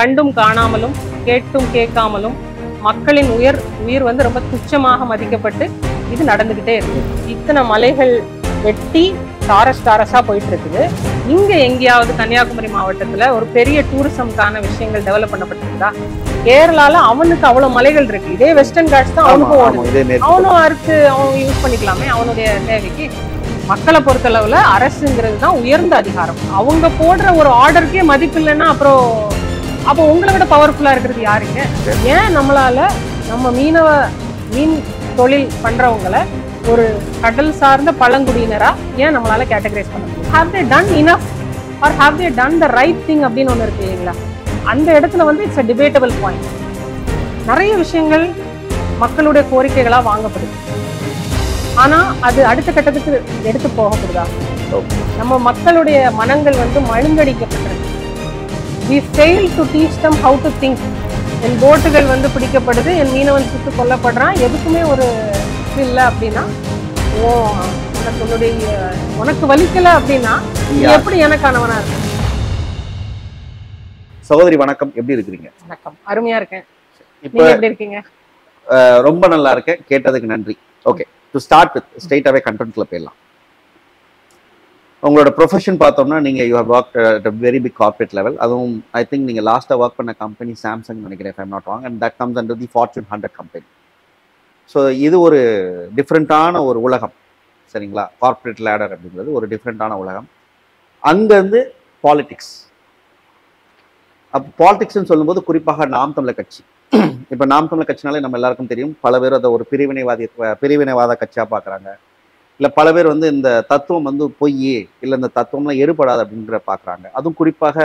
கண்டும் காணாமலும் கேட்டும் கேட்காமலும் மக்களின் உயிர் வந்து ரொம்ப துச்சமாக மதிக்கப்பட்டு இது நடந்துகிட்டே இருக்கு. இத்தனை மலைகள் வெட்டி டாரஸா போயிட்டு இருக்குது. இங்க எங்கேயாவது கன்னியாகுமரி மாவட்டத்துல ஒரு பெரிய டூரிசம்கான விஷயங்கள் டெவலப் பண்ணப்பட்டிருக்கா? கேரளால அவனுக்கு அவ்வளவு மலைகள் இருக்கு. இதே வெஸ்டர்ன் காட்ஸ் தான் அவனுக்கும் ஓடுது. அவனும் அறுத்து அவன் யூஸ் பண்ணிக்கலாமே அவனுடைய தேவைக்கு. மக்களை பொறுத்தளவுல அரசுங்கிறது தான் உயர்ந்த அதிகாரம். அவங்க போடுற ஒரு ஆர்டருக்கே மதிப்பு இல்லைன்னா அப்புறம் அப்போ உங்களை விட பவர்ஃபுல்லா இருக்கிறது யாருங்க? ஏன் நம்மளால நம்ம மீன் தொழில் பண்றவங்களை ஒரு கடல் சார்ந்த பழங்குடியினரா ஏன் நம்மளால கேட்டகரைஸ் பண்ண முடியும்? Have they done enough or have they done the right thing அப்படின்னு ஒன்று இருக்கு இல்லைங்களா? அந்த இடத்துல வந்து இட்ஸ் அ டிபேட்டபிள் பாயிண்ட். நிறைய விஷயங்கள் மக்களுடைய கோரிக்கைகளா வாங்கப்படுது. ஆனா அது அடுத்த கட்டத்துக்கு எடுத்து போகப்படுதா? நம்ம மக்களுடைய மனங்கள் வந்து மழுங்கடிக்கப்பட்டிருக்கு. We fail to teach them how to think. என் போட்டுகள் வந்து பிடிக்கப்படுது, என் மீனவன் சுட்டு கொல்லப்படுறான், எதுக்குமே ஒரு இல்லை அப்படின்னா உனக்கு வலிக்கல அப்படின்னா எப்படி எனக்கானவனா இருக்கு? சகோதரி வணக்கம், எப்படி இருக்கிறீங்க? வணக்கம், அருமையா இருக்கேன். நீங்க எப்படி இருக்கீங்க? ரொம்ப நல்லா இருக்கேன். கேட்டதுக்கு நன்றி. ஓகே, டு ஸ்டார்ட் வித் ஸ்ட்ரெயிட்டாவே கண்டென்ட்ல போயிடலாம். உங்களோட ப்ரொஃபஷன் பார்த்தோம்னா நீங்க you have worked at a very big corporate level. அதுவும் ஐ திங்க் நீங்க லாஸ்ட்டாக ஒர்க் பண்ண கம்பெனி சாம்சங் நினைக்கிறேன், if I'm not wrong, and that comes under the Fortune 100 company. So இது ஒரு டிஃப்ரெண்ட்டான ஒரு உலகம், சரிங்களா? கார்பரேட் லேடர் அப்படிங்கிறது ஒரு டிஃப்ரெண்ட்டான உலகம். அங்கேருந்து பாலிடிக்ஸ். அப்போ பாலிடிக்ஸ்ன்னு சொல்லும்போது குறிப்பாக நாம் தமிழர் கட்சி. இப்போ நாம் தமிழர் கட்சினாலே நம்ம எல்லாருக்கும் தெரியும், பல பேர் அதை ஒரு பிரிவினைவாத கட்சியாக பார்க்குறாங்க. இல்லை பல பேர் வந்து இந்த தத்துவம் வந்து பொய், இல்லை இந்த தத்துவம்லாம் எடுபடாது அப்படிங்கிற பார்க்குறாங்க. அதுவும் குறிப்பாக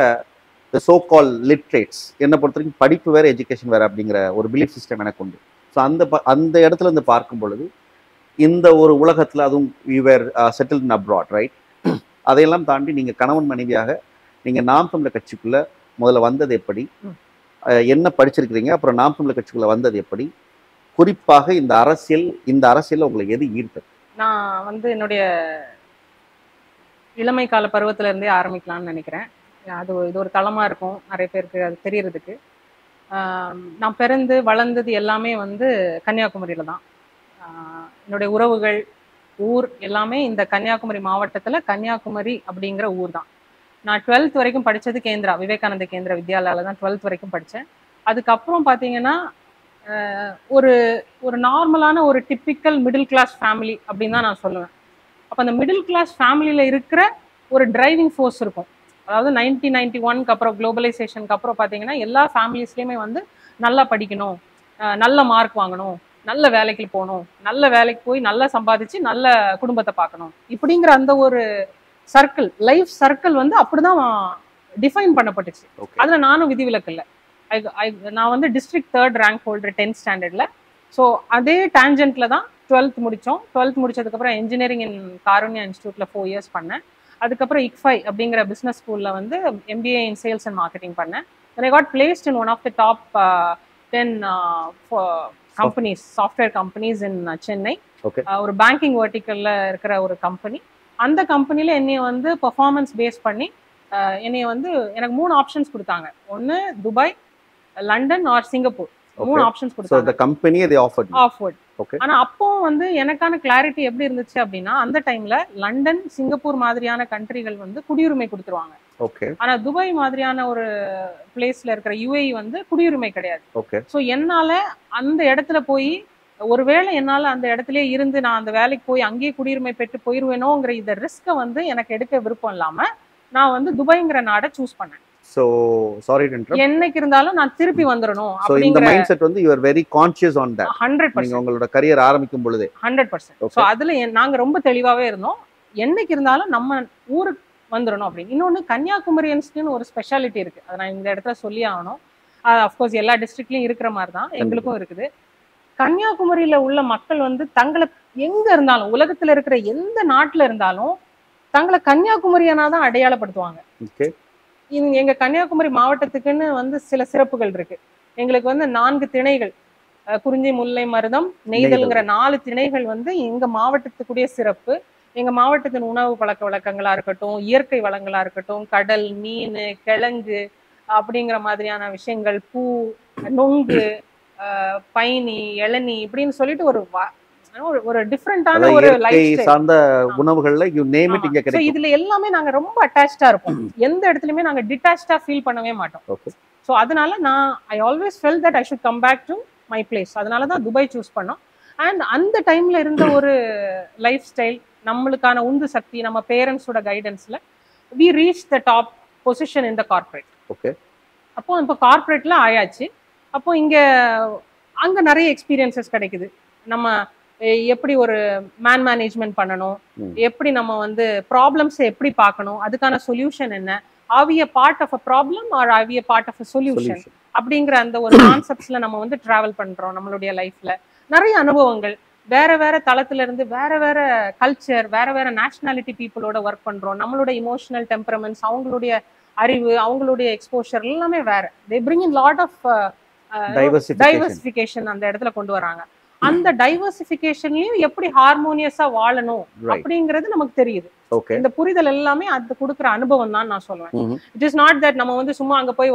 இந்த சோ கால் லிட்ரேட்ஸ் என்னை பொறுத்த வரைக்கும் படிப்பு வேறு எஜுகேஷன் வேறு அப்படிங்கிற ஒரு பிலீஃப் சிஸ்டம் எனக்கு உண்டு. ஸோ அந்த இடத்துல இருந்து பார்க்கும் பொழுது இந்த ஒரு உலகத்தில், அதுவும் you were settled in abroad, right? அதையெல்லாம் தாண்டி நீங்கள் கணவன் மனைவியாக நீங்கள் நாம் தமிழர் கட்சிக்குள்ளே முதல்ல வந்தது எப்படி, என்ன படிச்சிருக்கிறீங்க, அப்புறம் நாம் தமிழர் கட்சிக்குள்ளே வந்தது எப்படி, குறிப்பாக இந்த அரசியலில் உங்களை எது ஈர்த்தது? நான் வந்து என்னுடைய இளமை கால பருவத்துல இருந்தே ஆரம்பிக்கலாம்னு நினைக்கிறேன். இது ஒரு தளமா இருக்கும் நிறைய பேருக்கு அது தெரியறதுக்கு. நான் பிறந்து வளர்ந்தது எல்லாமே வந்து கன்னியாகுமரியில தான். என்னுடைய உறவுகள், ஊர் எல்லாமே இந்த கன்னியாகுமரி மாவட்டத்துல கன்னியாகுமரி அப்படிங்கிற ஊர் தான். நான் 12th வரைக்கும் படித்தது கேந்திரா, விவேகானந்த கேந்திர வித்யாலயாவில் தான் 12th வரைக்கும் படித்தேன். அதுக்கப்புறம் பார்த்தீங்கன்னா ஒரு நார்மலான ஒரு டிப்பிக்கல் மிடில் கிளாஸ் ஃபேமிலி அப்படின்னு தான் நான் சொல்லுவேன். அப்போ அந்த மிடில் கிளாஸ் ஃபேமிலியில் இருக்கிற ஒரு டிரைவிங் ஃபோர்ஸ் இருக்கும். அதாவது 1991க்கு அப்புறம் குளோபலைசேஷனுக்கு அப்புறம் பார்த்தீங்கன்னா எல்லா ஃபேமிலிஸ்லேயுமே வந்து நல்லா படிக்கணும், நல்ல மார்க் வாங்கணும், நல்ல வேலைக்கு போகணும், நல்ல வேலைக்கு போய் நல்லா சம்பாதிச்சு நல்ல குடும்பத்தை பார்க்கணும், இப்படிங்கிற அந்த ஒரு சர்க்கிள், லைஃப் சர்க்கிள் வந்து அப்படிதான் டிஃபைன் பண்ணப்பட்டுச்சு. அதில் நானும் விதிவிலக்கு இல்லை. நான் வந்து district 3rd rank holder 10th ஸ்டாண்டர்டில். ஸோ அதே டேஞ்சென்ட்ல தான் 12th முடித்தோம். 12th முடிச்சதுக்கப்புறம் இன்ஜினியரிங் இன் காருண்யா இன்ஸ்டியூட்டில் 4 years பண்ணேன். அதுக்கப்புறம் ICFI அப்படிங்கிற பிஸ்னஸ் ஸ்கூலில் வந்து MBA in sales and marketing பண்ணேன். I got placed in one of the top 10 companies, software companies in Chennai. ஒரு பேங்கிங் வெர்டிக்கல்ல இருக்கிற ஒரு கம்பெனி. அந்த கம்பெனியில் என்னைய வந்து பெர்ஃபார்மன்ஸ் பேஸ் பண்ணி என்னைய வந்து எனக்கு 3 ஆப்ஷன்ஸ் கொடுத்தாங்க. ஒன்று Dubai, London or Singapore. 3 options கொடுத்தாங்க. So the company they offered. Okay. ஆனா அப்போ வந்து எனக்கான கிளாரிட்டி எப்படி இருந்துச்சு அப்படின்னா, அந்த டைம்ல லண்டன், சிங்கப்பூர் மாதிரியான கண்ட்ரிகள் வந்து குடியுரிமை கொடுத்துருவாங்க. ஓகே. ஆனா துபாய் மாதிரியான ஒரு பிளேஸ்ல இருக்கிற UAE வந்து குடியுரிமை கிடையாது. ஓகே. ஸோ என்னால அந்த இடத்துல போய், ஒருவேளை என்னால அந்த இடத்துல இருந்து நான் அந்த வேலைக்கு போய் அங்கேயே குடியுரிமை பெற்று போயிருவேனோங்கிற இந்த ரிஸ்கை வந்து எனக்கு எடுக்க விருப்பம் இல்லாம நான் வந்து துபாய்ங்கிற நாடை சூஸ் பண்ணேன். So sorry to interrupt. என்னைக்கு இருந்தாலும் நான் திருப்பி வந்துறணும் அப்படிங்கிற இந்த மைண்ட் செட் வந்து you are very conscious on that. 100%. நீங்க உங்களோட கரியர் ஆரம்பிக்கும் பொழுதே 100%. சோ அதுல நாங்க ரொம்ப தெளிவாவே இருந்தோம். என்னைக்கு இருந்தாலும் நம்ம ஊருக்கு வந்துறணும் அப்படின்னு. இன்னொன்னு கன்னியாகுமரியன்ஸ்னு ஒரு ஸ்பெஷாலிட்டி இருக்கு. அதை நான் இந்த இடத்துல சொல்லி ஆகணும். அஃப்கோர்ஸ் எல்லா டிஸ்ட்ரிக்ட்லயும் இருக்கிற மாதிரி தான் எங்களுக்கும் இருக்குது. கன்னியாகுமரியில உள்ள மக்கள் வந்து தங்களை எங்க இருந்தாலும், உலகத்துல இருக்கிற எந்த நாட்டுல இருந்தாலும் தங்களை கன்னியாகுமரியனா தான் அடையாளப்படுத்துவாங்க. எங்க கன்னியாகுமரி மாவட்டத்துக்குன்னு வந்து சில சிறப்புகள் இருக்கு. எங்களுக்கு வந்து 4 திணைகள், குறிஞ்சி, முல்லை, மருதம், நெய்தல்ங்கிற 4 திணைகள் வந்து எங்க மாவட்டத்துக்குடைய சிறப்பு. எங்க மாவட்டத்தின் உணவு பழக்க வழக்கங்களா இருக்கட்டும், இயற்கை வளங்களா இருக்கட்டும், கடல், மீன், கிழங்கு, அப்படிங்கிற மாதிரியான விஷயங்கள், பூ, நொங்கு, பைனி, இளநீ இப்படின்னு சொல்லிட்டு ஒரு டிஃப்ரெண்டான ஒரு லைஃப் ஸ்டைல் சார்ந்த உணவுகள்ல யூ நேம் இட் இங்க கிடைக்கும். இதுல எல்லாமே நாங்க ரொம்ப அட்டாச்டா இருப்போம். எந்த இடத்துலயுமே நாங்க டிட்டாச்டா ஃபீல் பண்ணவே மாட்டோம். ஓகே. ஸோ அதனால I always fell that I should come back to my place. அதனால தான் துபாய் சூஸ் பண்ணோம். அண்ட் அந்த டைம்ல இருந்த ஒரு லைஃப் ஸ்டைல், நம்மளுக்கான உந்து சக்தி, நம்ம பேரண்ட்ஸோட கைடன்ஸ்ல we reach the top position in the corporate. Okay. அப்போ இப்போ கார்பரேட்ல ஆயாச்சு. அப்போ அங்க நிறைய எக்ஸ்பீரியன்சஸ் கிடைக்குது. நம்ம எப்படி ஒரு மேனேஜ்மெண்ட் பண்ணணும், எப்படி நம்ம ப்ராப்ளம்ஸ் எப்படி பார்க்கணும், அதுக்கான சொல்யூஷன் என்ன, are we a part of a problem or are we a part of a solution அப்படிங்கிற அந்த ஒரு கான்செப்ட்ஸ்ல நம்ம டிராவல் பண்றோம். நம்மளுடைய லைஃப்ல நிறைய அனுபவங்கள், வேற வேற தளத்துல இருந்து வேற வேற கல்ச்சர், வேற வேற நேஷனாலிட்டி பீப்புளோட ஒர்க் பண்றோம். நம்மளோட இமோஷனல் டெம்பரமெண்ட்ஸ், அவங்களுடைய அறிவு, அவங்களுடைய எக்ஸ்போஷர் எல்லாமே வேற. They bring in lot of diversification அந்த இடத்துல கொண்டு வராங்க. அந்த டைவர்சிஃபிகேஷன்லயும் எப்படி ஹார்மோனியஸா வாழணும் அப்படிங்கிறது நமக்கு தெரியுது. இந்த புரிதல் எல்லாமே அது கொடுக்குற அனுபவம் தான் நான் சொல்லுவேன். இட் இஸ் நாட் தட் நம்ம சும்மா அங்க போய்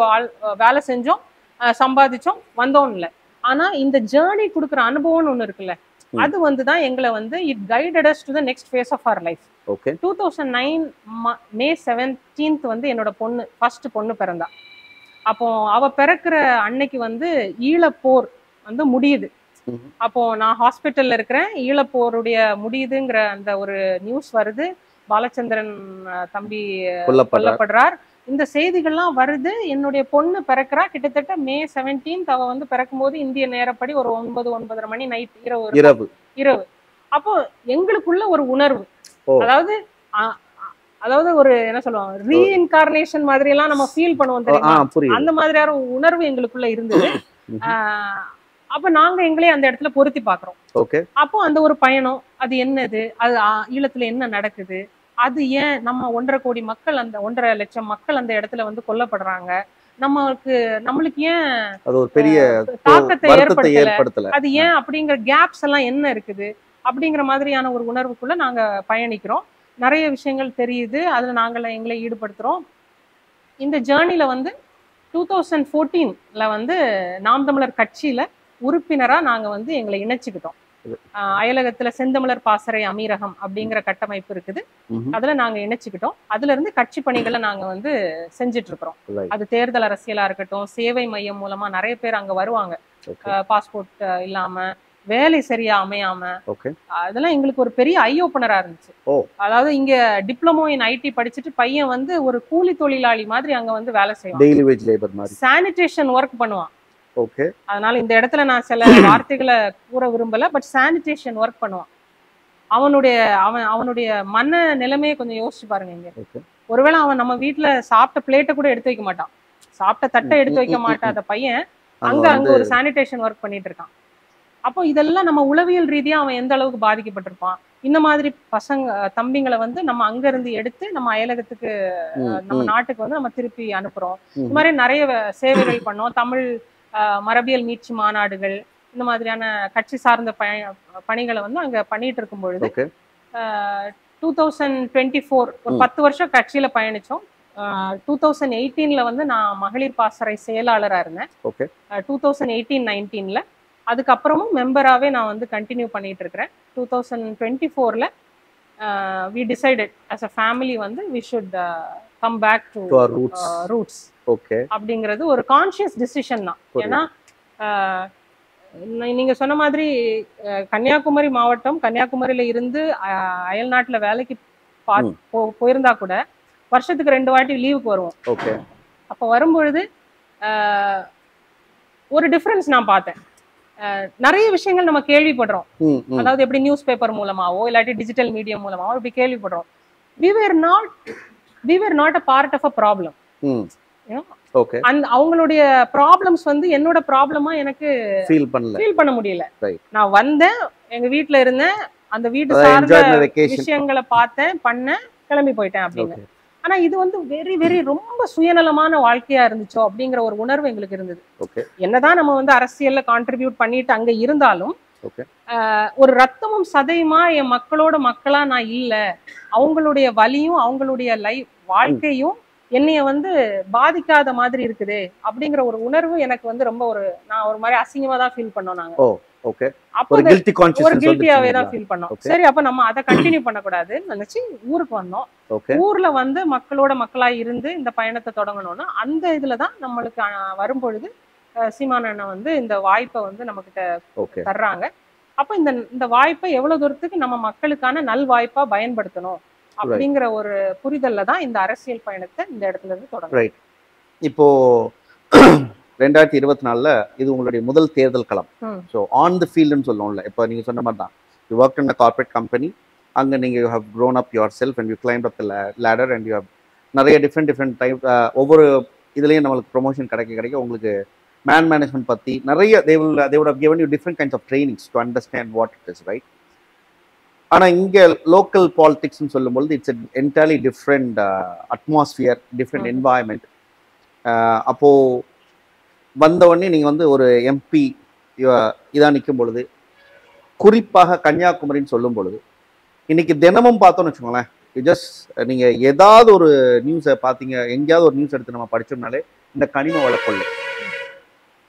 வேலை செஞ்சோம், சம்பாதிச்சோம், வந்தோம் இல்ல. ஆனா இந்த ஜேர்னி கொடுக்குற அனுபவம்னு ஒண்ணு இருக்குல்ல, அது தான் எங்களை it guided us to the next phase of our life. 2009 May 17th என்னோட பொண்ணு, ஃபர்ஸ்ட் பொண்ணு பிறந்தா. அப்போ அவ பிறக்கிற அன்னைக்கு ஈழப்போர் முடியுது. அப்போ நான் ஹாஸ்பிட்டல்ல இருக்கிறேன், ஈழப்போருடைய முடியுதுங்கிற அந்த ஒரு நியூஸ் வருது. பாலச்சந்திரன் தம்பி கொல்லப்படுறார். இந்த செய்திகள்லாம் வருது. என்னுடைய பொண்ணு பிறக்கிறா. கிட்டத்தட்ட மே 17th அவ பிறக்கும் போது இந்திய நேரப்படி ஒரு 9-9:30 மணி நைட் இரவு. அப்போ எங்களுக்குள்ள ஒரு உணர்வு, அதாவது ஒரு என்ன சொல்லுவாங்க, ரீஇன்கார்னேஷன் மாதிரி எல்லாம் நம்ம ஃபீல் பண்ணுவோம் தெரியுமா, அந்த மாதிரியான உணர்வு எங்களுக்குள்ள இருந்தது. அப்ப நாங்க எங்களே அந்த இடத்துல பொருத்தி பாக்குறோம். அப்போ அந்த ஒரு பயணம், அது என்னது, அது ஈழத்துல என்ன நடக்குது, அது ஏன் நம்ம 1.5 கோடி மக்கள், அந்த 1.5 லட்சம் மக்கள் அந்த இடத்துல கொல்லப்படுறாங்க, நம்மளுக்கு ஏன் அது ஒரு பெரிய தாக்கத்தை ஏற்படுத்தல, அது ஏன் அப்படிங்கிற கேப்ஸ் எல்லாம் என்ன இருக்குது அப்படிங்கிற மாதிரியான ஒரு உணர்வுக்குள்ள நாங்க பயணிக்கிறோம். நிறைய விஷயங்கள் தெரியுது, அதுல நாங்கள எங்களை ஈடுபடுத்துறோம். இந்த ஜேர்னில 2014ல நாம் தமிழர் கட்சியில உறுப்பினரா நாங்க எங்களை இணைச்சுக்கிட்டோம். அயலகத்துல செந்தமிழர் பாசறை அமீரகம் அப்படிங்கிற கட்டமைப்பு இருக்குது, அதுல நாங்க இணைச்சுக்கிட்டோம். அதுல இருந்து கட்சி பணிகளை நாங்க செஞ்சுட்டு இருக்கிறோம். அது தேர்தல் அரசியலா இருக்கட்டும், சேவை மையம் மூலமா நிறைய பேர் அங்க வருவாங்க, பாஸ்போர்ட் இல்லாம, வேலை சரியா அமையாம. அதெல்லாம் எங்களுக்கு ஒரு பெரிய ஐ ஓபனரா இருந்துச்சு. அதாவது இங்க டிப்ளமோ இன் ஐடி படிச்சுட்டு பையன் ஒரு கூலி தொழிலாளி மாதிரி அங்க வேலை செய்வான், சானிடேஷன் ஒர்க் பண்ணுவான். அதனால இந்த இடத்துல நான் சில வார்த்தைகளை கூற விரும்பல, பட் சானிடேஷன் ஒர்க் பண்ணுவான். அவனுடைய மன நிலைமையை கொஞ்சம் யோசிச்சு பாருங்க. இங்க ஒருவேளை அவன் நம்ம வீட்டுல சாப்பிட்ட பிளேட்டை கூட எடுத்து வைக்க மாட்டான், சாப்பிட்ட தட்டை எடுத்து வைக்க மாட்டாத பையன் அங்க ஒரு சானிடேஷன் ஒர்க் பண்ணிட்டு இருக்கான். அப்போ இதெல்லாம் நம்ம உளவியல் ரீதியா அவன் எந்த அளவுக்கு பாதிக்கப்பட்டிருப்பான். இந்த மாதிரி தம்பிங்களை நம்ம அங்க இருந்து எடுத்து நம்ம அயலகத்துக்கு, நம்ம நாட்டுக்கு நம்ம திருப்பி அனுப்புறோம். இந்த மாதிரி நிறைய சேவைகள் பண்ணோம். தமிழ் மரபியல் மீட்சி மாநாடுகள், இந்த மாதிரியான கட்சி சார்ந்த பணிகளை அங்க பண்ணிட்டு இருக்கும் பொழுது 2024 ஒரு 10 வருஷம் கட்சியில பயணிச்சோம். 2018ல நான் மகளிர் பாசறை செயலாளரா இருந்தேன். 2018-19ல அதுக்கப்புறமும் மெம்பராகவே நான் கண்டினியூ பண்ணிட்டு இருக்கிறேன். 2024ல we decided as a family we should come back to our roots. அப்படிங்கிறது ஒரு கான்ஷியஸ் டிசிஷன் தான். ஏன்னா நீங்க சொன்ன மாதிரி கன்னியாகுமரி மாவட்டம், கன்னியாகுமரியில இருந்து அயல் நாட்டுல வேலைக்கு போயிருந்தா கூட வருஷத்துக்கு 2 வாட்டி லீவுக்கு வருவோம். அப்ப வரும்பொழுது ஒரு டிஃபரன்ஸ் நான் பார்த்தேன். நிறைய விஷயங்கள் நம்ம கேள்விப்படுறோம், அதாவது எப்படி நியூஸ் பேப்பர் மூலமாவோ இல்லாட்டி டிஜிட்டல் மீடியா மூலமாவோ இப்படி கேள்விப்படுறோம். we were not a part of a problem. அவங்களுடைய ப்ராப்ளம்ஸ் என்னோட ப்ராப்ளமா எனக்கு ஃபீல் பண்ண முடியல. நான் வந்தேன், எங்க வீட்டுல இருந்தேன், அந்த வீட்டு சார்ந்த விஷயங்களை பார்த்தேன், பண்ணேன், கிளம்பி போயிட்டேன் அப்படின்னு. ஆனா இது வெரி வெரி ரொம்ப சுயநலமான வாழ்க்கையா இருந்துச்சோ அப்படிங்கிற ஒரு உணர்வு எங்களுக்கு இருந்தது. என்னதான் நம்ம அரசியல்ல கான்ட்ரிபியூட் பண்ணிட்டு அங்க இருந்தாலும் ஒரு ரத்தமும் சதையுமா என் மக்களோட மக்களா நான் இல்ல, அவங்களுடைய வலியும் அவங்களுடைய வாழ்க்கையும் என்னைய வந்து பாதிக்காத மாதிரி இருக்குது அப்படிங்கிற ஒரு உணர்வு எனக்கு வந்து ரொம்ப நான் ஒரு மாதிரி அசிங்கமா தான் ஃபீல் பண்ணோம் நாங்க. ஓகே. அப்போ ஒரு கில்ட்டி ஒரு கான்ஷியஸ்னஸ் கில்ட்டியாவே தான் வந்துருச்சுங்களா? ஃபீல் பண்ணோம். ஓகே. சரி, அப்ப நம்ம அதை கண்டினியூ பண்ணக்கூடாதுன்னு நினைச்சு ஊருக்கு வந்தோம். ஓகே. ஊர்ல வந்து மக்களோட மக்களா இருந்து இந்த பயணத்தை தொடங்கணும்னா அந்த இதுலதான் நம்மளுக்கு வரும்பொழுது சீமான் அண்ணன் வந்து இந்த வாய்ப்பை வந்து நம்ம கிட்ட ஓகே. தர்றாங்க. அப்ப இந்த வாய்ப்பை எவ்வளவு தூரத்துக்கு நம்ம மக்களுக்கான நல் வாய்ப்பா பயன்படுத்தணும் அப்படிங்கிற ஒரு புரிதல்ல தான் இந்த அரசியல் பயணத்தை இந்த இடத்துல இருந்து தொடங்கும். ரைட். இப்போ 2024ல இது உங்களுடைய முதல் தேர்தல் களம். ஸோ ஆன் தி ஃபீல்டுன்னு சொல்லுவோம்ல, இப்போ நீங்க சொன்ன மாதிரி தான், you work in a corporate company. அங்கே நீங்க you have grown up yourself and you climbed up the ladder and you have நிறைய டிஃப்ரெண்ட் டைப் ஒவ்வொரு இதுலேயும் நம்மளுக்கு ப்ரொமோஷன் கிடைக்க உங்களுக்கு மேனேஜ்மெண்ட் பற்றி நிறைய they would have given you different kinds of trainings to understand what it is, right? ஆனால் இங்கே லோக்கல் பாலிடிக்ஸ்ன்னு சொல்லும்போது it's entirely different atmosphere, different environment. அப்போது வந்த உடனே நீங்கள் வந்து ஒரு எம்பி இதாக நிற்கும் பொழுது, குறிப்பாக கன்னியாகுமரின்னு சொல்லும் பொழுது, இன்னைக்கு தினமும் பார்த்தோன்னு வச்சுக்கோங்களேன், ஜஸ்ட் நீங்கள் ஏதாவது ஒரு நியூஸை பார்த்தீங்க, எங்கேயாவது ஒரு நியூஸ் எடுத்து நம்ம படிச்சோம்னாலே இந்த கனிம வள கொள்ளை,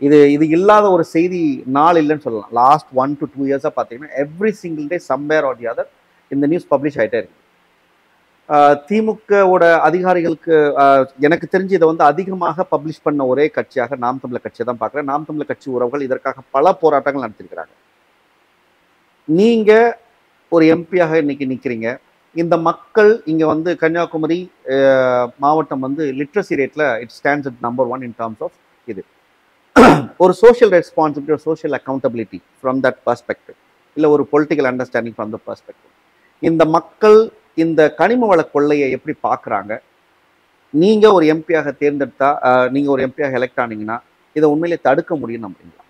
இது இல்லாத ஒரு செய்தி நாள் இல்லைன்னு சொல்லலாம். லாஸ்ட் 1 to 2 இயர்ஸாக பார்த்தீங்கன்னா every single day somewhere or the other இந்த நியூஸ் பப்ளிஷ் ஆகிட்டே இருக்கு. திமுகவோட அதிகாரிகளுக்கு எனக்கு தெரிஞ்சு இதை வந்து அதிகமாக பப்ளிஷ் பண்ண ஒரே கட்சியாக நாம் தமிழர் கட்சியை தான் பார்க்குறேன். நாம் தமிழர் கட்சி உறவுகள் இதற்காக பல போராட்டங்கள் நடத்திருக்கிறாங்க. நீங்க ஒரு எம்பியாக இன்னைக்கு நிற்கிறீங்க. இந்த மக்கள் இங்கே வந்து கன்னியாகுமரி மாவட்டம் வந்து லிட்ரஸி ரேட்டில் it stands at number 1 in terms of இது ஒரு சோஷியல் ரெஸ்பான்சிபிலிட்டி, ஒரு social accountability from that perspective, இல்லை ஒரு political understanding from the perspective. இந்த மக்கள் இந்த கனிம வள கொள்ளையை எப்படி பார்க்குறாங்க? நீங்கள் ஒரு எம்பியாக தேர்ந்தெடுத்தா, நீங்கள் ஒரு எம்பியாக எலெக்ட் ஆனீங்கன்னா இதை உண்மையிலே தடுக்க முடியும் அப்படிங்களா?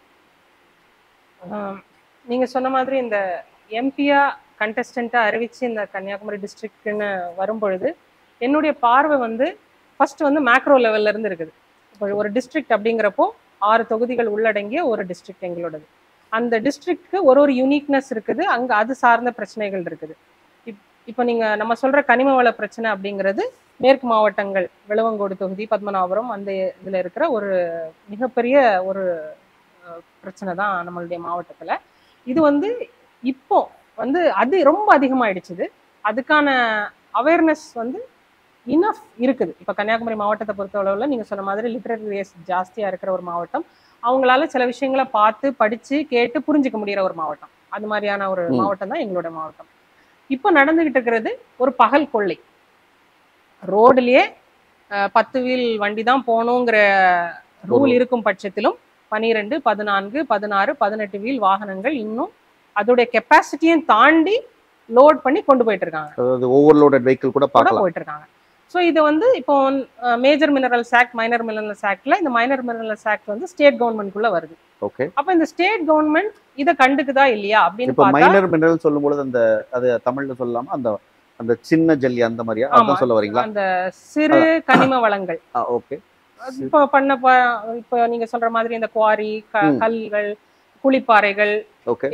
நீங்கள் சொன்ன மாதிரி இந்த எம்பியா கண்டஸ்டண்ட்டாக அறிவித்து இந்த கன்னியாகுமரி டிஸ்ட்ரிக்ட்னு வரும்பொழுது என்னுடைய பார்வை வந்து ஃபர்ஸ்ட் வந்து மேக்ரோ லெவல்ல இருந்து இருக்குது. இப்போ ஒரு டிஸ்ட்ரிக்ட் அப்படிங்கிறப்போ 6 தொகுதிகள் உள்ளடங்கிய ஒரு டிஸ்ட்ரிக்ட் எங்களோடது. அந்த டிஸ்ட்ரிக்ட்க்கு ஒரு யூனிக்னஸ் இருக்குது, அங்கே அது சார்ந்த பிரச்சனைகள் இருக்குது. இப்போ நீங்கள் நம்ம சொல்கிற கனிம வள பிரச்சனை அப்படிங்கிறது மேற்கு மாவட்டங்கள், விளவங்கோடு தொகுதி, பத்மநாபபுரம், அந்த இதில் இருக்கிற ஒரு மிகப்பெரிய ஒரு பிரச்சனை தான் நம்மளுடைய மாவட்டத்தில். இது வந்து இப்போ வந்து அது ரொம்ப அதிகமாகிடுச்சுது. அதுக்கான அவேர்னஸ் வந்து இனஃப் இருக்குது. இப்போ கன்னியாகுமரி மாவட்டத்தை பொறுத்த அளவில் நீங்கள் சொன்ன மாதிரி லிட்ரரி ரேஸ் ஜாஸ்தியாக இருக்கிற ஒரு மாவட்டம். அவங்களால சில விஷயங்களை பார்த்து படித்து கேட்டு புரிஞ்சிக்க முடிகிற ஒரு மாவட்டம். அது மாதிரியான ஒரு மாவட்டம் தான் எங்களோட மாவட்டம். இப்போ நடந்துகிட்டு இருக்கிறது ஒரு பகல் கொள்ளை. ரோடுலயே 10 வீல் வண்டி தான் போகணுங்கிற ரூல் இருக்கும் பட்சத்திலும் 12, 14, 16, 18 வீல் வாகனங்கள் இன்னும் அதோடைய கெப்பாசிட்டியும் தாண்டி லோட் பண்ணி கொண்டு போயிட்டு இருக்காங்க. அதாவது ஓவர்லோடட் வெஹிக்கிள் கூட போயிட்டு இருக்காங்க. ஸோ இது வந்து இப்போ major minerals act, minor minerals ஆக்ட்ல இந்த மைனர் மினரல்ஸ் ஆக்ட் வந்து ஸ்டேட் கவர்மெண்ட்குள்ள வருது. ஓகே. அப்ப இந்த ஸ்டேட் கவர்மெண்ட் இதை கண்டுக்குதா இல்லையா அப்படின்னு பார்த்தா, மைனர் மினரல் சொல்லும்போது அந்த அது தமிழ்ல சொல்லலாமா, அந்த அந்த சின்ன ஜல்லி அந்த மாதிரியா அதான் சொல்ல வரீங்களா? அந்த சிறு கனிம வளங்கள். ஓகே. இப்போ நீங்க சொல்ற மாதிரி இந்த குவாரி, கல்கள், குளிப்பாறைகள்,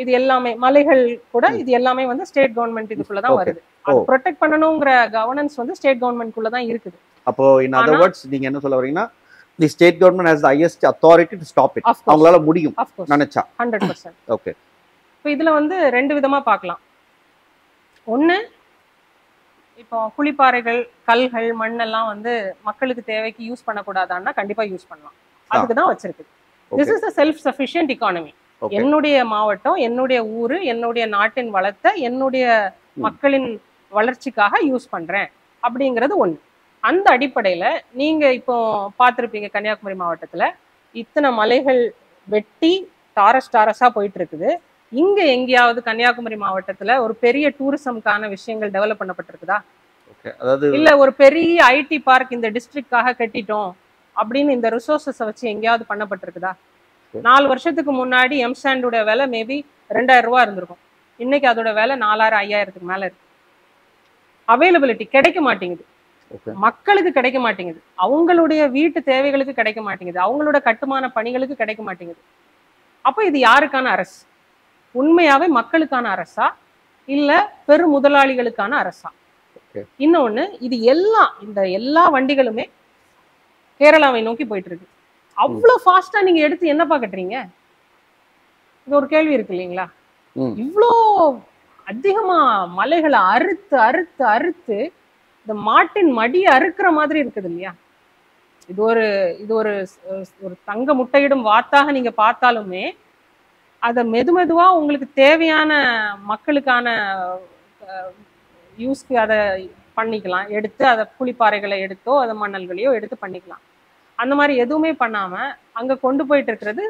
இது எல்லாமே மலைகள் கூட இது எல்லாமே வந்து ஸ்டேட் கவர்மெண்ட் இதுக்குள்ளதான் வருது. அது ப்ரொடெக்ட் பண்ணணுங்கிற கவர்னன்ஸ் வந்து ஸ்டேட் கவர்மெண்ட்குள்ள தான் இருக்குது. அப்போ இன் அதர் வேர்ட்ஸ் நீங்க என்ன சொல்ல வரீங்கன்னா, the state government has the highest authority to stop it. அவங்களால முடியும் நினைச்சா 100%. ஓகே. இப்போ இதுல வந்து 2 விதமா பார்க்கலாம். ஒண்ணு, இப்போ குளிப்பாறைகள், கல்கள், மண்ணெல்லாம் வந்து மக்களுக்கு தேவைக்கு யூஸ் பண்ணக்கூடாதான்னா கண்டிப்பா யூஸ் பண்ணலாம். அதுக்குதான் வச்சிருக்கு. This is a self-sufficient economy. என்னுடைய மாவட்டம், என்னுடைய ஊரு, என்னுடைய நாட்டின் வளத்தை என்னுடைய மக்களின் வளர்ச்சிக்காக யூஸ் பண்றேன் அப்படிங்கிறது ஒண்ணு. அந்த அடிப்படையில நீங்க இப்போ பார்த்திருப்பீங்க, கன்னியாகுமரி மாவட்டத்துல இத்தனை மலைகள் வெட்டி டாரஸா போயிட்டு இருக்குது. இங்க எங்கேயாவது கன்னியாகுமரி மாவட்டத்துல ஒரு பெரிய டூரிசம்கான விஷயங்கள் டெவலப் பண்ணப்பட்டிருக்குதா? இல்ல ஒரு பெரிய ஐடி பார்க் இந்த டிஸ்ட்ரிக்டாக கட்டிட்டோம் அப்படின்னு இந்த ரிசோர்சஸை வச்சு எங்கேயாவது பண்ணப்பட்டிருக்குதா? 4 வருஷத்துக்கு முன்னாடி எம்சாண்டோட விலை மேபி 2000 ரூபா இருந்திருக்கும். இன்னைக்கு அதோட விலை 4000, 5000க்கு மேல இருக்கு. அவைலபிலிட்டி கிடைக்க மாட்டேங்குது, மக்களுக்கு கிடைக்க மாட்டேங்குது, அவங்களுடைய வீட்டு தேவைகளுக்கு கிடைக்க மாட்டேங்குது, அவங்களோட கட்டுமான பணிகளுக்கு கிடைக்க மாட்டேங்குது. அப்ப இது யாருக்கான அரசு? உண்மையாவே மக்களுக்கான அரசா இல்ல பெரு முதலாளிகளுக்கான அரசா? இன்னொன்னு, இது எல்லாம் இந்த எல்லா வண்டிகளுமே கேரளாவை நோக்கி போயிட்டு இருக்கு. அவ்வளவு ஃபாஸ்டா நீங்க எடுத்து என்னப்பா கட்டுறீங்க? இது ஒரு கேள்வி இருக்கு இல்லைங்களா? இவ்வளோ அதிகமா மலைகளை அறுத்து அறுத்து அறுத்து இந்த மாட்டின் மடியை அறுக்கிற மாதிரி இருக்குது இல்லையா? இது ஒரு ஒரு தங்க முட்டையிடும் வாத்தாக நீங்க பார்த்தாலுமே அதை மெதுவா உங்களுக்கு தேவையான மக்களுக்கான யூஸ்க்கு அதை பண்ணிக்கலாம். எடுத்து அதை புளிப்பாறைகளை எடுத்தோ அதை மணல்களையோ எடுத்து பண்ணிக்கலாம். அந்த மாதிரி எதுவுமே பண்ணாம அங்க கொண்டு போயிட்டு இருக்கிறது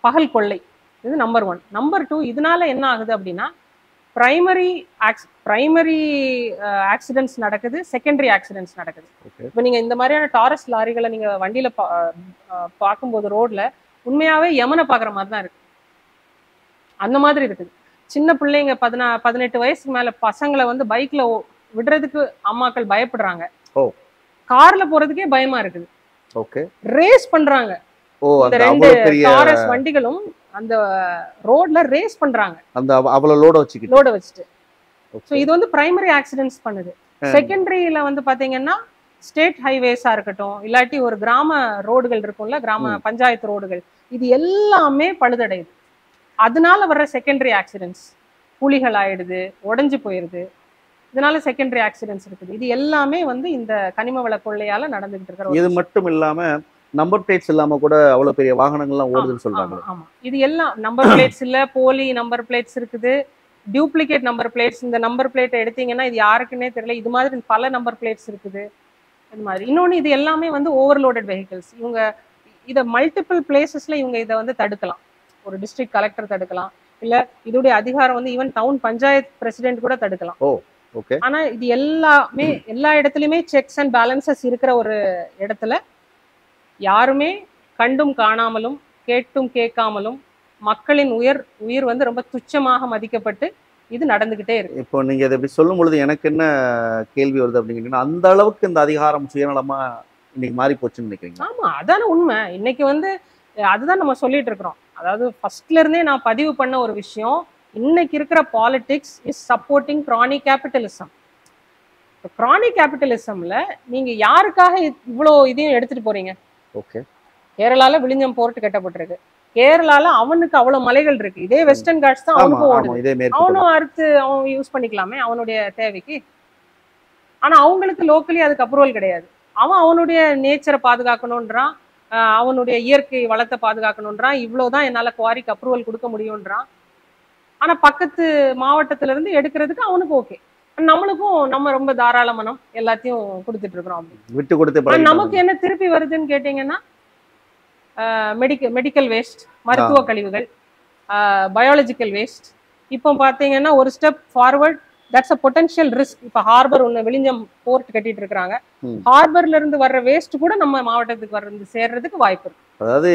பகல் கொள்ளை. இது நம்பர் 1. நம்பர் 2, இதனால என்ன ஆகுது அப்படின்னா பிரைமரி ஆக்சிடென்ட்ஸ் நடக்குது, செகண்டரி ஆக்சிடென்ட்ஸ் நடக்குது. இப்போ நீங்க இந்த மாதிரியான டாரஸ் லாரிகளை நீங்க வண்டியில பார்க்கும்போது ரோட்ல உண்மையாவே யமனை பாக்குற மாதிரி தான் இருக்கு. அந்த மாதிரி இருக்குது. சின்ன பிள்ளைங்க 18 வயசுக்கு மேல பசங்களை வந்து பைக்ல விடுறதுக்கு அம்மாக்கள் பயப்படுறாங்க. கார்ல போறதுக்கே பயமா இருக்குது. ரேஸ் பண்றாங்க. இந்த 2 டாரஸ் வண்டிகளும் அந்த ரோட்ல ரேஸ் பண்றாங்க, அந்த அவ்வளவு லோட வச்சுட்டு. சோ இது வந்து பிரைமரி ஆக்சிடென்ட்ஸ் பண்ணுது. செகண்டரியில வந்து பாத்தீங்கன்னா ஸ்டேட் ஹைவேஸா இருக்கட்டும், இல்லாட்டி ஒரு கிராம ரோடுகள் இருக்கும்ல, கிராம பஞ்சாயத்து ரோடுகள், இது எல்லாமே பழுதடையுது. அதனால வர்ற செகண்டரி ஆக்சிடென்ட்ஸ் புலிகள் ஆயிடுது, உடைஞ்சு போயிருது. இதனால செகண்டரி ஆக்சிடென்ட்ஸ் இருக்குது. இது எல்லாமே வந்து இந்த கனிம வள கொள்ளையால நடந்துகிட்டு இருக்கிற. இது மட்டும் இல்லாம நம்பர் பிளேட்ஸ் இல்லாம கூட அவ்வளவு பெரிய வாகனங்கள்லாம் ஓடுதுன்னு சொல்றாங்க. ஆமா, இது எல்லாம் நம்பர் பிளேட்ஸ் இல்ல, போலி நம்பர் பிளேட்ஸ் இருக்குது, டியூப்ளிகேட் நம்பர் பிளேட்ஸ். இந்த நம்பர் பிளேட்டை எடுத்தீங்கன்னா இது யாருக்குன்னே தெரியல. இது மாதிரி பல நம்பர் பிளேட்ஸ் இருக்குது. இது மாதிரி இன்னொன்னு, இது எல்லாமே வந்து ஓவர்லோடட் வெஹிக்கிள்ஸ். இவங்க இதை மல்டிபிள் பிளேசஸ்ல இவங்க இதை வந்து தடுக்கலாம். ஒரு டிஸ்ட்ரிக்ட் கலெக்டர் தடுக்கலாம், இல்ல இதோடைய அதிகாரம் வந்து ஈவன் டவுன் பஞ்சாயத்து பிரசிடென்ட் கூட தடுக்கலாம். ஆனா இது எல்லாமே எல்லா இடத்துலயுமே செக்ஸ் அண்ட் பேலன்சஸ் இருக்கிற ஒரு இடத்துல யாருமே கண்டும் காணாமலும் கேட்டும் கேட்காமலும் மக்களின் உயிர் வந்து ரொம்ப துச்சமாக மதிக்கப்பட்டு இது நடந்துகிட்டே இருக்கு. இப்போ நீங்க இதை இப்படி சொல்லும் பொழுது எனக்கு என்ன கேள்வி வருது அப்படிங்கன்னா, அந்த அளவுக்கு இந்த அதிகாரம் சுயநலமா இன்னைக்கு மாறி போச்சுன்னு நினைக்கிறீங்க? ஆமா, அதான உண்மை. இன்னைக்கு வந்து அதுதான் நம்ம சொல்லிட்டு இருக்கிறோம். அதாவது ஃபர்ஸ்ட்ல இருந்தே நான் பதிவு பண்ண ஒரு விஷயம், இன்னைக்கு இருக்கிற politics is supporting crony capitalism. கிரானிக் கேபிட்டலிசம்ல நீங்க யாருக்காக இவ்வளோ இதையும் எடுத்துட்டு போறீங்க? கேரளால விழிஞ்சம் போர்ட் கட்டப்பட்டிருக்கு. கேரளால அவனுக்கு அவ்வளவு மலைகள் இருக்கு. இதே வெஸ்டர்ன் காட்ஸ் தான் அவனுக்கும் ஓடுது. அவனும் அறுத்து அவன் யூஸ் பண்ணிக்கலாமே அவனுடைய தேவைக்கு. ஆனா அவங்களுக்கு லோக்கலி அதுக்கு அப்ரூவல் கிடையாது. அவனுடைய நேச்சரை பாதுகாக்கணும்ன்றான், அவனுடைய இயற்கை வளத்தை பாதுகாக்கணும்ன்றான். இவ்வளவுதான் என்னால குவாரிக்கு அப்ரூவல் கொடுக்க முடியும்ன்றான். ஆனா பக்கத்து மாவட்டத்துல இருந்து எடுக்கிறதுக்கு அவனுக்கு ஓகே. நம்மளுக்கும் நம்ம ரொம்ப தாராள மனம் எல்லாத்தையும் கொடுத்துட்டு இருக்கிறோம். விட்டு கொடுத்து நமக்கு என்ன திருப்பி வருதுன்னு கேட்டீங்கன்னா, மெடிக்கல் வேஸ்ட், மருத்துவ கழிவுகள், பயாலஜிக்கல் வேஸ்ட். இப்போ பாத்தீங்கன்னா ஒரு step forward, that's a potential risk. இப்போ ஹார்பர் ஒன்று விழிஞ்சம் போர்ட் கட்டிட்டு இருக்கிறாங்க. ஹார்பர்ல இருந்து வர்ற வேஸ்ட் கூட நம்ம மாவட்டத்துக்கு சேர்றதுக்கு வாய்ப்பு இருக்கு. அதாவது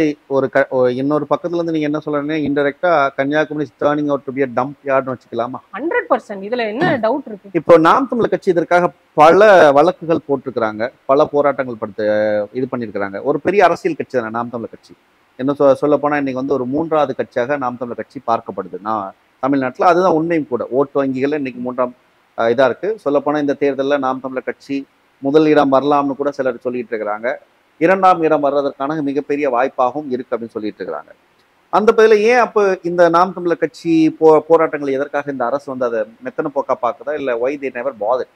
இன்னொரு பக்கத்துல இருந்து நீங்க என்ன சொல்றீங்க, இன்டெரக்டா Kanyakumari turning out to be a dump yardனு வச்சுக்கலாமா? 100%. இதுல என்ன டவுட் இருக்கு? இப்போ நாம் தமிழர் கட்சி இதற்காக பல வழக்குகள் போட்டிருக்கிறாங்க, பல போராட்டங்கள் இது பண்ணிருக்கிறாங்க. ஒரு பெரிய அரசியல் கட்சி தானே நாம் தமிழர் கட்சி. என்ன சொல்ல போனா இன்னைக்கு வந்து ஒரு 3வது கட்சியாக நாம் தமிழர் கட்சி பார்க்கப்படுது தமிழ்நாட்டில். அதுதான் உண்மையும் கூட. ஓட்டு வங்கிகள் இன்னைக்கு 3ஆம் இதா இருக்கு. சொல்ல போனா இந்த தேர்தலில் நாம் தமிழர் கட்சி முதல் இடம் வரலாம்னு கூட சிலர் சொல்லிட்டு இருக்கிறாங்க. 2ஆம் இடம் வர்றதற்கான மிகப்பெரிய வாய்ப்பாகவும் இருக்கு அப்படின்னு சொல்லிட்டு இருக்கிறாங்க. அந்த பதில ஏன் அப்போ இந்த நாம் தமிழர் கட்சி போராட்டங்கள் எதற்காக இந்த அரசு வந்து அதை மெத்தன போக்கா பாக்குதா, இல்ல why they never bothered?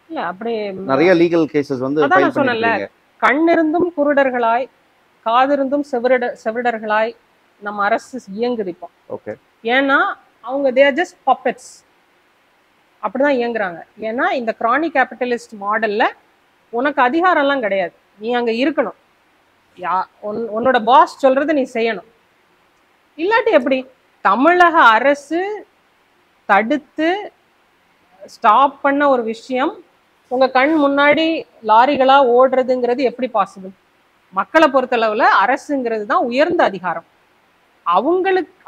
இல்ல அப்படி நிறைய லீகல் கேசஸ் வந்து ஃபைல் பண்ணிருக்கீங்க. கண்ணிருந்தும் குருடர்களாய், காதிருந்தும் செவிடர்களாய் நம்ம அரசு இயங்குது இப்போ. ஓகே. ஏன்னா அவங்க they are just puppets. அப்படிதான் இயங்குறாங்க. ஏன்னா இந்த கிரானிக் கேபிட்டலிஸ்ட் மாடல்ல உனக்கு அதிகாரம் எல்லாம் கிடையாது. நீ அங்க இருக்கணும், உன்னோட பாஸ் சொல்றது நீ செய்யணும். இல்லாட்டி எப்படி? தமிழக அரசு தடுத்து ஸ்டாப் பண்ண ஒரு விஷயம் உங்க கண் முன்னாடி லாரிகளா ஓடுறதுங்கிறது எப்படி பாசிபிள்? மக்களை பொறுத்தளவுல அரசுங்கிறது தான் உயர்ந்த அதிகாரம்.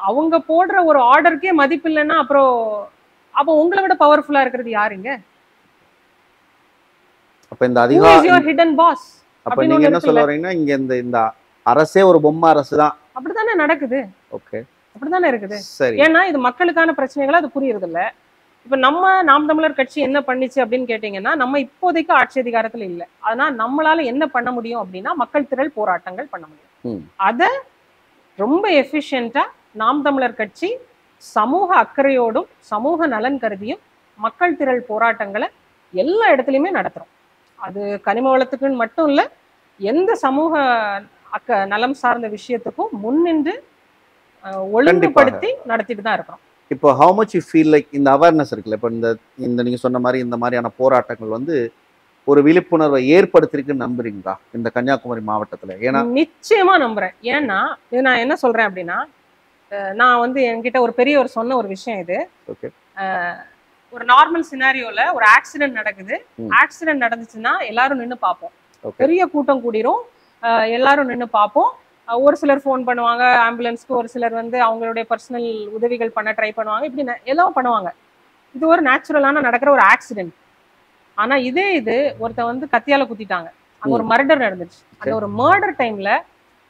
அவங்க போடுற ஒரு ஆர்டருக்கே மதிப்பு இல்லைன்னா அப்போ உங்களை விட பவர்ஃபுல்லா இருக்கிறது யாருங்க? அப்ப இந்த அதிகாரம் ஹிடன் பாஸ். அப்ப நீங்க என்ன சொல்ல வரீங்கன்னா, இங்க இந்த அரசே ஒரு பொம்மை அரசு தான். அப்படித்தானே நடக்குது. ஓகே, அப்படித்தானே இருக்குது. சரி. ஏன்னா இது மக்களுக்கான பிரச்சனைகளை அது புரியுறது இல்ல. இப்ப நம்ம நாம் தமிழர் கட்சி என்ன பண்ணிச்சு அப்படின்னு கேட்டீங்கன்னா, நம்ம இப்போதைக்கு ஆட்சி அதிகாரத்துல இல்லை. அதனால நம்மளால என்ன பண்ண முடியும் அப்படின்னா, மக்கள் திரள் போராட்டங்கள் பண்ண முடியும். அத ரொம்ப எஃபிஷியண்டா நாம் தமிழர் கட்சி சமூக அக்கறையோடும் சமூக நலன் கருதியும் மக்கள் திரள் போராட்டங்களை எல்லா இடத்துலையுமே நடத்துறோம். அது கனிம வளத்துக்குன்னு மட்டும் இல்லை, எந்த சமூக நலம் சார்ந்த விஷயத்துக்கும் முன்னின்று ஒழுங்குபடுத்தி நடத்திட்டு தான் இருக்கிறோம். இப்போ how much you feel like இந்த அவேர்னஸ் இருக்குல்ல, இப்போ இந்த நீங்க சொன்ன மாதிரி இந்த மாதிரியான போராட்டங்கள் வந்து ஒரு விழிப்புணர்வை ஏற்படுத்திருக்குன்னு நம்புறீங்களா இந்த கன்னியாகுமரி மாவட்டத்துல? ஏன்னா நிச்சயமா நம்புறேன். ஏன்னா இது நான் என்ன சொல்றேன் அப்படின்னா, நான் வந்து என்கிட்ட ஒரு பெரியவர் சொன்ன ஒரு விஷயம் இது. ஒரு நார்மல் சினாரியோல ஒரு ஆக்சிடென்ட் நடக்குது. ஆக்சிடென்ட் நடந்துச்சுன்னா எல்லாரும் நின்று பார்ப்போம், பெரிய கூட்டம் கூடிரும், எல்லாரும் நின்று பார்ப்போம். ஒரு சிலர் ஃபோன் பண்ணுவாங்க ஆம்புலன்ஸ்க்கு, ஒரு சிலர் வந்து அவங்களுடைய பர்சனல் உதவிகள் பண்ண ட்ரை பண்ணுவாங்க, இப்படி எல்லாம் பண்ணுவாங்க. இது ஒரு நேச்சுரலான நடக்கிற ஒரு ஆக்சிடென்ட். ஆனா இது ஒருத்த வந்து கத்தியால குத்திட்டாங்க, அங்க ஒரு மர்டர் நடந்துச்சு. அந்த ஒரு மர்டர் டைம்ல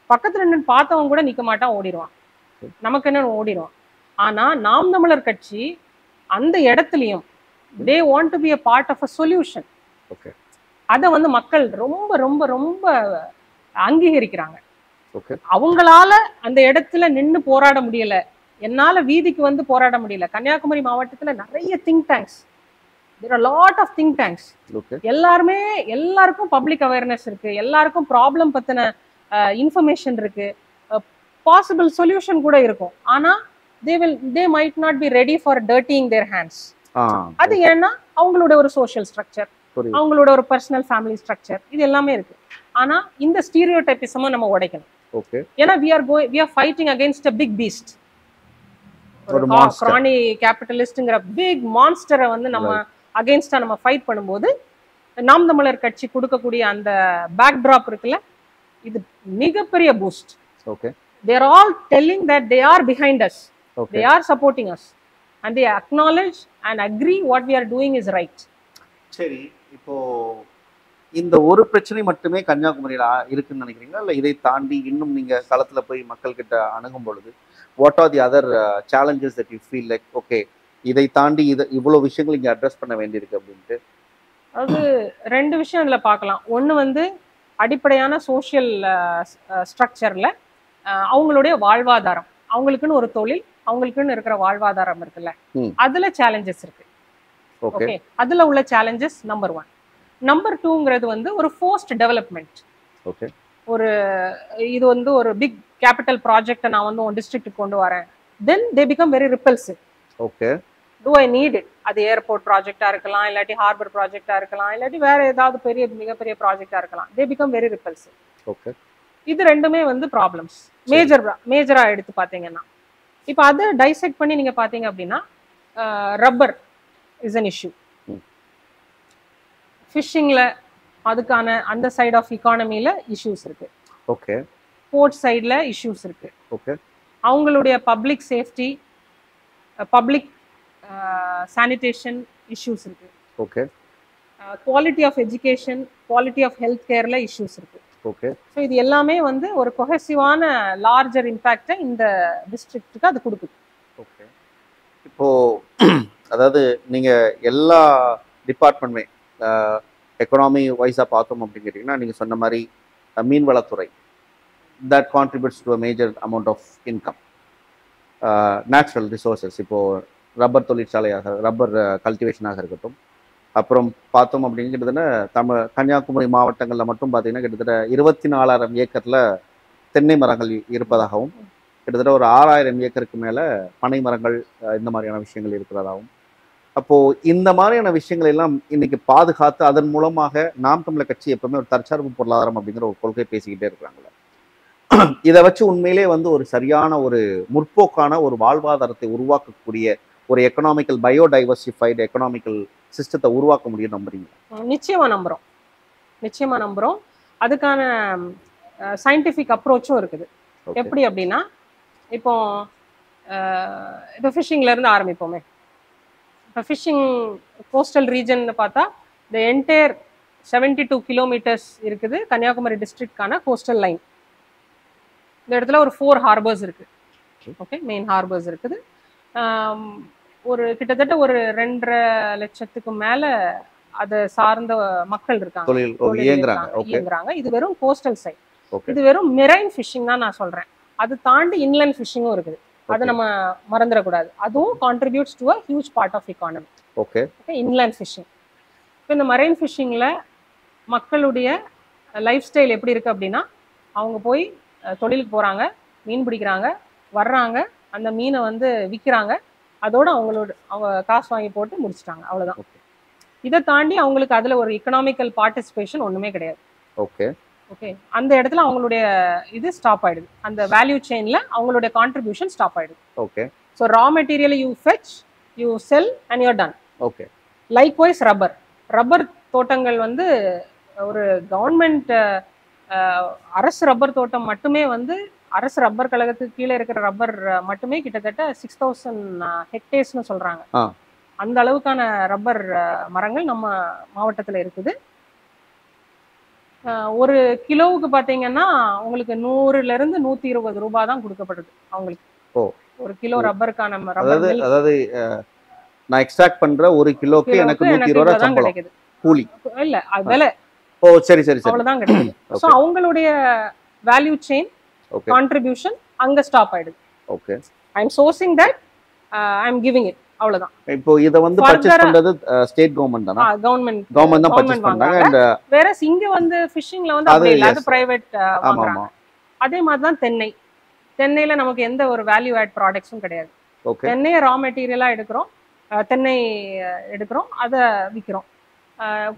பக்கத்துல நின்று பார்த்தவங்க கூட நிக்க மாட்டான், ஓடிடுவான், நமக்கு என்ன ஓடிடுவான். ஆனா நாம் தமிழர் கட்சி அந்த இடத்துலயும் they want to be a part of a solution. அத வந்து மக்கள் ரொம்ப ரொம்ப ரொம்ப அங்கீகரிக்கிறாங்க. அவங்களால அந்த இடத்துல நின்னு போராட முடியல, என்னால வீதிக்கு வந்து போராட முடியல. கன்னியாகுமரி மாவட்டத்துல நிறைய think tanks, there are a lot of think tanks. எல்லாருக்கும் பப்ளிக் அவேர்னஸ் இருக்கு, எல்லாருக்கும் ப்ராப்ளம் பத்தின இன்ஃபர்மேஷன் இருக்கு, பாசிபிள் சொல்யூஷன் கூட இருக்கும். ஆனா they might not be ready for dirtying their hands. அது ஏன்னா அவங்களோட ஒரு சோஷியல் ஸ்ட்ரக்சர், அவங்களோட ஒரு பர்சனல் ஃபேமிலி ஸ்ட்ரக்சர், இது எல்லாமே இருக்கு. ஆனா இந்த ஸ்டீரியோடைபிசமை நம்ம உடைக்கணும். ஏன்னா we are fighting against a big beast. ஒரு கிரானி கேபிட்டலிஸ்ட்ங்கற பிக் மான்ஸ்டரை வந்து நம்ம அகைன்ஸ்டா நம்ம ஃபைட் பண்ணும்போது நாம் தமிழர் கட்சி கொடுக்கக்கூடிய அந்த பேக் டிராப் இருக்குல்ல, இது மிகப்பெரிய boost. they are all telling that they are behind us, they are supporting us and they acknowledge and agree what we are doing is right. சரி, இப்போ இந்த ஒரு பிரச்சனை மட்டுமே கன்னியாகுமரியில இருக்குன்னு நினைக்கிறீங்களா, இல்ல இதை தாண்டி இன்னும் நீங்க களத்துல போய் மக்கள் கிட்ட அணுகும் பொழுது what are the other challenges that you feel like okay இதை தாண்டி இவ்வளவு விஷயங்கள் இங்க அட்ரஸ் பண்ண வேண்டியிருக்கு அப்படின்ட்டு? அது ரெண்டு விஷயம் இதுல பார்க்கலாம். ஒண்ணு வந்து அடிப்படையான சோஷியல் ஸ்ட்ரக்சர்ல அவங்களுடைய வாழ்வாதாரம், அவங்களுக்குன்னு ஒரு தொழில், அவங்களுக்குன்னு இருக்கிற வாழ்வாதாரம் இருக்குல்ல, அதுல சேலஞ்சஸ் இருக்கு. ஓகே, அதுல உள்ள சேலஞ்சஸ் நம்பர் 1. நம்பர் 2ங்கிறது வந்து ஒரு ஃபோர்ஸ்ட் டெவலப்மெண்ட். ஓகே, ஒரு இது வந்து ஒரு பிக் கேபிட்டல் ப்ராஜெக்ட்டை நான் வந்து உன் டிஸ்ட்ரிக்ட் கொண்டு வரேன், then they become very repulsive. Okay, do I need it? அது ஏர்போர்ட் ப்ராஜெக்டா இருக்கலாம், இல்லாட்டி ஹார்பர் ப்ராஜெக்டா இருக்கலாம், இல்லாட்டி வேற ஏதாவது மிகப்பெரிய ப்ராஜெக்டா இருக்கலாம். தே பிகம் வெரி ரிப்பல்சிவ். ஓகே, இது ரெண்டுமே வந்து ப்ராப்ளம்ஸ் மேஜரா எடுத்து பாத்தீங்கன்னா. இப்போ அதை டைசெக்ட் பண்ணி நீங்க பாத்தீங்க அப்படின்னா, ரப்பர் இஸ் அன் இஷ்யூ. ஃபிஷிங்ல அதுக்கான அந்த சைட் ஆஃப் எக்கானமில இஷ்யூஸ் இருக்கு. ஓகே, போர்ட் சைட்ல இஷ்யூஸ் இருக்கு. ஓகே, அவங்களுடைய public safety, public sanitation issues இருக்கு. Okay, quality of education, quality of health கேர்ல இஷ்யூஸ் இருக்கு. ஓகே, ஸோ இது எல்லாமே வந்து ஒரு கொஹெசிவான லார்ஜர் இம்பேக்டை இந்த டிஸ்ட்ரிக்ட்டுக்கு அது கொடுக்குது. ஓகே, இப்போ அதாவது நீங்க எல்லா டிபார்ட்மெண்ட்மே எக்கனாமி வைஸாக பார்த்தோம் அப்படின்னு கேட்டிங்கன்னா, நீங்கள் சொன்ன மாதிரி மீன்வளத்துறை that contributes to a major amount of income. Natural resources, இப்போது ரப்பர் தொழிற்சாலையாக, ரப்பர் கல்டிவேஷனாக இருக்கட்டும். அப்புறம் பார்த்தோம் அப்படின்னு கிட்டத்தட்ட கன்னியாகுமரி மாவட்டங்களில் மட்டும் பார்த்தீங்கன்னா கிட்டத்தட்ட 24,000 ஏக்கரில் தென்னை மரங்கள் இருப்பதாகவும், கிட்டத்தட்ட ஒரு 6,000 ஏக்கருக்கு மேலே பனை மரங்கள் இந்த மாதிரியான விஷயங்கள் இருக்கிறதாகவும். அப்போது இந்த மாதிரியான விஷயங்கள் எல்லாம் இன்னைக்கு பாதுகாத்து அதன் மூலமாக நாம் தமிழர் கட்சி எப்பவுமே ஒரு தற்சார்பு பொருளாதாரம் அப்படிங்கிற ஒரு கொள்கை பேசிக்கிட்டே இருக்கிறாங்களே, இதை வச்சு உண்மையிலே வந்து ஒரு சரியான ஒரு முற்போக்கான ஒரு வாழ்வாதாரத்தை உருவாக்கக்கூடிய ஒரு எக்கனாமிக்கல் பயோடைவர்சிஃபைடு எக்கனாமிக்கல் சிஸ்டத்தை உருவாக்க முடியும் நம்புறீங்களா? நிச்சயமா நம்புறோம். அதுக்கான சயின்டிஃபிக் அப்ரோச்சும் இருக்குது. எப்படி அப்படின்னா, இப்போ ஃபிஷிங்ல இருந்து ஆரம்பிப்போமே. இப்போ ஃபிஷிங் கோஸ்டல் ரீஜன் பார்த்தா இந்த என்டையர் 72 கிலோமீட்டர்ஸ் இருக்குது கன்னியாகுமரி டிஸ்ட்ரிக்ட்கான கோஸ்டல் லைன். இந்த இடத்துல ஒரு 4 ஹார்பர்ஸ் இருக்கு. ஓகே, மெயின் ஹார்பர்ஸ் இருக்குது. ஒரு கிட்டத்தட்ட ஒரு 2.5 லட்சத்துக்கு மேல அதை சார்ந்த மக்கள் இருக்காங்க, தொழில் இயங்குறாங்க. ஓகே இயங்குறாங்க. இது வெறும் கோஸ்டல் சைட். ஓகே இது வெறும் மெரைன் ஃபிஷிங் தான் நான் சொல்றேன். அது தாண்டி இன்லேண்ட் ஃபிஷிங்கும் இருக்குது. அதை நம்ம மறந்துடக்கூடாது. அதுவும் contributes to a huge part of economy. Okay okay, inland fishing. இப்போ இந்த மரைன் ஃபிஷிங்ல மக்களுடைய லைஃப் ஸ்டைல் எப்படி இருக்கு அப்படின்னா, அவங்க போய் தொழிலுக்கு போறாங்க, மீன் பிடிக்கிறாங்க, வர்றாங்க, அந்த மீனை வந்து விற்கிறாங்க, அதோட அவங்க காசு வாங்கி போட்டு முடிச்சிட்டாங்க, அவ்வளவுதான். இதை தாண்டி அவங்களுக்கு அதுல ஒரு எக்கனாமிக்கல் பார்ட்டிசிபேஷன் ஒண்ணுமே கிடையாது. ஓகே ஓகே, அந்த இடத்துல அவங்களுடைய இது ஸ்டாப் ஆயிடுது. அந்த வேல்யூ செயின்ல அவங்களுடைய கான்ட்ரிபியூஷன் ஸ்டாப் ஆயிடுது. Okay so raw material you fetch, you sell and you're done. Okay likewise rubber தோட்டங்கள் வந்து ஒரு கவர்மெண்ட் அரசு ரப்பர் தோட்டம் மட்டுமே வந்து அரசு ரப்பர் கழகத்துக்கு கீழே இருக்கிற ரப்பர் மட்டுமே கிட்டத்தட்ட 6000 ஹெக்டேர்ஸ்னு சொல்றாங்க. அந்த அளவுக்கான ரப்பர் மரங்கள் நம்ம மாவட்டத்துல இருக்குது. ஒரு கிலோவுக்கு பாத்தீங்கன்னா உங்களுக்கு 100ல இருந்து 120 ரூபாய் தான் கொடுக்கப்படுது அவங்களுக்கு. ஒரு கிலோ ரப்பருக்கான அதாவது நான் எக்ஸ்ட்ராக்ட் பண்ற ஒரு கிலோக்கு எனக்கு 120 ரூபாய் தான் கிடைக்குது கூலி. இல்ல அது விலை. ஓ சரி சரி சரி, அவ்வளவுதான் கிடைக்குது. சோ அவங்களுடைய வேல்யூ செயின் கான்ட்ரிபியூஷன் அங்க ஸ்டாப் ஆயிடுது. Okay, I am sourcing that, I am giving it, அவ்வளவுதான். இப்போ இத வந்து பர்ச்சேஸ் பண்றது ஸ்டேட் கவர்மெண்ட் தானா? கவர்மெண்ட் தான் பர்ச்சேஸ் பண்றாங்க. and வேற இங்க வந்து ஃபிஷிங்ல வந்து அப்படி இல்ல, அது பிரைவேட் வாங்குறாங்க. அதே மாதிரி தான் தென்னையில நமக்கு எந்த ஒரு வேல்யூ ஆட் ப்ராடக்ட்ஸும் கிடையாது. தென்னையை ரா மெட்டீரியலா எடுக்கிறோம், தென்னை எடுக்கிறோம், அதை விற்கிறோம்.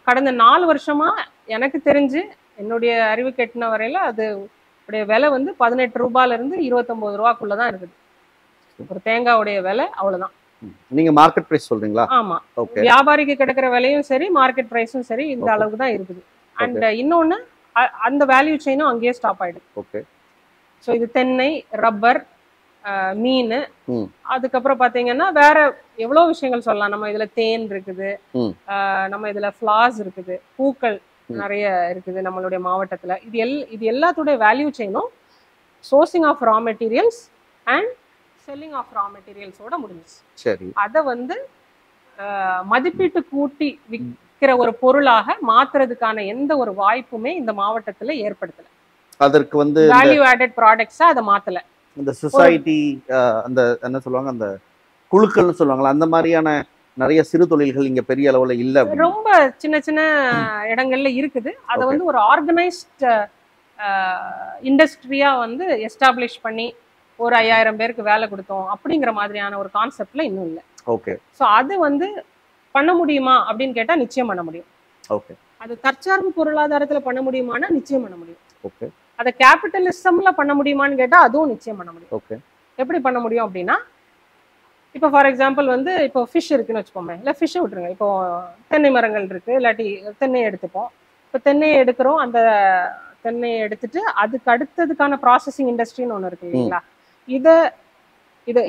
கடந்த 4 வருஷமா எனக்கு தெரிஞ்சு என்னுடைய அறிவு கெட்டின வரையில அது விலை வந்து 18 ரூபாயில இருந்து 29 ரூபாய்க்குள்ளதான் இருக்குது ஒரு தேங்காவுடைய விலை, அவ்வளவுதான். நீங்க மார்க்கெட் பிரைஸ் சொல்றீங்களா? ஆமா, வியாபாரிக்கு கிடைக்கிற விலையும் சரி, மார்க்கெட் பிரைஸும் சரி, இந்த அளவுக்கு தான் இருக்குது. அண்ட் இன்னொன்னு, அந்த வேல்யூ செயினும் அங்கேயே ஸ்டாப் ஆயிடுது. ஓகே, ஸோ இது தென்னை, ரப்பர், மீன், அதுக்கப்புறம் பாத்தீங்கன்னா வேற எவ்வளவு விஷயங்கள் சொல்லலாம். நம்ம இதுல தேன் இருக்குது, நம்ம இதுல ஃபிளார்ஸ் இருக்குது, பூக்கள் நிறைய இருக்குது நம்மளுடைய மாவட்டத்துல. இது எல்லாத்துடைய வேல்யூ செயினும் sourcing of raw materials and selling of raw மெட்டீரியல்ஸோட முடிஞ்சிச்சு. சரி, அதை வந்து மதிப்பீட்டு கூட்டி விற்கிற ஒரு பொருளாக மாத்துறதுக்கான எந்த ஒரு வாய்ப்புமே இந்த மாவட்டத்துல ஏற்படுத்தல. அதற்கு வந்து வேல்யூ ஆடட் ப்ராடக்ட்ஸா அதை மாத்தல. இந்த சொசைட்டி அந்த என்ன சொல்லுவாங்க, அந்த குழுக்கள்னு சொல்லுவாங்களா, அந்த மாதிரியான நிறைய சிறு தொழில்கள் இங்க பெரிய அளவுல இல்ல. ரொம்ப சின்ன சின்ன இடங்கள்ல இருக்குது. அதை வந்து ஒரு ஆர்கனைஸ்ட் இண்டஸ்ட்ரியா வந்து எஸ்டாப்ளிஷ் பண்ணி ஒரு 5000 பேருக்கு வேலை கொடுத்தோம் அப்படிங்கிற மாதிரியான ஒரு கான்செப்ட்ல இன்னும் இல்லை. ஓகே, ஸோ அது வந்து பண்ண முடியுமா அப்படின்னு கேட்டா நிச்சயம் பண்ண முடியும். ஓகே, அது தற்சார்பு பொருளாதாரத்துல பண்ண முடியுமானா நிச்சயம் பண்ண முடியும். ஓகே, அதை கேபிட்டலிசம்ல பண்ண முடியுமான்னு கேட்டா அதுவும் நிச்சயம் பண்ண முடியும். ஓகே, எப்படி பண்ண முடியும் அப்படின்னா, இப்போ ஃபார் எக்ஸாம்பிள் வந்து இப்போ ஃபிஷ் இருக்குன்னு வச்சுப்போமே, இல்லை ஃபிஷ்ஷை விட்டுருங்க, இப்போ தென்னை மரங்கள் இருக்கு, இல்லாட்டி தென்னையை எடுத்துப்போம். இப்போ தென்னையை எடுக்கிறோம், அந்த தென்னையை எடுத்துட்டு அதுக்கு அடுத்ததுக்கான ப்ராசஸிங் இண்டஸ்ட்ரின்னு ஒன்று இருக்கு இல்லைங்களா.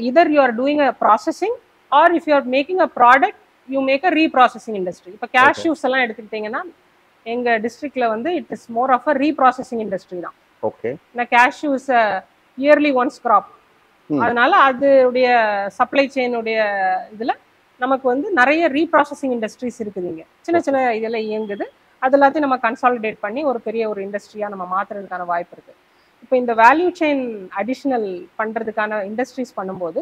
Either you are doing a processing, or if you are making a product you make a reprocessing industry. இப்போ கேஷ்யூஸ் எல்லாம் எடுத்துக்கிட்டீங்கன்னா எங்க டிஸ்ட்ரிக்ட்ல வந்து it is more of a reprocessing industry தான். Okay, cashew is yearly once crop. அதனால அதோடைய supply செயினுடைய இதுல நமக்கு வந்து நிறைய ரீப்ராசஸிங் இண்டஸ்ட்ரீஸ் இருக்குது. இங்க சின்ன சின்ன இதெல்லாம் இயங்குது. அது எல்லாத்தையும் நம்ம கன்சாலிடேட் பண்ணி ஒரு பெரிய ஒரு இண்டஸ்ட்ரியா நம்ம மாத்துறதுக்கான வாய்ப்பு இருக்கு. இப்போ இந்த வேல்யூ செயின் அடிஷனல் பண்றதுக்கான இண்டஸ்ட்ரீஸ் பண்ணும்போது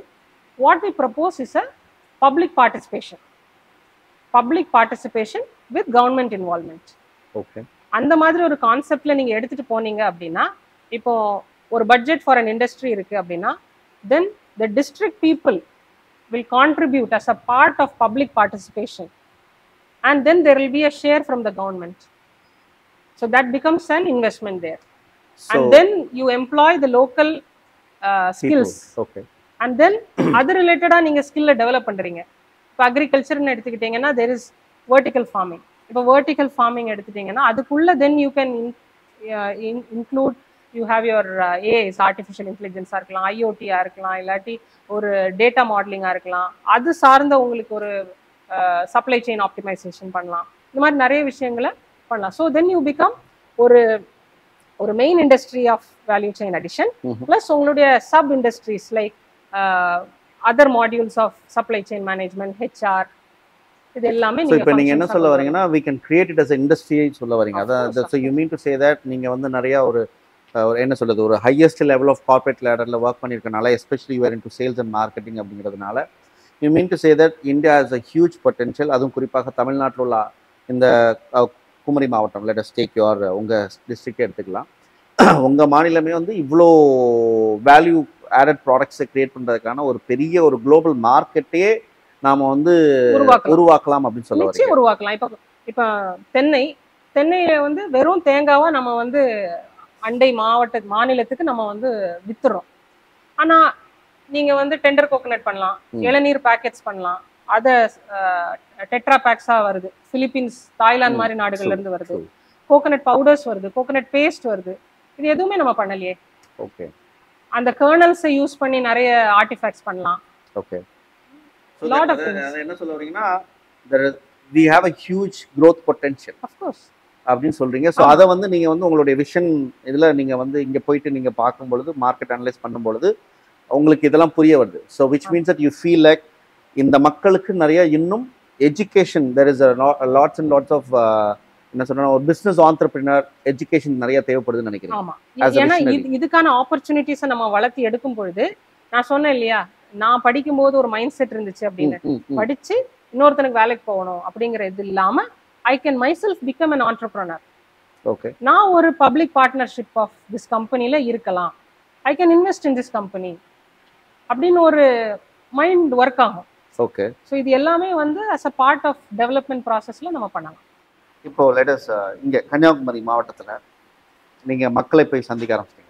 what we propose is a public participation with government involvement. Okay, அந்த மாதிரி ஒரு கான்செப்ட்ல நீங்க எடுத்துட்டு போனீங்க அப்படின்னா, இப்போ ஒரு பட்ஜெட் ஃபார் அன் இண்டஸ்ட்ரி இருக்கு அப்படின்னா, then the district people will contribute as a part of public participation, and then there will be a share from the government. So that becomes an investment there. So, and then you employ the local skills. Okay, and then other related நீங்க ஸ்கில்ல develop பண்றீங்க. இப்போ அக்ரிகல்ச்சர்னு எடுத்துக்கிட்டீங்கன்னா there is vertical farming. இப்போ vertical farming எடுத்துட்டீங்கன்னா அதுக்குள்ள then you can include, you have your AIs, artificial intelligence இருக்கலாம், IoT இருக்கலாம், இல்லாட்டி ஒரு டேட்டா மாடலிங்கா இருக்கலாம், அது சார்ந்த உங்களுக்கு ஒரு சப்ளை செயின் ஆப்டிமைசேஷன் பண்ணலாம். இந்த மாதிரி நிறைய விஷயங்களை பண்ணலாம். ஸோ தென் யூ பிகம் ஒரு main industry of value chain addition, plus உங்களுடைய sub industries like other modules of supply chain management, HR, இது எல்லாமே ஸோ இப்போ நீங்கள் என்ன functions-ஆ சொல்ல கொண்டு வரீங்கன்னா we can create it as an industry சொல்ல வரீங்க. Of course, அதான் so you mean to say that நீங்கள் வந்து நிறையா ஒரு என்ன சொல்றது, ஒரு ஹையஸ்ட் லெவல் ஆஃப் கார்பரேட் லேடரில் ஒர்க் பண்ணியிருக்கனால, especially you're into sales and marketing அப்படிங்கிறதுனால, you mean to say that India has a huge potential. அதுவும் குறிப்பாக தமிழ்நாட்டில் உள்ள இந்த குமரி மாவட்டம், லெட் அஸ் டேக் யுவர் உங்கள் டிஸ்ட்ரிக்டே எடுத்துக்கலாம். உங்கள் மாநிலமே வந்து இவ்வளோ வேல்யூ ஆடட் ப்ராடக்ட்ஸை கிரியேட் பண்ணுறதுக்கான ஒரு பெரிய ஒரு குளோபல் மார்க்கெட்டே நாம வந்து உருவாக்கலாம் அப்படின்னு சொல்ல வரீங்க. நிச்சயம் உருவாக்கலாம். இப்போ தென்னையில வந்து வெறும் தேங்காவா நம்ம வந்து அண்டை மாநிலத்துக்கு நம்ம வந்து வித்துறோம். ஆனா நீங்க வந்து டெண்டர் கோகனட் பண்ணலாம், இளநீர் பேக்கெட்ஸ் பண்ணலாம், அத டெட்ரா பேக்ஸா வருது, பிலிப்பீன்ஸ், தாய்லாந்து மாதிரி நாடுகள்ல இருந்து வருது, கோகனட் பவுடர்ஸ் வருது, கோகனட் பேஸ்ட் வருது. இது எதுவுமே நம்ம பண்ணலையே. ஓகே. அந்த கர்னல்ஸை யூஸ் பண்ணி நிறைய ஆர்டிஃபேக்ட்ஸ் பண்ணலாம். ஓகே. lot of things. என்ன சொல்ல வரீங்கன்னா we have a huge growth potential. Of course. அப்படின்னு சொல்றீங்க. ஸோ அதை வந்து நீங்க வந்து உங்களுடைய விஷன் இதுல நீங்க வந்து இங்க போயிட்டு நீங்க பார்க்கும் பொழுது, மார்க்கெட் அனலைஸ் பண்ணும் பொழுது உங்களுக்கு இதெல்லாம் புரிய வருது. So which means that you feel like இந்த மக்களுக்கு நிறைய இன்னும் education, there is lots and lots of என்ன சொன்னா ஒரு பிசினஸ் ஆண்டர்பிரினர் எஜுகேஷன் நிறைய தேவைப்படுதுன்னு நினைக்கிறேன். ஆமா, ஏன்னா இதுக்கான ஆப்பர்ச்சுனிட்டிஸை நம்ம வளர்த்து எடுக்கும் பொழுது, நான் சொன்னேன் இல்லையா, நான் படிக்கும்போது ஒரு மைண்ட் செட் இருந்துச்சு அப்படின்னு, படிச்சு இன்னொருத்தனுக்கு வேலைக்கு போகணும் அப்படிங்கிற இது இல்லாம I can myself become an entrepreneur. Okay. நான் ஒரு பப்ளிக் பார்ட்னர்ஷிப் ஆஃப் திஸ் கம்பெனில இருக்கலாம், I can invest in this company அப்படின்னு ஒரு மைண்ட் ஒர்க் ஆகும். ஓகே. ஸோ இது எல்லாமே வந்து as a part of development ப்ராசஸ்ல நம்ம பண்ணலாம். இப்போ லெட்டஸ் இங்க கன்னியாகுமரி மாவட்டத்துல நீங்க மக்களை போய் சந்திக்க ஆரம்பிச்சிட்டீங்க.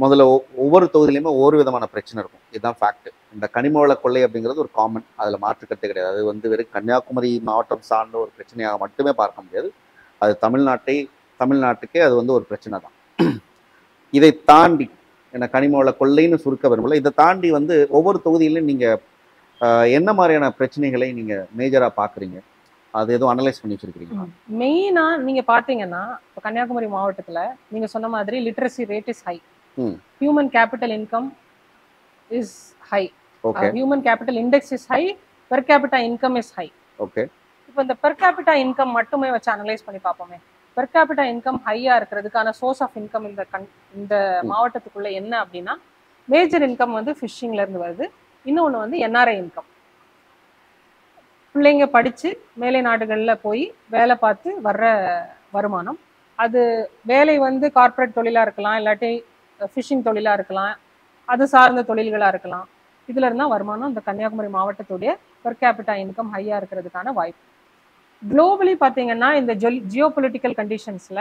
முதல்ல ஒவ்வொரு தொகுதியிலுமே ஒவ்வொரு விதமான பிரச்சனை இருக்கும், இதுதான் ஃபேக்ட். இந்த கனிம வள கொள்ளை அப்படிங்கிறது ஒரு காமன், அதில் மாற்றுக்கருத்து கிடையாது. அது வந்து வெறும் கன்னியாகுமரி மாவட்டம் சார்ந்த ஒரு பிரச்சனையாக மட்டுமே பார்க்க முடியாது, அது தமிழ்நாட்டுக்கே அது வந்து ஒரு பிரச்சனை தான். இதை தாண்டி என்ன கனிம வள கொள்ளைன்னு சுருக்க விரும்பல, இதை தாண்டி வந்து ஒவ்வொரு தொகுதியிலும் நீங்கள் என்ன மாதிரியான பிரச்சனைகளை நீங்கள் மேஜராக பார்க்குறீங்க, அது எதுவும் அனலைஸ் பண்ணி வச்சிருக்கீங்க? மெயினா நீங்க பாத்தீங்கன்னா இப்போ கன்னியாகுமரி மாவட்டத்துல நீங்க சொன்ன மாதிரி literacy rate is high, human capital income is high, human capital index is high, per capita income is high. Okay. இப்போ இந்த பெர் கேபிட்டா இன்கம் மட்டுமே வச்சு அனலைஸ் பண்ணி பார்ப்போமே. பெர் கேபிட்டா இன்கம் ஹையா இருக்கிறதுக்கான சோர்ஸ் ஆஃப் இன்கம் இந்த மாவட்டத்துக்குள்ள என்ன அப்படின்னா, மேஜர் இன்கம் வந்து ஃபிஷிங்ல இருந்து வருது, இன்னொன்று வந்து என்ஆர்ஐ இன்கம். பிள்ளைங்க படிச்சு மேலை நாடுகள்ல போய் வேலை பார்த்து வர்ற வருமானம், அது வேலை வந்து கார்ப்பரேட் தொழிலா இருக்கலாம், இல்லாட்டி ஃபிஷிங் தொழிலா இருக்கலாம், அது சார்ந்த தொழில்களா இருக்கலாம். இதுல இருந்தா வருமானம் இந்த கன்னியாகுமரி மாவட்டத்துடைய பெர் கேபிட்டா இன்கம் ஹையா இருக்கிறதுக்கான வாய்ப்பு. குளோபலி பாத்தீங்கன்னா இந்த ஜியோ பொலிட்டிக்கல் கண்டிஷன்ஸ்ல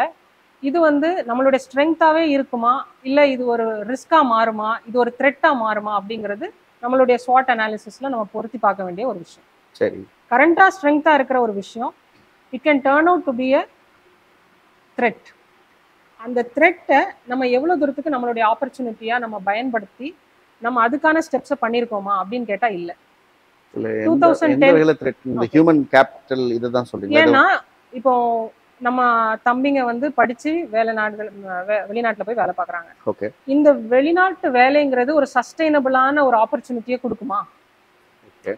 இது வந்து நம்மளுடைய ஸ்ட்ரென்த்தாவே இருக்குமா, இல்லை இது ஒரு ரிஸ்கா மாறுமா, இது ஒரு த்ரெட்டா மாறுமா அப்படிங்கிறது நம்மளுடைய ஸ்வாட் அனாலிசிஸ்ல நம்ம பொருத்தி பார்க்க வேண்டிய ஒரு விஷயம். சரி. கரண்டா ஸ்ட்ரென்த்தா இருக்கிற ஒரு விஷயம் it can turn out to be a thread. அந்த த்ரெட்டை நம்ம எவ்வளவு தூரத்துக்கு நம்மளுடைய ஆப்பர்ச்சுனிட்டியா நம்ம பயன்படுத்தி நம்ம அதுக்கான ஸ்டெப்ஸை பண்ணியிருக்கோமா அப்படின்னு கேட்டா இல்லை. 2010 ஹியூமன் கேபிட்டல் இதுதான் சொல்றீங்க. ஏன்னா இப்போ நம்ம தம்பிங்க வந்து படிச்சு வெளிநாட்டுல போய் வேலை பார்க்குறாங்க. ஓகே. இந்த வெளிநாட்டு வேலைங்கிறது ஒரு சஸ்டைனபிளான ஒரு ஆப்பர்ச்சுனிட்டியை கொடுக்குமா?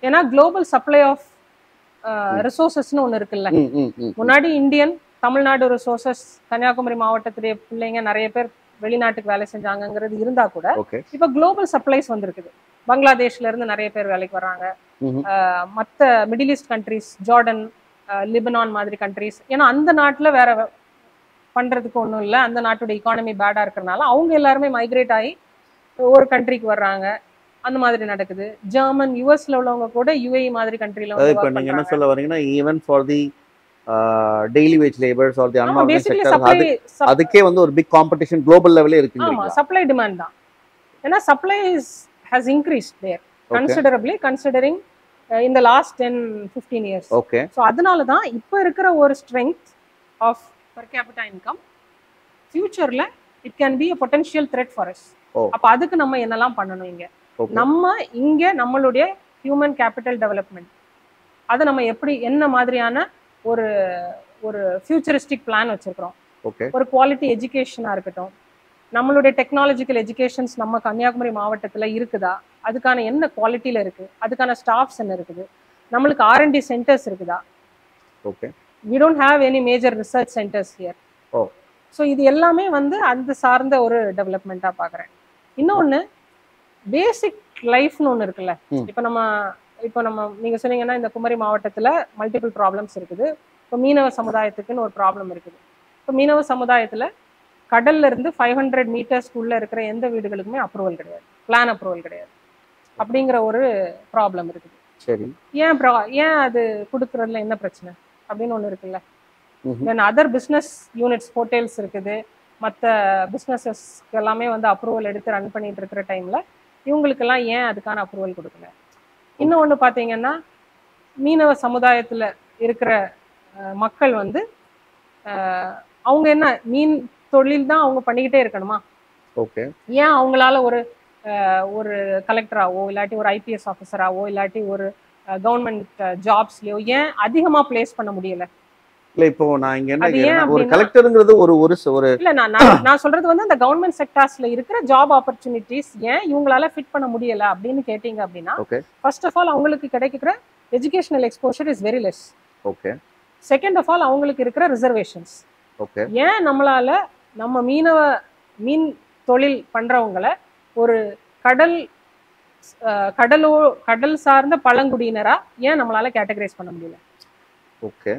ஏன்னா குளோபல் சப்ளை ஆஃப் ரிசோர்சஸ்னு ஒன்று இருக்குல்ல. முன்னாடி இந்தியன் தமிழ்நாடு ரிசோர்சஸ், கன்னியாகுமரி மாவட்டத்துடைய பிள்ளைங்க நிறைய பேர் வெளிநாட்டுக்கு வேலை செஞ்சாங்கிறது இருந்தா கூட இப்ப குளோபல் சப்ளைஸ் வந்திருக்குது. பங்களாதேஷ்ல இருந்து நிறைய பேர் வேலைக்கு வர்றாங்க, மற்ற மிடில் ஈஸ்ட் கண்ட்ரிஸ், ஜார்டன், லிபனான் மாதிரி கண்ட்ரிஸ். ஏன்னா அந்த நாட்டுல வேற பண்றதுக்கு ஒன்றும் இல்லை, அந்த நாட்டுடைய எக்கானமி பேடா இருக்கிறதுனால அவங்க எல்லாருமே மைக்ரேட் ஆகி ஒரு கண்ட்ரிக்கு வர்றாங்க. அந்த மாதிரி நடக்குது. ஜெர்மன், யுஎஸ்ல உள்ளவங்க கூட யுஏஇ மாதிரி கண்ட்ரில வந்து இப்போ நீங்க என்ன சொல்ல வரீங்கன்னா, even for the daily wage labours or the unorganised sector, அதுக்கே வந்து ஒரு பிக் காம்படிஷன் குளோபல் லெவல்ல இருக்கு. ஆமா, சப்ளை டிமாண்ட் தான். ஏன்னா supply has increased there considerably considering in the last 10-15 years. Okay. So அதனால தான் இப்போ இருக்கிற ஒரு strength of per capita income futureல it can be a potential threat for us. அப்ப அதுக்கு நம்ம என்னெல்லாம் பண்ணணும் இங்க? நம்ம இங்க நம்மளுடைய ஹியூமன் கேபிட்டல் டெவலப்மெண்ட் அதை நம்ம எப்படி என்ன மாதிரியான ஒரு ஃபியூச்சரிஸ்டிக் பிளான் வச்சிருக்கிறோம். ஒரு குவாலிட்டி எஜுகேஷனா இருக்கட்டும், நம்மளுடைய டெக்னாலஜிக்கல் எஜுகேஷன்ஸ் நம்ம கன்னியாகுமரி மாவட்டத்துல இருக்குதா, அதுக்கான என்ன குவாலிட்டியில இருக்கு, அதுக்கான ஸ்டாஃப்ஸ் என்ன இருக்குது, நம்மளுக்கு R&D சென்டர்ஸ் இருக்குதா. Okay. we don't have any major research centers here. ஓ. ஸோ இது எல்லாமே வந்து அந்த சார்ந்த ஒரு டெவலப்மெண்ட்டாக பார்க்குறேன். இன்னொன்று பேசிக் லைஃப்னு ஒன்று இருக்குல்ல. இப்போ நம்ம நீங்கள் சொன்னீங்கன்னா இந்த குமரி மாவட்டத்தில் மல்டிபிள் ப்ராப்ளம்ஸ் இருக்குது. இப்போ மீனவ சமுதாயத்துக்குன்னு ஒரு ப்ராப்ளம் இருக்குது. இப்போ மீனவ சமுதாயத்தில் கடல்ல இருந்து 500 மீட்டர்ஸ்க்குள்ளே இருக்கிற எந்த வீடுகளுக்குமே அப்ரூவல் கிடையாது, பிளான் அப்ரூவல் கிடையாது. அப்படிங்கிற ஒரு ப்ராப்ளம் இருக்குது. சரி. ஏன் அது கொடுக்குறதுல என்ன பிரச்சனை அப்படின்னு ஒன்று இருக்குல்ல. Then other business units, hotels இருக்குது, மற்ற பிஸ்னஸஸ்க்கு எல்லாமே வந்து அப்ரூவல் எடுத்து ரன் பண்ணிட்டு இருக்கிற டைமில் இவங்களுக்கெல்லாம் ஏன் அதுக்கான அப்ரூவல் கொடுக்கல. இன்னொன்று பார்த்தீங்கன்னா மீனவ சமுதாயத்தில் இருக்கிற மக்கள் வந்து அவங்க என்ன மீன் தொழில் தான் அவங்க பண்ணிக்கிட்டே இருக்கணுமா? ஓகே. ஏன் அவங்களால ஒரு கலெக்டராவோ இல்லாட்டி ஒரு IPS ஆஃபீஸராவோ இல்லாட்டி ஒரு கவர்மெண்ட் ஜாப்ஸ்லயோ ஏன் அதிகமா பிளேஸ் பண்ண முடியல? இல்ல இப்போ நான் இங்க என்ன ஒரு கலெக்டர்ங்கிறது ஒரு இல்ல நான் சொல்றது வந்து அந்த கவர்மெண்ட் செக்டார்ஸ்ல இருக்கிற ஜாப் ஆப்பர்ச்சுனிட்டிஸ் ஏன் இவங்களால ஃபிட் பண்ண முடியல அப்படின்னு கேட்டீங்க அப்படின்னா, ஃபர்ஸ்ட் ஆஃப் ஆல் அவங்களுக்கு கிடைக்கிற educational exposure is very less. Okay. Second of all அவங்களுக்கு இருக்கிற ரிசர்வேஷன்ஸ். ஓகே. ஏன் நம்மளால நம்ம மீன் தொழில் பண்றவங்களை ஒரு கடல் சார்ந்த பழங்குடியினரா ஏன் நம்மளால கேட்டகரைஸ் பண்ண முடியல? ஓகே.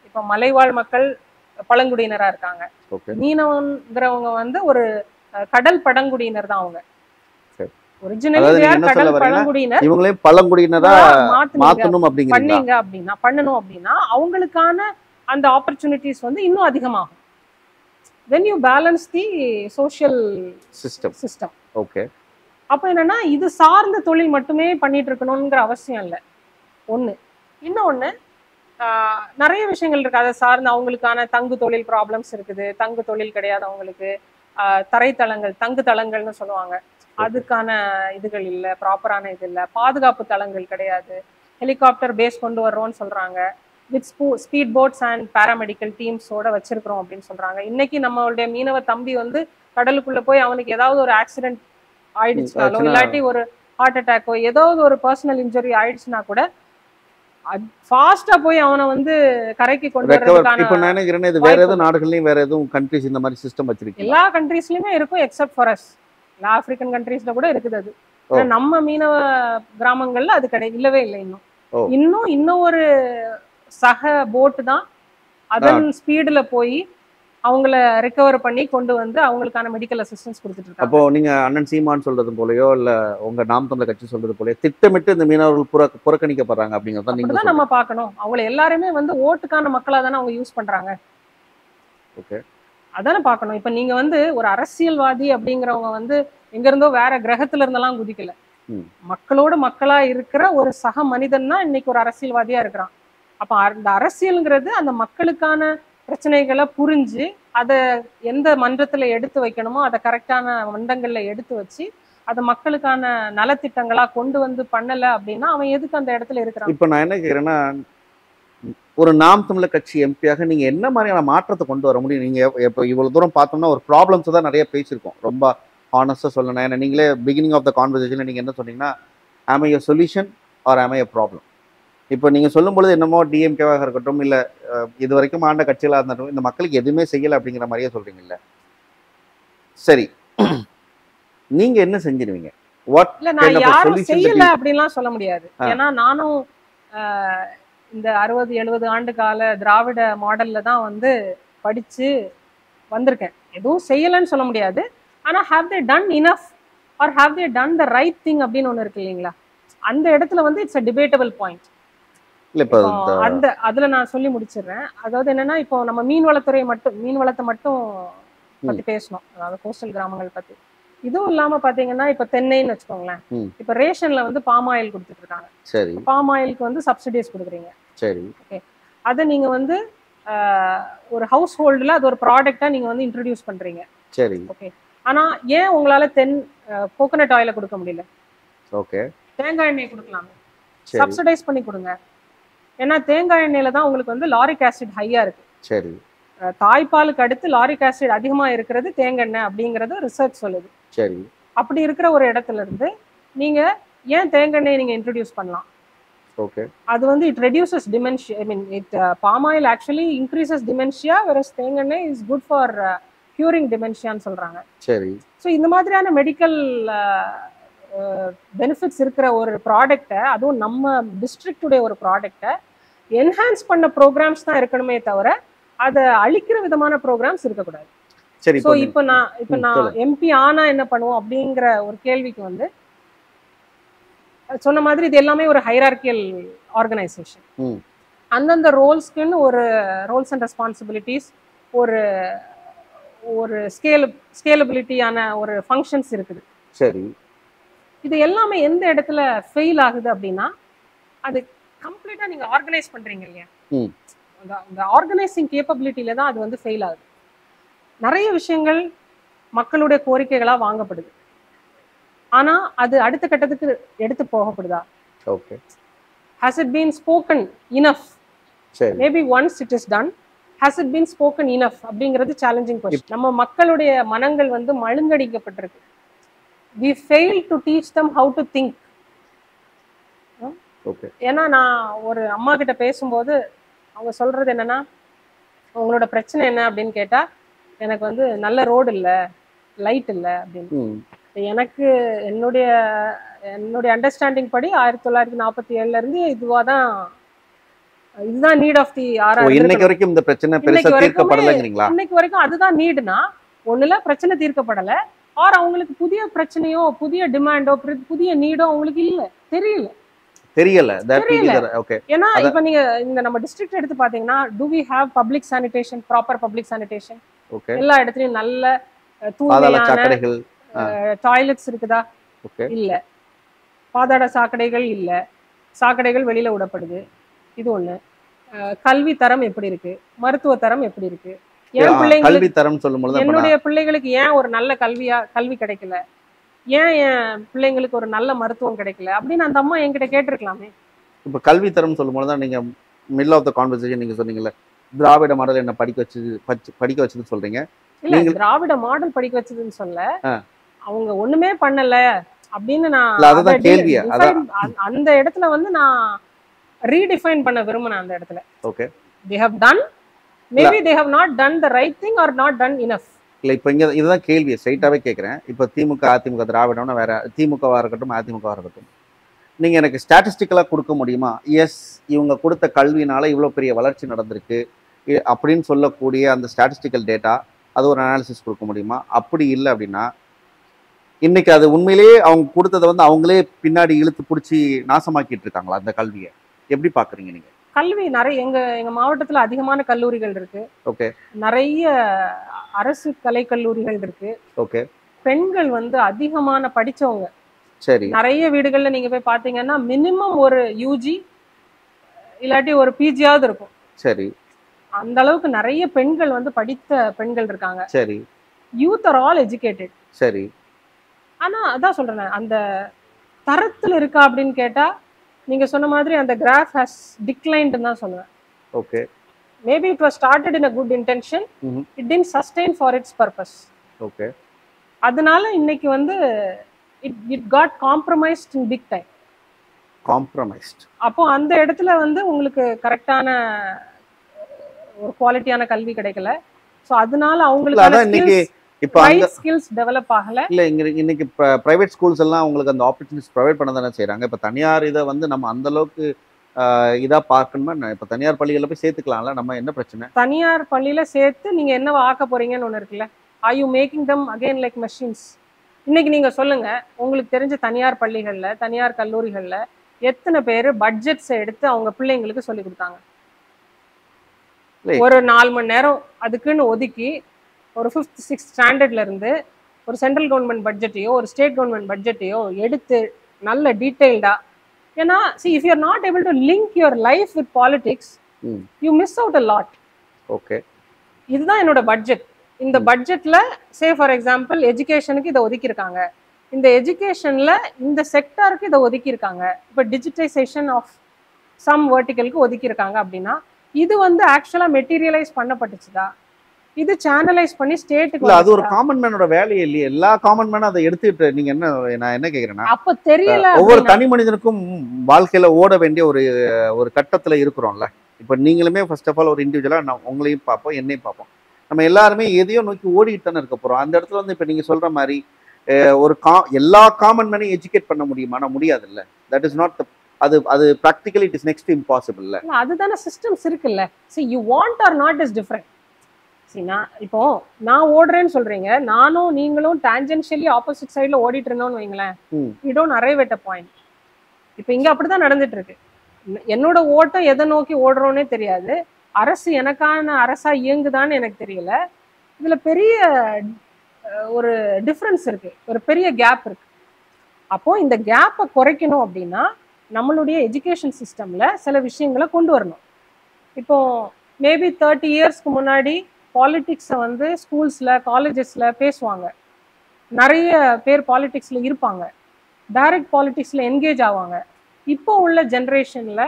இப்ப மலைவாழ் மக்கள் பழங்குடியினரா இருக்காங்க. மீனவங்கிறவங்க வந்து ஒரு கடல் பழங்குடியினர் தான். அவங்க ஒரிஜினலி கடல் பழங்குடியினர், இவங்களே பழங்குடியினரா மாத்தணும் பண்ணணும் அப்படின்னா அவங்களுக்கான அந்த ஆப்பர்ச்சுனிட்டிஸ் வந்து இன்னும் அதிகமாகும். when you balance the social system. Okay. அப்ப என்னன்னா இது சார்ந்த தொழில் மட்டுமே பண்ணிட்டு இருக்கணும்ங்கிற அவசியம் இல்லை. ஒண்ணு. இன்னொன்னு நிறைய விஷயங்கள் இருக்கு அதை சார்ந்து. அவங்களுக்கான தங்கு தொழில் ப்ராப்ளம்ஸ் இருக்குது. தங்கு தொழில் கிடையாது அவங்களுக்கு. தரைத்தளங்கள், தங்கு தளங்கள்னு சொல்லுவாங்க, அதுக்கான இதுகள் இல்லை, ப்ராப்பரான இது இல்லை. பாதுகாப்பு தளங்கள் கிடையாது. ஹெலிகாப்டர் பேஸ் கொண்டு வர்றோம்னு சொல்றாங்க. With speed boats and paramedical டீம்ஸோட வச்சிருக்கிறோம் அப்படின்னு சொல்றாங்க. இன்னைக்கு நம்மளுடைய மீனவ தம்பி வந்து கடலுக்குள்ள போய் அவனுக்கு ஏதாவது ஒரு ஆக்சிடென்ட் ஆயிடுச்சுனாலோ இல்லாட்டி ஒரு ஹார்ட் அட்டாக்கோ ஏதாவது ஒரு பர்சனல் இன்ஜுரி ஆயிடுச்சுன்னா கூட ஃபாஸ்டா போய் அவனை வந்து கரைக்கு கொண்டு வரதுக்கான இப்போ நான் நினைக்கிறேன் இது வேற ஏதோ நாடுகள்லயும் வேற எதுவும் கண்ட்ரீஸ் இந்த மாதிரி சிஸ்டம் வச்சிருக்கீங்க? எல்லா கண்ட்ரீஸ்லயுமே இருக்கும் எக்ஸப்ட் ஃபார் அஸ். எல்லா ஆப்பிரிக்கன் கண்ட்ரீஸ்ல கூட இருக்குது அது. நம்ம மீனவ கிராமங்கள்ல அது கிடையாது, இல்லவே இல்லை. இன்னும் ஒரு சக போட்டு தான் அதன் ஸ்பீடுல போய் அவங்கள ரிகவர் பண்ணி கொண்டு வந்து அவங்களுக்கான மெடிக்கல் அசிஸ்டன்ஸ் கொடுத்துட்டு இருக்காங்க. அப்போ நீங்க அண்ணன் சீமான் சொல்றது போலயோ இல்ல உங்க நாம் தமிழர் கட்சி சொல்றது போலயோ திட்டமிட்டு இந்த மீனவர்கள் புறக்கணிக்கப்படுறாங்க அப்படிங்கறத நீங்க நம்ம பார்க்கணும். அவங்களை எல்லாருமே வந்து ஓட்டுக்கான மக்களா தானே அவங்க யூஸ் பண்றாங்க. ஓகே. அதானே பார்க்கணும். இப்ப நீங்க வந்து ஒரு அரசியல்வாதி அப்படிங்கிறவங்க வந்து எங்க இருந்தோ வேற கிரகத்துல இருந்தெல்லாம் குதிக்கல. மக்களோட மக்களா இருக்கிற ஒரு சக மனிதன் தான் இன்னைக்கு ஒரு அரசியல்வாதியா இருக்கிறான். அப்ப அந்த அரசியல்ங்கிறது அந்த மக்களுக்கான பிரச்சனைகளை புரிஞ்சு அதை எந்த மன்றத்துல எடுத்து வைக்கணுமோ அதை கரெக்டான மன்றங்கள்ல எடுத்து வச்சு அதை மக்களுக்கான நலத்திட்டங்களா கொண்டு வந்து பண்ணல அப்படின்னா அவன் எதுக்கு அந்த இடத்துல இருக்கிறான்? இப்ப நான் என்ன கேக்குறேன்னா, ஒரு நாம் தமிழர் கட்சி எம்பியாக நீங்க என்ன மாதிரியான மாற்றத்தை கொண்டு வர முடியும்? நீங்க இப்போ இவ்வளவு தூரம் பார்த்தோம்னா ஒரு ப்ராப்ளம்ஸ் தான் நிறைய பேசியிருக்கோம். ரொம்ப ஹானஸ்டா சொல்லணும். ஏன்னா நீங்களே பிகினிங் ஆஃப் த கான்வர்சேஷன்ல நீங்க என்ன சொன்னீங்கன்னா, am I a solution or am I a problem? இப்போ நீங்க சொல்லும் பொழுது என்னமோ டிஎம்கேவாக இருக்கட்டும் இல்ல இது வரைக்கும் ஆண்ட கட்சிகளாக இருந்தாலும் இந்த மக்களுக்கு எதுவுமே செய்யலை அப்படிங்கிற மாதிரியே சொல்றீங்கல்ல. சரி, நீங்க என்ன செஞ்சிருவீங்க? நான் யாரும் செய்யல அப்படின்லாம் சொல்ல முடியாது. ஏன்னா நானும் இந்த 60-70 ஆண்டு கால திராவிட மாடல்ல தான் வந்து படிச்சு வந்திருக்கேன். எதுவும் செய்யலன்னு சொல்ல முடியாது. ஆனா have they done enough or have they done the right thing அப்படின்னு ஒண்ணு இருக்கு இல்லைங்களா? அந்த இடத்துல வந்து இட்ஸ் a debatable point. அந்த அதுல நான் சொல்லி முடிச்சிடுறேன். அதாவது என்னன்னா, இப்போ நம்ம மீன் வளத்தை மட்டும் பத்தி பேசணும், அதாவது கோஸ்டல் கிராமங்கள் பத்தி. இதுவும் இல்லாம பாத்தீங்கன்னா இப்ப தென்னைன்னு வச்சுக்கோங்களேன். இப்ப ரேஷன்ல வந்து பாம் ஆயில் கொடுத்துட்டு இருக்காங்க. சரி, பாம் ஆயிலுக்கு வந்து சப்சிடிஸ் கொடுக்குறீங்க. சரி, ஓகே. அதை நீங்க வந்து ஒரு ஹவுஸ் ஹோல்டுல அது ஒரு ப்ராடக்டா நீங்க வந்து இன்ட்ரடியூஸ் பண்றீங்க. சரி, ஓகே. ஆனா ஏன் உங்களால கோகனட் ஆயில கொடுக்க முடியல? ஓகே, தேங்காய் எண்ணெய் கொடுக்கலாம், சப்சிடைஸ் பண்ணி கொடுங்க. ஏன்னா தேங்காய் எண்ணெயில தான் உங்களுக்கு வந்து லாரிக் ஆசிட் ஹையா இருக்கு. சரி, தாய்ப்பாலுக்கு அடுத்து லாரிக் ஆசிட் அதிகமா இருக்கிறது தேங்காய் அப்படிங்கறது ரிசர்ச் சொல்லுது. சரி. அப்படி இருக்கிற ஒரு இடத்துல இருந்து நீங்க ஏன் தேங்காய் நீங்க இன்ட்ரோடியூஸ் பண்ணலாம். ஓகே. அது வந்து it reduces dementia. I mean it palm oil actually increases dementia, versus தேங்காய் இஸ் குட் ஃபார் கியூரிங் டிமென்ஷியான்னு சொல்றாங்க. சரி. ஸோ இந்த மாதிரியான மெடிக்கல் பெனிஃபிட்ஸ் இருக்கிற ஒரு ப்ராடக்டை, அதுவும் நம்ம டிஸ்ட்ரிக்டுடைய ஒரு ப்ராடக்டை என்ஹான்ஸ் பண்ண ப்ரோக்ராம்ஸ் தான் இருக்கணுமே தவிர அதை அழிக்கிற விதமான ப்ரோக்ராம்ஸ் இருக்கக்கூடாது. சரி. ஸோ இப்போ நான் எம்பி ஆனா என்ன பண்ணுவோம் அப்படிங்கிற ஒரு கேள்விக்கு வந்து சொன்ன மாதிரி இது எல்லாமே ஒரு ஹைரார்கியல் ஆர்கனைசேஷன். அந்தந்த ரோல்ஸ்க்குன்னு ஒரு ரோல்ஸ் அண்ட் ரெஸ்பான்சிபிலிட்டிஸ், ஒரு ஒரு ஸ்கேலபிலிட்டியான ஒரு ஃபங்க்ஷன்ஸ் இருக்குது. சரி. இது எல்லாமே எந்த இடத்துல ஃபெயில் ஆகுது அப்படின்னா, அது கம்ப்ளீட்டா நீங்க ஆர்கனைஸ் பண்றீங்க இல்லையா, அந்த ஆர்கனைசிங் கேப்பபிலிட்டியில தான் அது வந்து ஃபெயில் ஆகுது. நிறைய விஷயங்கள் மக்களுடைய கோரிக்கைகளா வாங்கப்படுது, ஆனா அது அடுத்த கட்டத்துக்கு எடுத்து போகப்படுதா? Okay. Has it been spoken enough? சரி. Maybe once it is done, has it been spoken enough அப்படிங்கிறது சேலஞ்சிங் क्वेश्चन. நம்ம மக்களுடைய மனங்கள் வந்து மழுங்கடிக்கப்பட்டிருக்கு. We fail to teach them how to think. Okay. ஏன்னா நான் ஒரு அம்மா கிட்ட பேசும்போது அவங்க சொல்றது என்னன்னா, உங்களோட பிரச்சனை என்ன அப்படின்னு கேட்டா, எனக்கு வந்து நல்ல ரோடு இல்லை, லைட் இல்லை அப்படின்னு. எனக்கு என்னுடைய அண்டர்ஸ்டாண்டிங் படி 1947 இருந்து இதுதான் நீட் ஆஃப் தி ஆரா. இன்னைக்கு வரைக்கும் இந்த பிரச்சனை பெருசா தீர்க்கப்படலங்கறீங்களா? இன்னைக்கு வரைக்கும் அதுதான் நீடுனா, ஒண்ணுல பிரச்சனை தீர்க்கப்படல, ஆர் அவங்களுக்கு புதிய பிரச்சனையோ புதிய டிமாண்டோ புதிய நீடோ அவங்களுக்கு இல்ல, தெரியல. ஓகே. ஏன்னா இப்ப நீங்க இந்த நம்ம டிஸ்ட்ரிக்ட் எடுத்து பாத்தீங்கன்னா, do we have public sanitation, proper public sanitation? Okay. எல்லா இடத்துலயும் நல்ல தூய்மையான டாய்லெட்ஸ் இருக்குதா? இல்ல. பாதாள சாக்கடைகள் இல்ல, சாக்கடைகள் வெளியில விடப்படுது. இது ஒண்ணு. கல்வி தரம் எப்படி இருக்கு, மருத்துவ தரம் எப்படி இருக்கு, என் பிள்ளைங்களுக்கு, என்னுடைய பிள்ளைகளுக்கு ஏன் ஒரு நல்ல கல்வி கிடைக்கல, ஏன் என் பிள்ளைங்களுக்கு ஒரு நல்ல மருத்துவம் கிடைக்கல அப்படின்னு அந்த அம்மா என்கிட்ட கேட்டிருக்கலாமே. இப்ப கல்வி தரம் சொல்லும்போது தான் நீங்க மிடில் ஆஃப் த கான்வர்சேஷன் நீங்க சொன்னீங்கல்ல, திராவிட மாடல் என்ன படிக்க வச்சது சொல்றீங்க. இல்ல, திராவிட மாடல் படிக்க வச்சதுன்னு சொல்ல, அவங்க ஒண்ணுமே பண்ணல அப்படின்னு நான் அந்த இடத்துல வந்து நான் ரீடிஃபைன் பண்ண விரும்பினேன். அந்த இடத்துல okay, they have done, maybe they have not done the right thing or not done enough. இல்ல இப்ப இங்க இதுதான் கேள்வியை ஸ்ட்ரைட்டாவே கேட்கிறேன். இப்ப திமுக அதிமுக திராவிடம்னா வேற, திமுகவா இருக்கட்டும் அதிமுகவா இருக்கட்டும், நீங்க எனக்கு ஸ்டாட்டிஸ்டிக்கலா கொடுக்க முடியுமா? எஸ், இவங்க கொடுத்த கல்வினால இவ்வளவு பெரிய வளர்ச்சி நடந்திருக்கு அப்படின்னு சொல்லக்கூடிய அந்த ஸ்டாட்டிஸ்டிக்கல் டேட்டா, அது ஒரு அனாலிசிஸ் கொடுக்க முடியுமா? அப்படி இல்லை அப்படின்னா, இன்னைக்கு அது உண்மையிலேயே அவங்க கொடுத்ததை வந்து அவங்களே பின்னாடி இழுத்து பிடிச்சி நாசமாக்கிட்டு இருக்காங்களா அந்த கல்வியை? எப்படி பாக்குறீங்க நீங்க? கல்வி நிறைய எங்க மாவட்டத்துல அதிகமான கல்லூரிகள் இருக்கு. ஓகே. நிறைய அரசு கலை கல்லூரிகள் இருக்கு. ஓகே. பெண்கள் வந்து அதிகமான படிச்சவங்க. சரி. நிறைய வீடுகள்ல நீங்க போய் பாத்தீங்கன்னா மினிமம் ஒரு யூஜி இல்லாட்டி ஒரு பிஜியாவது இருக்கும். சரி. அந்த அளவுக்கு நிறைய பெண்கள் வந்து படித்த பெண்கள் இருக்காங்க. சரி. Youth are all educated. சரி. ஆனா அதான் சொல்றேன், அந்த தரத்துல இருக்கா அப்படின்னு கேட்டா, நீங்க சொன்ன மாதிரி அந்த கிராஃப் ஹஸ் டிக்ளைன்ட் தான் சொல்லுவேன். Okay. Maybe it was started in a good intention, it didn't sustain for its purpose. Okay. அதனால இன்னைக்கு வந்து it got compromised in big time. Compromised. அப்போ அந்த இடத்துல வந்து உங்களுக்கு கரெக்டான ஒரு குவாலிட்டியான கல்வி கிடைக்கல. சோ அதனால அவங்களுக்கு இப்ப அந்த ஸ்கில்ஸ் டெவலப் ஆகல. இல்ல இன்னைக்கு பிரைவேட் ஸ்கூல்ஸ் எல்லாம் உங்களுக்கு அந்த ஆப்பர்ச்சுனிட்டிஸ் ப்ரொவைட் பண்ண தானே செய்யறாங்க. இப்ப தனியார் இதை வந்து நம்ம அந்த அளவுக்கு இதா பார்க்கணுமா? இப்ப தனியார் பள்ளிகளை போய் சேர்த்துக்கலாம்ல, நம்ம என்ன பிரச்சனை? தனியார் பள்ளியில சேர்த்து நீங்க என்ன ஆக்க போறீங்கன்னு ஒண்ணு இருக்குல்ல. Are you making them again like machines? இன்னைக்கு நீங்க சொல்லுங்க, உங்களுக்கு தெரிஞ்ச தனியார் பள்ளிகள்ல தனியார் கல்லூரிகள்ல எத்தனை பேர் பட்ஜெட்ஸ் எடுத்து அவங்க பிள்ளைங்களுக்கு சொல்லி கொடுத்தாங்க? ஒரு 4 மணி நேரம் அதுக்குன்னு ஒதுக்கி ஒரு 5th 6th ஸ்டாண்டர்ட்ல இருந்து ஒரு சென்ட்ரல் கவர்மெண்ட் பட்ஜெட்டையோ ஒரு ஸ்டேட் கவர்மெண்ட் பட்ஜெட்டையோ எடுத்து நல்ல டீடைல்டா. ஏன்னா see, if you are not able to link your life with politics, you miss out a lot. Okay. இதுதான் என்னோட பட்ஜெட். இந்த பட்ஜெட்ல சே ஃபார் எக்ஸாம்பிள் எஜுகேஷனுக்கு இதை ஒதுக்கி இருக்காங்க, இந்த எஜுகேஷன்ல இந்த செக்டாருக்கு இதை ஒதுக்கி இருக்காங்க, இப்போ டிஜிட்டைசேஷன் ஆஃப் சம் வெர்டிகலுக்கு ஒதுக்கி இருக்காங்க அப்படின்னா இது வந்து ஆக்சுவலா மெட்டீரியலைஸ் பண்ணப்பட்டுச்சுதா? இது சேனலைஸ் பண்ணி ஸ்டேட்டுக்கு இல்ல அது ஒரு காமன் மேனோட வேலையே இல்லையே. எல்லா காமன் மேனும் அதை எடுத்துட்டு நீங்க என்ன, நான் என்ன கேக்குறேன்னா, அப்ப தெரியல ஒவ்வொரு தனி மனிதனுக்கும் வாழ்க்கையில ஓட வேண்டிய ஒரு ஒரு கட்டத்துல இருக்கிறோம்ல. இப்ப நீங்களுமே ஃபர்ஸ்ட் ஆஃப் ஆல் ஒரு இண்டிவிஜுவலா நான் உங்களையும் பார்ப்போம், என்னையும் பார்ப்போம். நம்ம எல்லாருமே எதையோ நோக்கி ஓடிட்டு தானே இருக்க போறோம். அந்த இடத்துல வந்து இப்ப நீங்க சொல்ற மாதிரி ஒரு எல்லா காமன் மேனையும் எஜுகேட் பண்ண முடியுமானா முடியாது இல்ல. தட் இஸ் நாட் அது அது practically it is next impossible இல்ல. அதுதானே சிஸ்டம்ஸ் இருக்குல்ல. see you want or not is different. see இப்போ நான் ஓடுறேன்னு சொல்றீங்க, நானும் நீங்களும் டான்ஜென்ஷியலி ஆப்போசிட் சைடுல ஓடிட்டு இருந்தோம்னு வைங்களேன், we don't arrive at a point. இப்போ இங்க அப்படிதான் நடந்துட்டு இருக்கு. என்னோட ஓட்டம் எதை நோக்கி ஓடுறோன்னே தெரியாது, அரசு எனக்கான அரசா இயங்குதான்னு எனக்கு தெரியல. இதுல பெரிய ஒரு டிஃபரன்ஸ் இருக்கு, ஒரு பெரிய கேப் இருக்கு. அப்போ இந்த கேப்பை குறைக்கணும் அப்படின்னா நம்மளுடைய எஜுகேஷன் சிஸ்டம்ல சில விஷயங்களை கொண்டு வரணும். இப்போ மேபி 30 இயர்ஸ்க்கு முன்னாடி பாலிடிக்ஸை வந்து ஸ்கூல்ஸ்ல காலேஜஸ்ல பேசுவாங்க, நிறைய பேர் பாலிடிக்ஸ்ல இருப்பாங்க, டைரக்ட் பாலிடிக்ஸ்ல என்கேஜ் ஆவாங்க. இப்போ உள்ள ஜென்ரேஷன்ல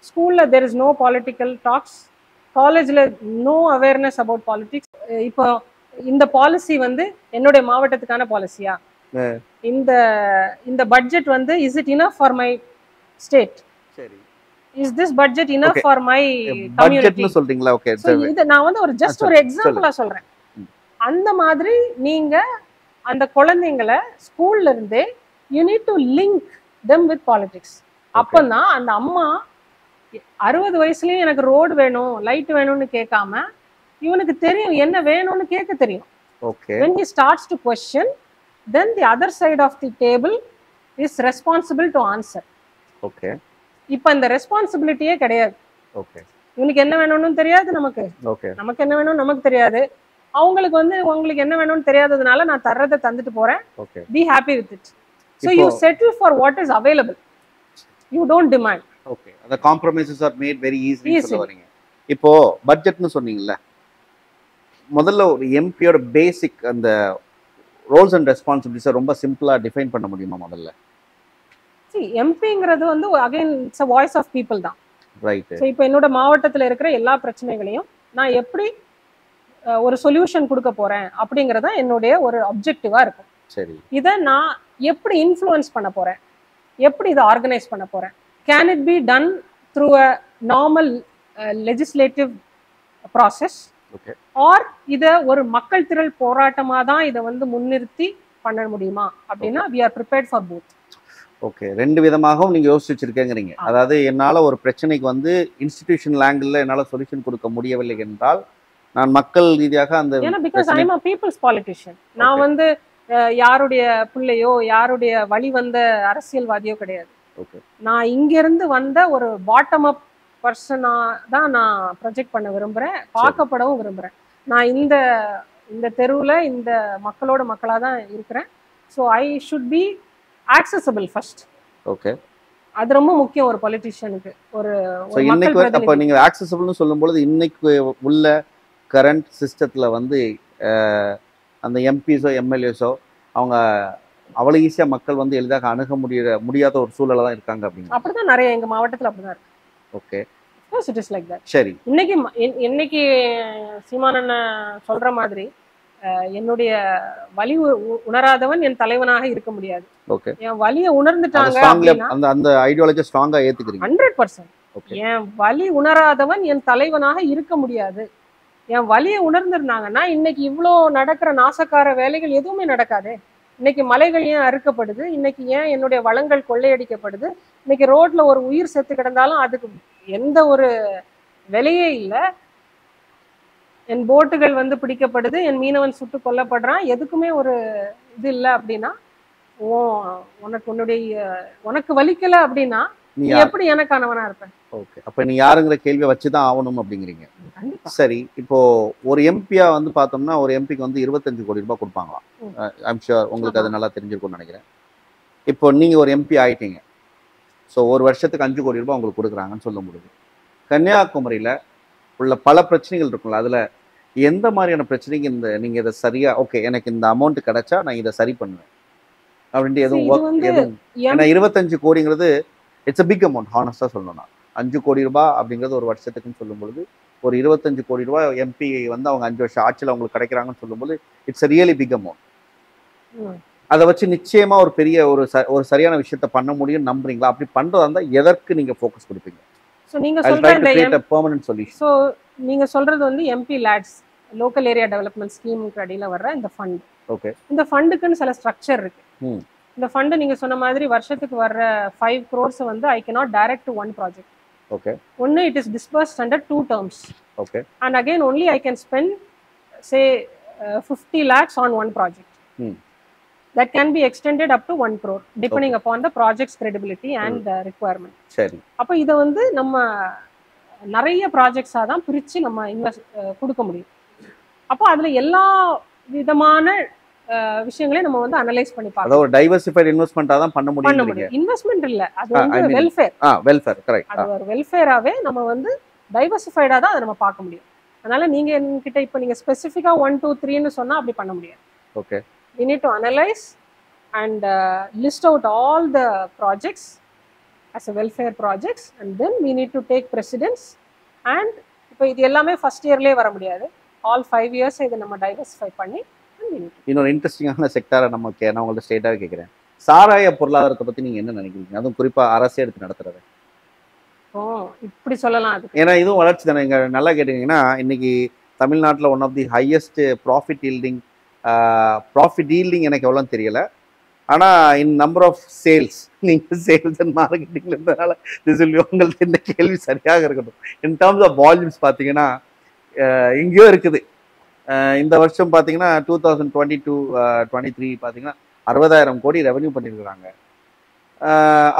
ஸ்கூல்ல there is no political talks, காலேஜ்ல நோ அவேர்னஸ் அபவுட் பாலிடிக்ஸ். இப்போ இந்த பாலிசி வந்து என்னுடைய மாவட்டத்துக்கான பாலிசியா, இந்த இந்த பட்ஜெட் வந்து is it enough for my state, சரி is this budget enough for my community சொல்றீங்களா? ஓகே, இது நான் வந்து ஒரு ஜஸ்ட் ஒரு எக்ஸாம்பிளா சொல்றேன். அந்த மாதிரி நீங்க அந்த குழந்தைங்களை ஸ்கூல்ல இருந்தே you need to link them with politics. அப்பதான் அந்த அம்மா 60 வயசுலயும் எனக்கு ரோடு வேணும் லைட் வேணும்னு கேட்காம இவனுக்கு தெரியும் என்ன வேணும்னு கேட்க தெரியும். Okay. When he starts to question, then the other side of the table is responsible to answer. Okay. இப்போ இந்த ரெஸ்பான்சிபிலிட்டியே கிடையாது. Okay. இவனுக்கு என்ன வேணும்னு தெரியாது, நமக்கு நமக்கு என்ன வேணும் நமக்கு தெரியாது, அவங்களுக்கு வந்து உங்களுக்கு என்ன வேணும்னு தெரியாததுனால நான் தர்றதை தந்துட்டு போறேன். Be happy with it. So you settle for what is available. You don't demand. Okay. The compromises are made very easily. சொல்ல வரீங்க. இப்போ பட்ஜெட்னு சொன்னீங்கல்ல, முதல்ல ஒரு எம்பியோட பேசிக் அந்த ரோல்ஸ் அண்ட் ரெஸ்பான்சிபிலிட்டிஸை ரொம்ப சிம்பிளா டிஃபைன் பண்ண முடியுமா முதல்ல? எம்பிங்கிறது வந்து again it's a voice of people தான். ரைட். ஸோ இப்போ என்னோட மாவட்டத்தில் இருக்கிற எல்லா பிரச்சனைகளையும் நான் எப்படி ஒரு சொல்யூஷன் கொடுக்க போறேன் அப்படிங்கிறத என்னுடைய ஒரு அப்ஜெக்டிவா இருக்கும். சரி. இதை நான் எப்படி இன்ஃப்ளூயன்ஸ் பண்ண போறேன், எப்படி இதை ஆர்கனைஸ் பண்ண போறேன், can it be done through a normal legislative process, or இதை ஒரு மக்கள் திரள் போராட்டமாக தான் இதை வந்து முன்னிறுத்தி பண்ண முடியுமா அப்படின்னா we are prepared for both. Okay, ரெண்டு விதமாகவும் நீங்க யோசிச்சு வச்சிருக்கேங்கிறீங்க. அதாவது என்னால ஒரு பிரச்சனைக்கு வந்து இன்ஸ்டிடியூஷனல் ஆங்கிள் என்னால சொல்யூஷன் கொடுக்க முடியவில்லை என்றால் நான் மக்கள் ரீதியாக அந்த, ஏன்னா because I am a people's politician. நான் வந்து யாருடைய பிள்ளையோ யாருடைய வழி வந்த அரசியல்வாதியோ கிடையாது. நான் இங்கிருந்து வந்த ஒரு பாட்டம் அப் பர்சனா தான் நான் ப்ரொஜெக்ட் பண்ண விரும்புறேன், பார்க்கப்படவும் விரும்புறேன். நான் இந்த இந்த தெருவில் இந்த மக்களோட மக்களாக தான் இருக்கிறேன். So I should be accessible first. Okay, அது ரொம்ப முக்கியம் ஒரு பொலிட்டிஷியனுக்கு. ஒரு இன்னைக்கு அப்போ நீங்கள் ஆக்சசபிள்னு சொல்லும்பொழுது இன்னைக்கு உள்ள கரண்ட் சிஸ்டத்தில் வந்து அந்த எம்பிஸோ எம்எல்ஏஸோ அவங்க அவ்வளோ ஈஸியாக மக்கள் வந்து எளிதாக அணுக முடியாத ஒரு சூழலை தான் இருக்காங்க அப்படிங்க. அப்படிதான் நிறைய எங்கள் மாவட்டத்தில் அப்படிதான் இருக்கு. Okay, it is like that. சரி, இன்னைக்கு சீமானன் சொல்ற மாதிரி என்னுடைய வலி உணராதவன் என் தலைவனாக இருக்க முடியாது. ஓகே, என் வலியை உணர்ந்துட்டாங்க அந்த அந்த ஐடியாலஜி ஸ்ட்ராங்கா ஏத்துக்கிறீங்க 100%. என் வலி உணராதவன் என் தலைவனாக இருக்க முடியாது. என் வலியை உணர்ந்திருந்தாங்கன்னா இன்னைக்கு இவ்வளோ நடக்கிற நாசக்கார வேலைகள் எதுவுமே நடக்காது. இன்னைக்கு மலைகள் ஏன் அறுக்கப்படுது, இன்னைக்கு ஏன் என்னுடைய வளங்கள் கொள்ளையடிக்கப்படுது, இன்னைக்கு ரோட்ல ஒரு உயிர் செத்து கிடந்தாலும் அதுக்கு எந்த ஒரு விலையே இல்லை. என் போட்டுகள் வந்து பிடிக்கப்படுது, என் மீனவன் சுட்டு கொல்லப்படுறான், எதுக்குமே ஒரு இது இல்லை அப்படின்னா உனக்கு வலிக்கல அப்படின்னா நீ எப்படி எனக்கானவனா இருப்பேன்? ஓகே, அப்ப நீ யாருங்கிற கேள்வியை வச்சுதான் ஆகணும் அப்படிங்கிறீங்க. சரி, இப்போ ஒரு எம்பியா வந்து பார்த்தோம்னா ஒரு எம்பிக்கு வந்து 25 கோடி ரூபாய் கொடுப்பாங்களாம். ஐம் ஷுர் உங்களுக்கு அது நல்லா தெரிஞ்சிருக்கும்னு நினைக்கிறேன். இப்போ நீங்க ஒரு எம்பி ஆயிட்டீங்க, ஸோ ஒரு வருஷத்துக்கு 5 கோடி ரூபாய் உங்களுக்கு கொடுக்குறாங்கன்னு சொல்ல முடியுது. கன்னியாகுமரியில உள்ள பல பிரச்சனைகள் இருக்கும்ல, அதுல எந்த மாதிரியான பிரச்சனைக்கு இந்த நீங்க இதை சரியா ஓகே எனக்கு இந்த அமௌண்ட் கிடைச்சா நான் இதை சரி பண்ணுவேன் அப்படின்ட்டு எதுவும்? ஏன்னா 25 கோடிங்கிறது இட்ஸ் அ பிக் அமௌண்ட். ஹானஸ்டா சொல்லணும்னா 5 கோடி ரூபாய் அப்படிங்கிறது ஒரு வருஷத்துக்குன்னு சொல்லும் பொழுது ஒரு 25 கோடி ரூபாய் எம்பி வந்து அவங்க 5 வருஷம் ஆட்சியில் அவங்களுக்கு கிடைக்கிறாங்கன்னு சொல்லும்போது இட்ஸ் ரியலி பிக் அமௌண்ட். அதை வச்சு நிச்சயமா ஒரு பெரிய ஒரு சரியான விஷயத்த பண்ண முடியும் நம்புறீங்களா? அப்படி பண்றதா இருந்தா எதற்கு நீங்க ஃபோக்கஸ் கொடுப்பீங்க? ஸோ நீங்க I'll சொல்ற try to இந்த create a permanent solution. So நீங்க சொல்றது வந்து MP LADS local area development ஸ்கீமுக்கு அடியில் வர்ற இந்த ஃபண்ட். ஓகே. இந்த ஃபண்டுக்குன்னு சில ஸ்ட்ரக்சர் இருக்கு. ம். இந்த ஃபண்டு நீங்க சொன்ன மாதிரி வருஷத்துக்கு வர்ற 5 crores வந்து I cannot direct to one project. Okay. ஒன்னு it is disbursed under 2 terms. Okay. And again only I can spend say 50 lakhs on one project. That can be extended up to 1 crore depending upon the project's credibility and requirement. சரி. அப்போ இதை வந்து நம்ம நிறைய ப்ராஜெக்ட்ஸாக தான் பிரித்து நம்ம கொடுக்க முடியும். அப்போ அதில் எல்லா விதமான விஷயங்களையும் நம்ம வந்து அனலைஸ் பண்ணி பார்க்கலாம். அதாவது டைவர்சிஃபைட் இன்வெஸ்ட்மெண்ட்டாக தான் பண்ண முடியும். இன்வெஸ்ட்மெண்ட் இல்லை, அது வந்து வெல்ஃபேர். Welfare correct. அது ஒரு வெல்ஃபேராகவே நம்ம வந்து டைவர்சிஃபைடாக தான் அதை நம்ம பார்க்க முடியும். அதனால நீங்கள் என்கிட்ட இப்போ நீங்கள் ஸ்பெசிஃபிக்காக 1 2 3ன்னு சொன்னால் அப்படி பண்ண முடியாது. Okay. We need to analyze and list out all the projects as a welfare projects, and then we need to take precedence. And இப்போ இது எல்லாமே ஃபர்ஸ்ட் இயர்லேயே வர முடியாது, all 5 years இதை நம்ம டைவர்சிஃபை பண்ணி. இன்னொரு இன்ட்ரெஸ்டிங்கான செக்டாரை நான் உங்கள்ட்ட ஸ்ட்ரெயிட்டாக கேட்குறேன். சாராய பொருளாதாரத்தை பற்றி நீங்கள் என்ன நினைக்கிறீங்க? அதுவும் குறிப்பாக அரசே எடுத்து நடத்துறது. இப்படி சொல்லலாம். அது ஏன்னா இதுவும் வளர்ச்சி தானே. இங்கே நல்லா கேட்டீங்கன்னா இன்னைக்கு தமிழ்நாட்டில் one of the highest profit yielding எனக்கு எவ்வளோன்னு தெரியல. ஆனால் இன் நம்பர் ஆஃப் சேல்ஸ், நீங்கள் சேல்ஸ் அண்ட் மார்க்கெட்டிங்கில் இருந்ததுனால உங்களுக்கு இந்த கேள்வி சரியாக இருக்கட்டும். இன் டேர்ம்ஸ் ஆஃப் வால்யூம்ஸ் பார்த்தீங்கன்னா எங்கேயோ இருக்குது. இந்த வருஷம் பார்த்தீங்கன்னா 2022-23 பார்த்தீங்கன்னா 60,000 கோடி ரெவன்யூ பண்ணியிருக்கிறாங்க.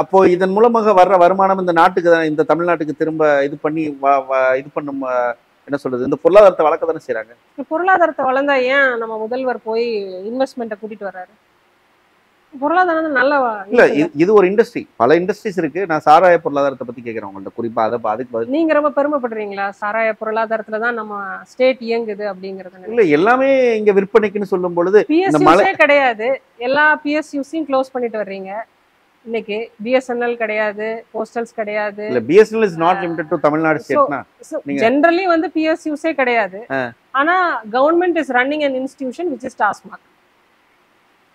அப்போது இதன் மூலமாக வர்ற வருமானம் இந்த நாட்டுக்கு தான், இந்த தமிழ்நாட்டுக்கு திரும்ப இது பண்ணி இது பண்ணும் என்ன சொல்றது, இந்த பொருளாதாரத்தை வளர்க்க தானே செய்யறாங்க. பொருளாதாரத்தை வளர்ந்தா ஏன் நம்ம முதல்வர் போய் இன்வெஸ்ட்மெண்ட்டை கூட்டிட்டு வர்றாரு? பொருளாதாரம் நல்ல இல்ல, இது ஒரு இண்டஸ்ட்ரி, பல இண்டஸ்ட்ரீஸ் இருக்கு. நான் சாராய பொருளாதாரத்தை பத்தி கேட்கிறேன் உங்கள்ட்ட குறிப்பா. அதுக்கு நீங்க ரொம்ப பெருமைப்படுறீங்களா? சாராய பொருளாதாரத்துல தான் நம்ம ஸ்டேட் இயங்குது அப்படிங்கறது இல்ல. எல்லாமே இங்க விற்பனைக்குன்னு சொல்லும் பொழுது பிஎஸ்யூஸே கிடையாது. எல்லா பிஎஸ்யூஸையும் க்ளோஸ் பண்ணிட்டு வர்றீங்க. இன்னைக்கு பிஎஸ்என்எல் கிடையாது, போஸ்டல்ஸ் கிடையாது. இல்ல, BSNL is not limited to Tamil Nadu ஸ்டேட்னா. ஜெனரலி வந்து பிஎஸ்யூஸே கிடையாது. ஆனா government is running an institution which is TASMAC.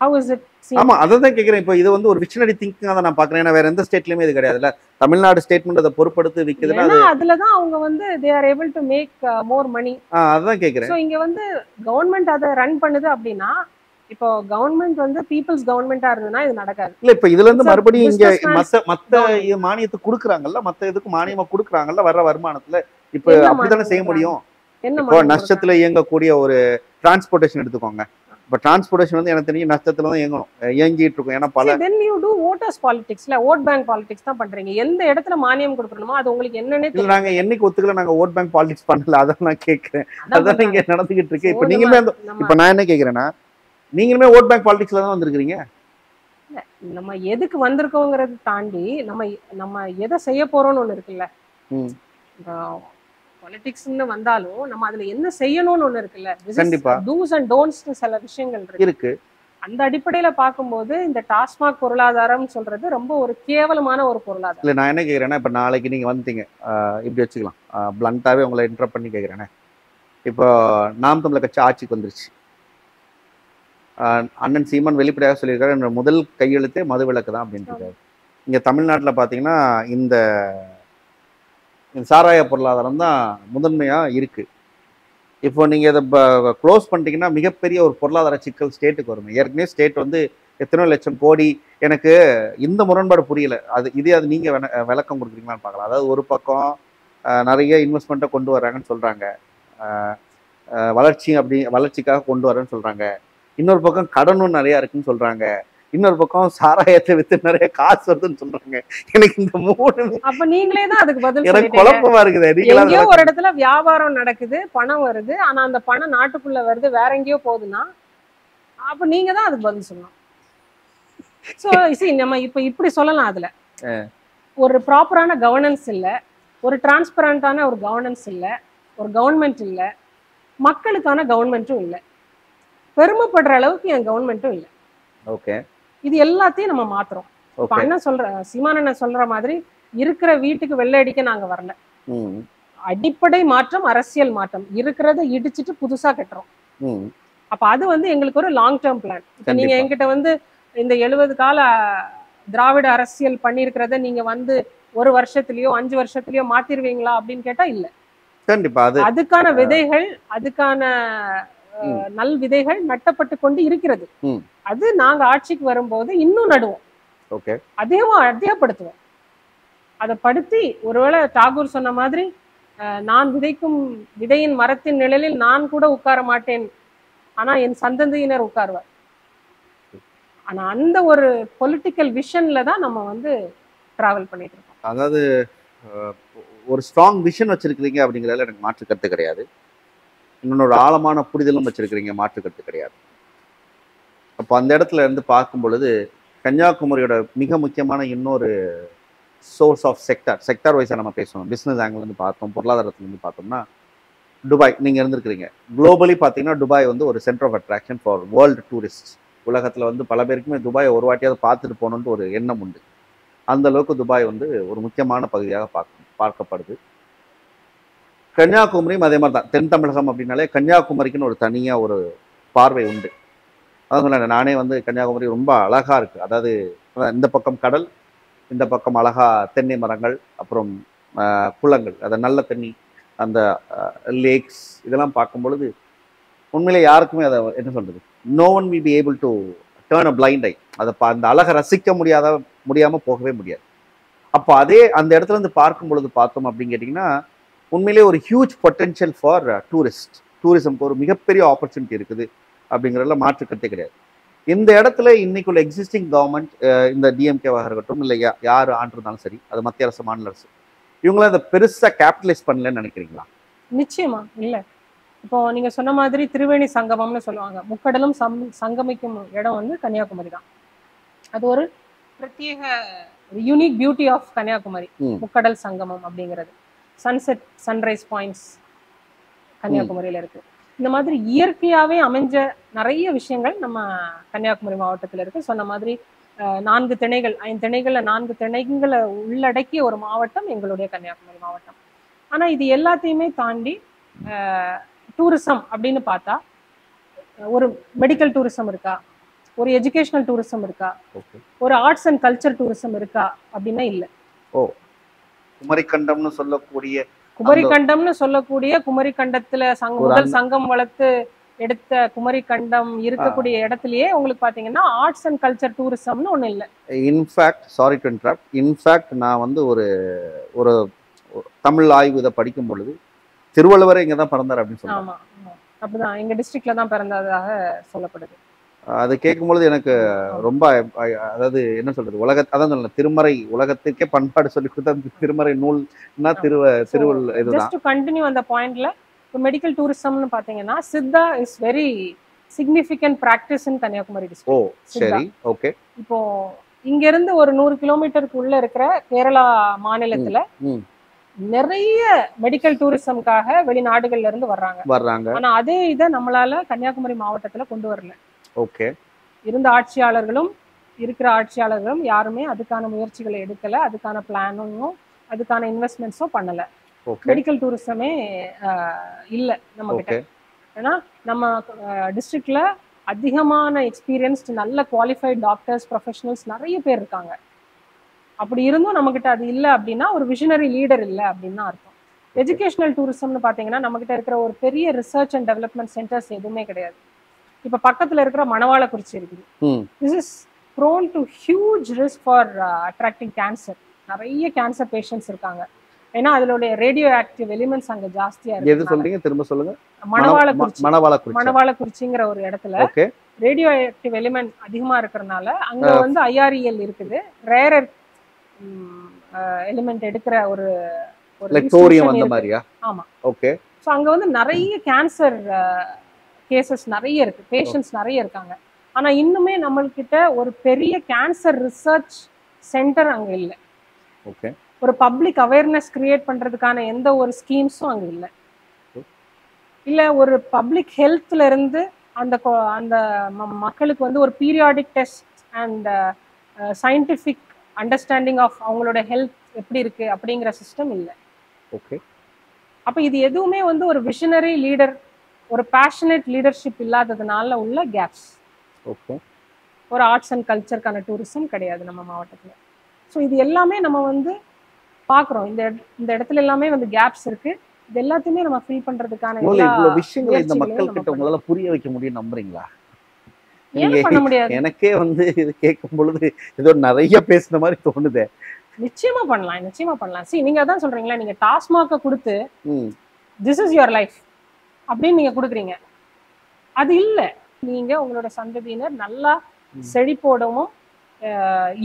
How is it seen? ஆமா, அதான் கேக்குறேன். இப்போ இது வந்து ஒரு விஷனரி திங்கிங்கா தான் நான் பாக்குறேன். ஏன்னா வேற எந்த ஸ்டேட்லயுமே இது கிடையாதுல்ல. தமிழ்நாடு ஸ்டேட்மெண்ட் அதை பொறுப்படுத்தி விக்குதுன்னா அதுல தான் அவங்க வந்து they are able to make more money. அதான் கேக்குறேன். சோ இங்க வந்து கவர்மெண்ட் அதை ரன் பண்ணுது அப்படின்னா, இப்போ கவர்மெண்ட் வந்து பீப்புள்ஸ் கவர்மெண்டா இருந்ததுன்னா இது நடக்காது. இல்ல, இப்ப இதுல இருந்து மறுபடியும் இங்க மத்த மானியத்தை கொடுக்குறாங்கல்ல, மத்த இதுக்கு மானியமா கொடுக்குறாங்கல்ல வர்ற வருமானத்துல. இப்ப அப்படித்தானே செய்ய முடியும். இப்போ நஷ்டத்துல இயங்கக்கூடிய ஒரு டிரான்ஸ்போர்டேஷன் எடுத்துக்கோங்க. இப்ப டிரான்ஸ்போர்டேஷன் வந்து எனக்கு தெரியும் நஷ்டத்துல தான் இயங்கிட்டு இருக்கும். ஏன்னா பல then you do voters politics, vote bank politics தான் பண்றீங்க. எந்த இடத்துல மானியம் கொடுக்கணுமோ அது உங்களுக்கு என்னன்னே தெரியல. நாங்க என்னைக்கு ஒத்துக்கல, நாங்க ஓட் பேங்க் பாலிடிக்ஸ் பண்ணல. அதான் நான் கேட்கிறேன். அதான் இங்க நடந்துகிட்டு இருக்கு. இப்ப நீங்களுமே இப்ப நான் என்ன கேட்கிறேன்னா, நீங்களுமே ஓட் பேங்க் பாலிடிக்ஸ்ல தான் வந்திருக்கீங்க. நம்ம எதுக்கு வந்திருக்கோங்கிறது தாண்டி நம்ம எதை செய்ய போறோம்னு ஒண்ணு இருக்குல்ல. பாலிடிக்ஸ்னு வந்தாலும் நம்ம அதுல என்ன செய்யணும்னு ஒண்ணு இருக்குல்ல. கண்டிப்பா டூஸ் அண்ட் டோன்ட்ஸ் சில விஷயங்கள் இருக்கு. அந்த அடிப்படையில பார்க்கும்போது இந்த டாஸ்மாக் பொருளாதாரம் சொல்றது ரொம்ப ஒரு கேவலமான ஒரு பொருளாதாரம். இல்ல, நான் என்ன கேட்கிறேன்னா, இப்ப நாளைக்கு நீங்க வந்துட்டீங்க, இப்படி வச்சுக்கலாம், பிளண்டாவே உங்களை இன்டரப்ட் பண்ணி கேட்கிறேனே. இப்போ நாம் தமிழர் கட்சி ஆட்சிக்கு வந்துருச்சு. அண்ணன் சீமான் வெளிப்படையாக சொல்லியிருக்காரு, என்னோட முதல் கையெழுத்தே மதுவிலக்கு தான் அப்படின்ட்டு. இங்க தமிழ்நாட்டில் பார்த்தீங்கன்னா இந்த சாராய பொருளாதாரம் தான் முதன்மையா இருக்கு. இப்போ நீங்க இதை க்ளோஸ் பண்ணிட்டீங்கன்னா மிகப்பெரிய ஒரு பொருளாதார சிக்கல் ஸ்டேட்டுக்கு வரும். ஏற்கனவே ஸ்டேட் வந்து எத்தனை லட்சம் கோடி, எனக்கு இந்த முரண்பாடு புரியல. அது நீங்க விளக்கம் கொடுக்குறீங்களான்னு பார்க்கலாம். அதாவது ஒரு பக்கம் நிறைய இன்வெஸ்ட்மெண்ட்டை கொண்டு வர்றாங்கன்னு சொல்றாங்க, வளர்ச்சிக்காக கொண்டு வரேன்னு சொல்றாங்க. இன்னொரு பக்கம் கடனும் நிறைய இருக்குன்னு சொல்றாங்க. இன்னொரு பக்கம் சாராயத்தை வித்து நிறைய காசு வருதுன்னு சொல்றாங்க. எனக்கு இந்த மூணு அப்ப நீங்களே தான் அதுக்கு பதில் எனக்கு குழப்பமா இருக்குது. எங்கேயோ ஒரு இடத்துல வியாபாரம் நடக்குது, பணம் வருது, ஆனா அந்த பணம் நாட்டுக்குள்ள வருது, வேற எங்கேயோ போகுதுன்னா அப்ப நீங்க தான் அதுக்கு பதில் சொல்லணும். சோ நம்ம இப்ப இப்படி சொல்லலாம். அதுல ஒரு ப்ராப்பரான கவர்னன்ஸ் இல்ல, ஒரு டிரான்ஸ்பரண்டான ஒரு கவர்னன்ஸ் இல்ல, ஒரு கவர்மெண்ட் இல்ல, மக்களுக்கான கவர்மெண்ட்டும் இல்ல, பெருமைப்படுற அளவுக்கு என் கவர்மெண்ட்டும் இல்ல. ஓகே, இது எல்லாத்தையும் நம்ம மாத்துறோம். இப்ப அண்ணன் சீமான் அண்ணன் சொல்ற மாதிரி இருக்கிற வீட்டுக்கு வெள்ளை அடிக்க நாங்க வரல. அடிப்படை மாற்றம் அரசியல் மாற்றம், இருக்கிறத இடிச்சிட்டு புதுசா கட்டுறோம். ம். அப்ப அது வந்து எங்களுக்கு ஒரு லாங் டேர்ம் பிளான். இப்ப நீங்க கண்டிப்பா. என்கிட்ட வந்து இந்த 70 கால திராவிட அரசியல் பண்ணியிருக்கிறத நீங்க வந்து 1 வருஷத்துலயோ 5 வருஷத்துலயோ மாத்திருவீங்களா அப்படின்னு கேட்டா இல்ல. கண்டிப்பா. அது அதுக்கான விதைகள், அதுக்கான ம். நல் விதைகள் நட்டப்பட்டு கொண்டு இருக்கிறது. ம். அது நாங்க ஆட்சிக்கு வரும்போது இன்னும் நடுவோம், ஓகே. அதிகப்படுத்துவோம். அதை படுத்தி ஒருவேளை டாகூர் சொன்ன மாதிரி நான் விதைக்கும் விதையின் மரத்தின் நிழலில் நான் கூட உட்கார மாட்டேன், ஆனா என் சந்ததியினர் உட்காருவார். ஆனா அந்த ஒரு பொலிட்டிக்கல் விஷன்ல தான் நம்ம வந்து டிராவல் பண்ணிட்டு இருக்கோம். அதாவது அஹ், ஒரு ஸ்ட்ராங் விஷன் வச்சிருக்கிறீங்க அப்படிங்கிறதுல எனக்கு மாற்று கருத்து கிடையாது. இன்னொரு ஆழமான புரிதலும் வச்சிருக்கிறீங்க, மாற்று கருத்து கிடையாது. அப்போ அந்த இடத்துல இருந்து பார்க்கும் பொழுது கன்னியாகுமரியோட மிக முக்கியமான இன்னொரு சோர்ஸ் ஆஃப் செக்டார் வைஸாக நம்ம பேசணும். பிஸ்னஸ் ஆங்கிள்லேருந்து பார்த்தோம், பொருளாதாரத்துலேருந்து பார்த்தோம்னா துபாய் நீங்கள் இருந்திருக்கிறீங்க. குளோபலி பார்த்தீங்கன்னா துபாய் வந்து ஒரு centre of attraction for world tourist. உலகத்தில் வந்து பல பேருக்குமே துபாயை ஒரு வாட்டியாவது பார்த்துட்டு போகணுன்ட்டு ஒரு எண்ணம் உண்டு. அந்த அளவுக்கு துபாய் வந்து ஒரு முக்கியமான பகுதியாக பார்க்கப்படுது. கன்னியாகுமரியும் அதே மாதிரி தான். தென் தமிழகம் அப்படின்னாலே கன்னியாகுமரிக்குன்னு ஒரு தனியாக ஒரு பார்வை உண்டு. அதான் சொன்னேன், நானே வந்து கன்னியாகுமரி ரொம்ப அழகா இருக்கு. அதாவது இந்த பக்கம் கடல், இந்த பக்கம் அழகா தென்னை மரங்கள், அப்புறம் குளங்கள், அதை நல்ல தண்ணி, அந்த லேக்ஸ், இதெல்லாம் பார்க்கும் பொழுது உண்மையிலே யாருக்குமே அதை என்ன சொல்றது, no one will be able to turn a blind eye. அதை அந்த அழகை ரசிக்க முடியாமல் போகவே முடியாது. அப்போ அதே அந்த இடத்துல இருந்து பார்க்கும் பொழுது பார்த்தோம் அப்படின்னு கேட்டிங்கன்னா உண்மையிலே ஒரு ஹியூஜ் பொட்டென்ஷியல் ஃபார் டூரிசம்க்கு ஒரு மிகப்பெரிய ஆப்பர்ச்சுனிட்டி இருக்குது அப்படிங்கிறதுல மாற்று கருத்தே கிடையாது. இந்த இடத்துல இன்னைக்குள்ள எக்ஸிஸ்டிங் கவர்மெண்ட், இந்த டிஎம்கேவாக இருக்கட்டும், இல்லை யார் ஆண்டிருந்தாலும் சரி, அது மத்திய அரசு மாநில அரசு, இவங்களாம் அதை பெருசாக கேபிட்டலைஸ் பண்ணலன்னு நினைக்கிறீங்களா? நிச்சயமா இல்ல. இப்போ நீங்க சொன்ன மாதிரி திரிவேணி சங்கமம்னு சொல்லுவாங்க, முக்கடலும் சங்கமிக்கும் இடம் வந்து கன்னியாகுமரி தான். அது ஒரு பிரத்யேக யூனிக் பியூட்டி ஆஃப் கன்னியாகுமரி, முக்கடல் சங்கமம் அப்படிங்கிறது. சன்செட் சன்ரைஸ் பாயிண்ட்ஸ் கன்னியாகுமரியில இருக்கு. இந்த மாதிரி இயற்கையாவே அமைஞ்ச நிறைய விஷயங்கள் நம்ம கன்னியாகுமரி மாவட்டத்தில் இருக்கு. சொன்ன மாதிரி 4 திணைகள், 5 திணைகள்ல 4 திணைகளை உள்ளடக்கிய ஒரு மாவட்டம் எங்களுடைய கன்னியாகுமரி மாவட்டம். ஆனா இது எல்லாத்தையுமே தாண்டி டூரிசம் அப்படின்னு பார்த்தா ஒரு மெடிக்கல் டூரிசம் இருக்கா, ஒரு எஜுகேஷனல் டூரிசம் இருக்கா, ஒரு ஆர்ட்ஸ் அண்ட் கல்ச்சர் டூரிசம் இருக்கா அப்படின்னா இல்ல. ஓ, குமரிக்கண்டம்னு சொல்லக்கூடிய குமரிக்கண்டத்துல முதல் சங்கம் வளர்த்து எடுத்த குமரிக்கண்டம் இருக்கக்கூடிய இடத்துலயே உங்களுக்கு பாத்தீங்கன்னா ஆர்ட்ஸ் அண்ட் கல்ச்சர் டூரிசம்னு ஒண்ணு இல்ல. In fact, sorry to interrupt, in fact நான் வந்து ஒரு ஒரு தமிழ் ஆய்வு இதை படிக்கும் பொழுது திருவள்ளுவரே இங்க தான் பிறந்தார் அப்படின்னு சொல்லுவாங்க. ஆமா, அப்படிதான் எங்க டிஸ்ட்ரிக்ட்ல தான் பிறந்ததாக சொல்லப்படுது. அது கேட்கும்பொழுது எனக்கு ரொம்ப, அதாவது என்ன சொல்றது, அதான் சொல்ல திருமறை உலகத்துக்கே பண்பாடு சொல்லி கொடுத்த திருமறை நூல்னா திருவள் இதுதான். ஜஸ்ட் டு கண்டினியூ அந்த பாயிண்ட்ல, இப்போ மெடிக்கல் டூரிசம்னு பாத்தீங்கன்னா Siddha is very significant practice in Kanyakumari district. Oh சரி, ஓகே. இப்போ இங்க இருந்து ஒரு 100 கிலோமீட்டருக்கு உள்ள இருக்கிற கேரளா மாநிலத்துல நிறைய மெடிக்கல் டூரிசம்காக வெளிநாடுகள்ல இருந்து வர்றாங்க. ஆனா அதே இதை நம்மளால கன்னியாகுமரி மாவட்டத்துல கொண்டு வரல. ஓகே. இருந்த இருக்கிற ஆட்சியாளர்களும் யாருமே அதுக்கான முயற்சிகளை எடுக்கல, அதுக்கான பிளானும் அதுக்கான இன்வெஸ்ட்மெண்ட்ஸும் பண்ணல. மெடிக்கல் டூரிசமே இல்ல நம்ம கிட்ட. ஏன்னா நம்ம டிஸ்ட்ரிக்ட்ல அதிகமான எக்ஸ்பீரியன்ஸ்ட் நல்ல குவாலிஃபைட் டாக்டர்ஸ், ப்ரொஃபஷனல்ஸ் நிறைய பேர் இருக்காங்க. அப்படி இருந்தும் நம்ம கிட்ட அது இல்லை அப்படின்னா ஒரு விஷனரி லீடர் இல்லை அப்படின்னு தான் அர்த்தம். எஜுகேஷனல் டூரிசம்னு பாத்தீங்கன்னா நம்ம கிட்ட இருக்கிற ஒரு பெரிய ரிசர்ச் அண்ட் டெவலப்மெண்ட் சென்டர்ஸ் எதுவுமே கிடையாது. இப்ப பக்கத்துல இருக்கிற மணவாளக்குறிச்சி இருக்குது. This is prone to huge risk for attracting cancer. நிறைய கேன்சர் பேஷண்ட்ஸ் இருக்காங்க. ஏன்னா அதனுடைய ரேடியோ ஆக்டிவ் எலிமெண்ட்ஸ் அங்க ஜாஸ்தியா இருக்கு. எது சொல்றீங்க, திரும்ப சொல்லுங்க? மணவாளக்குறிச்சிங்கிற ஒரு இடத்துல ரேடியோ ஆக்டிவ் எலிமெண்ட் அதிகமா இருக்கிறதுனால அங்க வந்து ஐஆர்இஎல் இருக்குது. ரேரர் எலிமெண்ட் எடுக்கிற ஒரு ஆமா. ஓகே. சோ அங்க வந்து நிறைய கேன்சர் கேசஸ் நிறைய இருக்கு, பேஷண்ட்ஸ் நிறைய இருக்காங்க. ஆனா இன்னுமே நம்மள்கிட்ட ஒரு பெரிய கேன்சர் ரிசர்ச் சென்டர் அங்க இல்லை. ஓகே. ஒரு பப்ளிக் அவேர்னஸ் கிரியேட் பண்றதுக்கான எந்த ஒரு ஸ்கீம்ஸும் அங்க இல்ல ஒரு பப்ளிக் ஹெல்த்ல இருந்து அந்த மக்களுக்கு வந்து ஒரு periodic test and scientific understanding of அவங்களோட ஹெல்த் எப்படி இருக்கு அப்படிங்கிற சிஸ்டம் இல்லை. ஓகே. அப்ப இது எதுவுமே வந்து ஒரு விஷனரி லீடர், ஒரு பேஷனேட் லீடர்ஷிப் இல்லாததுனால உள்ள கேப்ஸ். ஓகே. ஒரு ஆர்ட்ஸ் அண்ட் கல்ச்சருக்கான டூரிசம் கிடையாது நம்ம மாவட்டத்துல. ஸோ இது எல்லாமே நம்ம வந்து பாக்குறோம். இந்த இடத்துல எல்லாமே வந்து கேப்ஸ் இருக்கு. இது எல்லாத்தையுமே நம்ம ஃபில் பண்றதுக்கான எல்லா இவ்வளவு விஷயங்களை இந்த முயற்சிகளையும் மக்கள் நம்ம கிட்ட உங்களால புரிய வைக்க முடியும் நம்புறீங்களா? ஏன் நீங்க பண்ண முடியாது? எனக்கே வந்து இது கேட்கும் பொழுது ஏதோ நிறைய பேசுன மாதிரி தோணுதே. நிச்சயமா பண்ணலாம், நிச்சயமா பண்ணலாம். See, நீங்க அதான் சொல்றீங்களா, நீங்க டாஸ்மாக கொடுத்து ம். திஸ் இஸ் யுவர் லைஃப் அப்படின்னு நீங்க கொடுக்குறீங்க. அது இல்ல. நீங்க உங்களோட சந்ததியினர் நல்லா செழிப்போடவும்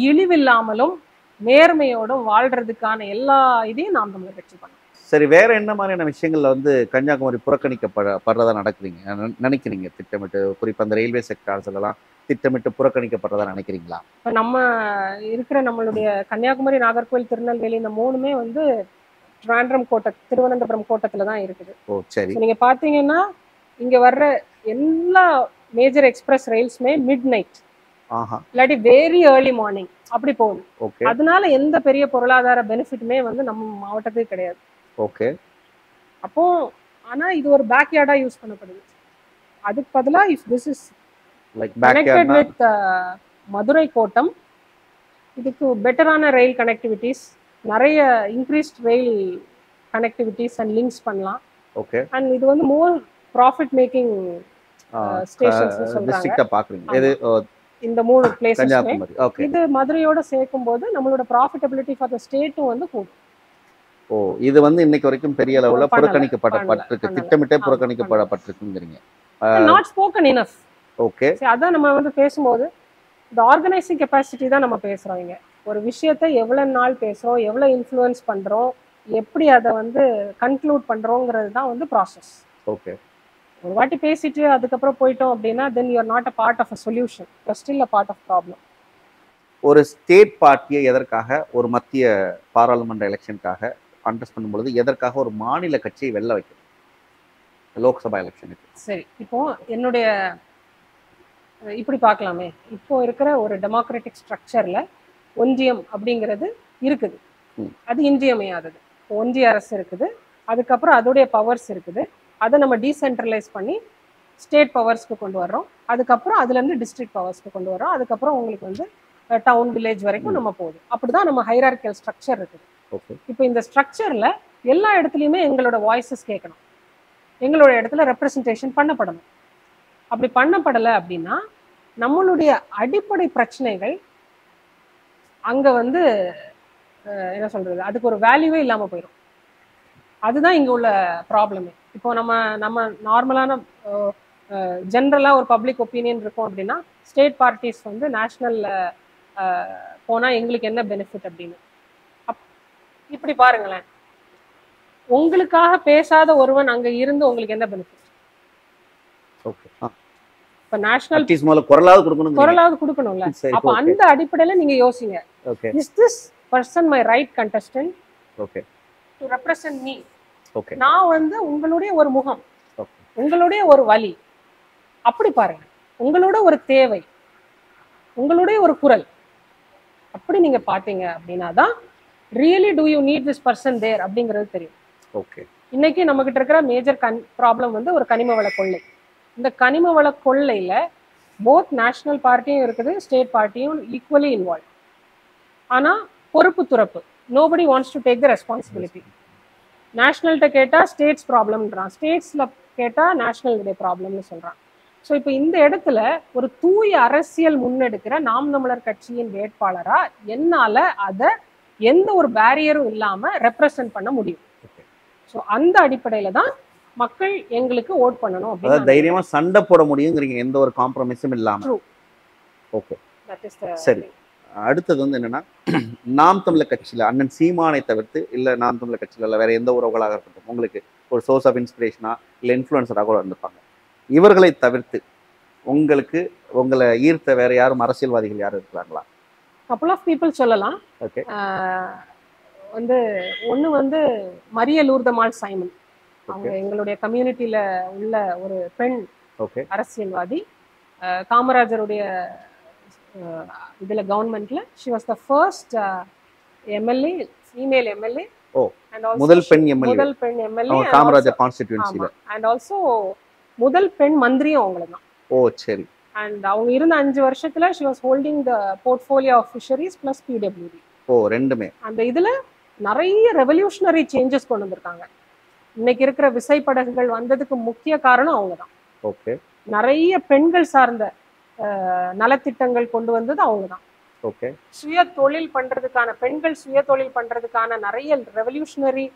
இழிவில்லாமலும் நேர்மையோடும் வாழ்றதுக்கான எல்லா இதையும் நாம் தமிழர் கட்சி பண்ணோம். சரி, வேற என்ன மாதிரியான விஷயங்கள்ல வந்து கன்னியாகுமரி புறக்கணிக்கப்படுறதா நினைக்கிறீங்க திட்டமிட்டு? குறிப்பா அந்த ரயில்வே செக்டார்ஸ் எல்லாம் திட்டமிட்டு புறக்கணிக்கப்படுறதா நினைக்கிறீங்களா? இப்ப நம்ம இருக்கிற நம்மளுடைய கன்னியாகுமரி, நாகர்கோவில், திருநெல்வேலி இந்த மூணுமே வந்து திருவனந்தபுரம் கோட்டத்துல தான் இருக்குது. ஓ சரி. நீங்க பாத்தீங்கன்னா இங்க வர்ற எல்லா மேஜர் எக்ஸ்பிரஸ் ரயில்ஸ்மே மிட் நைட் இல்லாட்டி வெரி ஏர்லி மார்னிங் அப்படி போகுது. அதனால எந்த பெரிய பொருளாதார பெனிஃபிட்டுமே வந்து நம்ம மாவட்டத்துக்கு கிடையாது. ஓகே. அப்போ ஆனா இது ஒரு பேக்யார்டா யூஸ் பண்ணப்படுது. அதுக்கு பதிலா if this is connected with Madurai கோட்டம், இதுக்கு பெட்டரான ரயில் கனெக்டிவிட்டிஸ், நிறைய increased rail connectivities and links பண்ணலாம். ஓகே. அண்ட் இது வந்து மோர் ப்ராஃபிட் மேக்கிங் ஸ்டேஷன்ஸ் சொல்றாங்க. இந்த மூணு பிளேசஸ்மே இது மதுரையோட சேர்க்கும் போது நம்மளோட ப்ராஃபிட்டபிலிட்டி ஃபார் தி ஸ்டேட்டும் வந்து கூடும். ஓ, இது வந்து இன்னைக்கு வரைக்கும் பெரிய அளவுல புறக்கணிக்கப்பட்டிருக்கு, திட்டமிட்டே புறக்கணிக்கப்பட்டிருக்குங்கிறீங்க. Not spoken enough. ஓகே. அதான் நம்ம வந்து பேசும்போது இந்த ஆர்கனைசிங் கெப்பாசிட்டி தான் நம்ம பேசுறோம். இங்க ஒரு விஷயத்தை எவ்வளவு நாள் பேசுறோம், எவ்வளவு இன்ஃப்ளூயன்ஸ் பண்றோம், எப்படி அதை வந்து கன்க்ளூட் பண்றோங்கிறது தான் வந்து ப்ராசஸ். ஓகே. ஒரு வாட்டி பேசிட்டு அதுக்கப்புறம் போயிட்டோம் அப்படின்னா then you are not a part of a solution, you are still a part of problem. ஒரு ஸ்டேட் பார்ட்டியை எதற்காக ஒரு மத்திய பாராளுமன்ற எலெக்ஷனுக்காக கான்டெஸ்ட் பண்ணும்பொழுது எதற்காக ஒரு மாநில கட்சியை வெல்ல வைக்கணும் லோக்சபா எலெக்ஷனுக்கு? சரி, இப்போ என்னுடைய இப்படி பார்க்கலாமே, இப்போ இருக்கிற ஒரு டெமோக்ராட்டிக் ஸ்ட்ரக்சர்ல ஒன்றியம் அப்படிங்கிறது இருக்குது, அது இன்றியமையாதது. ஒன்றிய அரசு இருக்குது, அதுக்கப்புறம் அதோடைய பவர்ஸ் இருக்குது, அதை நம்ம டீசென்ட்ரலைஸ் பண்ணி ஸ்டேட் பவர்ஸ்க்கு கொண்டு வர்றோம், அதுக்கப்புறம் அதுலேருந்து டிஸ்ட்ரிக்ட் பவர்ஸ்க்கு கொண்டு வர்றோம், அதுக்கப்புறம் உங்களுக்கு வந்து டவுன் வில்லேஜ் வரைக்கும் நம்ம போகுது. அப்படிதான் நம்ம ஹைரார்கியல் ஸ்ட்ரக்சர் இருக்குது. இப்போ இந்த ஸ்ட்ரக்சர்ல எல்லா இடத்துலையுமே எங்களோட வாய்ஸஸ் கேட்கணும், எங்களோட இடத்துல ரெப்ரசன்டேஷன் பண்ணப்படணும். அப்படி பண்ணப்படலை அப்படின்னா நம்மளுடைய அடிப்படை பிரச்சனைகள் அங்க வந்து என்ன சொல்றது, அதுக்கு ஒரு வேல்யூவே இல்லாம போயிடும். அதுதான் இங்க உள்ள ப்ராப்ளமே. இப்போ நம்ம நார்மலான ஜென்ரலா ஒரு பப்ளிக் ஒப்பீனியன் இருக்கும் அப்படின்னா ஸ்டேட் பார்ட்டிஸ் வந்து நேஷனல்ல போனா எங்களுக்கு என்ன பெனிஃபிட் அப்படின்னு இப்படி பாருங்களேன். உங்களுக்காக பேசாத ஒருவன் அங்க இருந்து உங்களுக்கு என்ன பெனிஃபிட்? இப்ப நேஷனல் குரலாவது கொடுக்கணும்ல. அப்ப அந்த அடிப்படையில நீங்க யோசிங்க, is this person my right contestant to represent me? நான் வந்து உங்களுடைய ஒரு முகம், உங்களுடைய ஒரு வலி, அப்படி பாருங்க, உங்களோட ஒரு தேவை, உங்களுடைய ஒரு குரல், அப்படி நீங்க பாத்தீங்க அப்படின்னா தான் really do you need this person there அப்படிங்கிறது தெரியும். இன்னைக்கு நம்ம கிட்ட இருக்கிற மேஜர் ப்ராப்ளம் வந்து ஒரு கனிம வள கொள்ளை. இந்த கனிம வள கொள்ளையில போத் நேஷனல் பார்ட்டியும் இருக்குது, ஸ்டேட் பார்ட்டியும் ஈக்குவலி இன்வால்வ். ஆனா பொறுப்பு துறப்பு, nobody wants to take the responsibility. நேஷனல்கிட்ட கேட்டா ஸ்டேட்ஸ் ப்ராப்ளம்ன்றான், ஸ்டேட்ஸ்ல கேட்டா நேஷனல் ப்ராப்ளம்னு சொல்றான். ஸோ இப்போ இந்த இடத்துல ஒரு தூய அரசியல் முன்னெடுக்கிற நாம் தமிழர் கட்சியின் வேட்பாளரா என்னால அதை எந்த ஒரு பேரியரும் இல்லாம ரெப்ரசன்ட் பண்ண முடியும். ஸோ அந்த அடிப்படையில தான் மக்கள் எங்களுக்கு ஓட் பண்ணணும் அப்படின்னு தைரியமா சண்டை போட முடியுங்கிறீங்க, எந்த ஒரு காம்ப்ரமைஸும் இல்லாம. ஓகே, சரி. அடுத்தது வந்து என்னன்னா, நாம் தமிழர் கட்சியில அண்ணன் சீமானை தவிர்த்து, இல்ல நாம் தமிழர் கட்சியில இல்ல வேற எந்த உறவுகளாக இருக்கட்டும், உங்களுக்கு ஒரு சோர்ஸ் ஆஃப் இன்ஸ்பிரேஷனா இல்ல இன்ஃப்ளூயன்சராக கூட இருந்திருப்பாங்க, இவர்களை தவிர்த்து உங்களுக்கு உங்களை ஈர்த்த வேற யாரும் அரசியல்வாதிகள் யாரும் இருக்கிறாங்களா? கப்புள் ஆஃப் பீப்புள் சொல்லலாம். ஓகே. வந்து ஒன்று வந்து மரிய லூர்தமால் சைமன், அவங்க எங்களுடைய கம்யூனிட்டியில உள்ள ஒரு பெண் அரசியல்வாதி. காமராஜருடைய இதுல கவர்மெண்ட்ல she was the first MLA, female MLA ஓ, And also முதல் பெண் எம்எல்ஏ, முதல் பெண் எம்எல்ஏ, காமராஜர் கான்ஸ்டிடியூன்சில. அண்ட் ஆல்சோ முதல் பெண் மந்திரியும் அவங்கள தான். ஓ சரி. அண்ட் அவங்க இருந்த 5 வருஷத்துல she was holding the portfolio of fisheries plus PWD. ஓ ரெண்டுமே. அந்த இதுல நிறைய ரெவல்யூஷனரி சேஞ்சஸ் கொண்டு வந்திருக்காங்க. இன்னைக்கு இருக்கிற விசைப்படகுகள் வந்ததுக்கு முக்கிய காரணம் அவங்க தான். ஓகே. நிறைய பெண்கள் சார்ந்த நலத்திட்டங்கள் கொண்டு வந்தது அவங்க தான். ஓகே. சுய தொழில் பண்றதுக்கான, பெண்கள் சுய தொழில் பண்றதுக்கான நிறைய ரெவல்யூஷனரி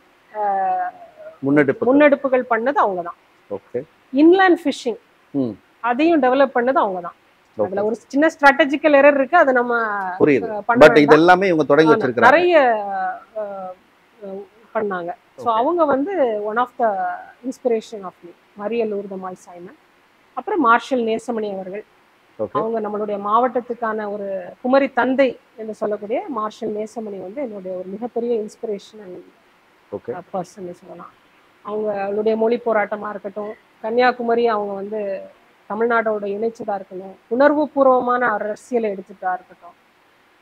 முன்னெடுப்புகள் பண்ணது அவங்க தான். ஓகே. இன்லேண்ட் ஃபிஷிங் அதையும் டெவலப் பண்ணது அவங்க தான். அதுல ஒரு சின்ன ஸ்ட்ராட்டஜிக்கல் எரர் இருக்கு, அது நம்ம பட் இது எல்லாமே இவங்க தொடங்கி வச்சிருக்காங்க, நிறைய பண்ணாங்க. ஸோ அவங்க வந்து one of the inspiration of me. மரியலூர் தமால் சைமன், அப்புறம் மார்ஷல் நேசமணி அவர்கள். அவங்க நம்மளுடைய மாவட்டத்துக்கான ஒரு குமரி தந்தை என்று சொல்லக்கூடிய மார்ஷல் நேசமணி வந்து என்னுடைய ஒரு மிகப்பெரிய இன்ஸ்பிரேஷனல் பர்சன் சொல்லலாம். அவங்களுடைய மொழி போராட்டமா இருக்கட்டும், கன்னியாகுமரி அவங்க வந்து தமிழ்நாடோட இணைச்சதா இருக்கணும், உணர்வு பூர்வமான அரசியலை எடுத்துட்டா இருக்கட்டும்,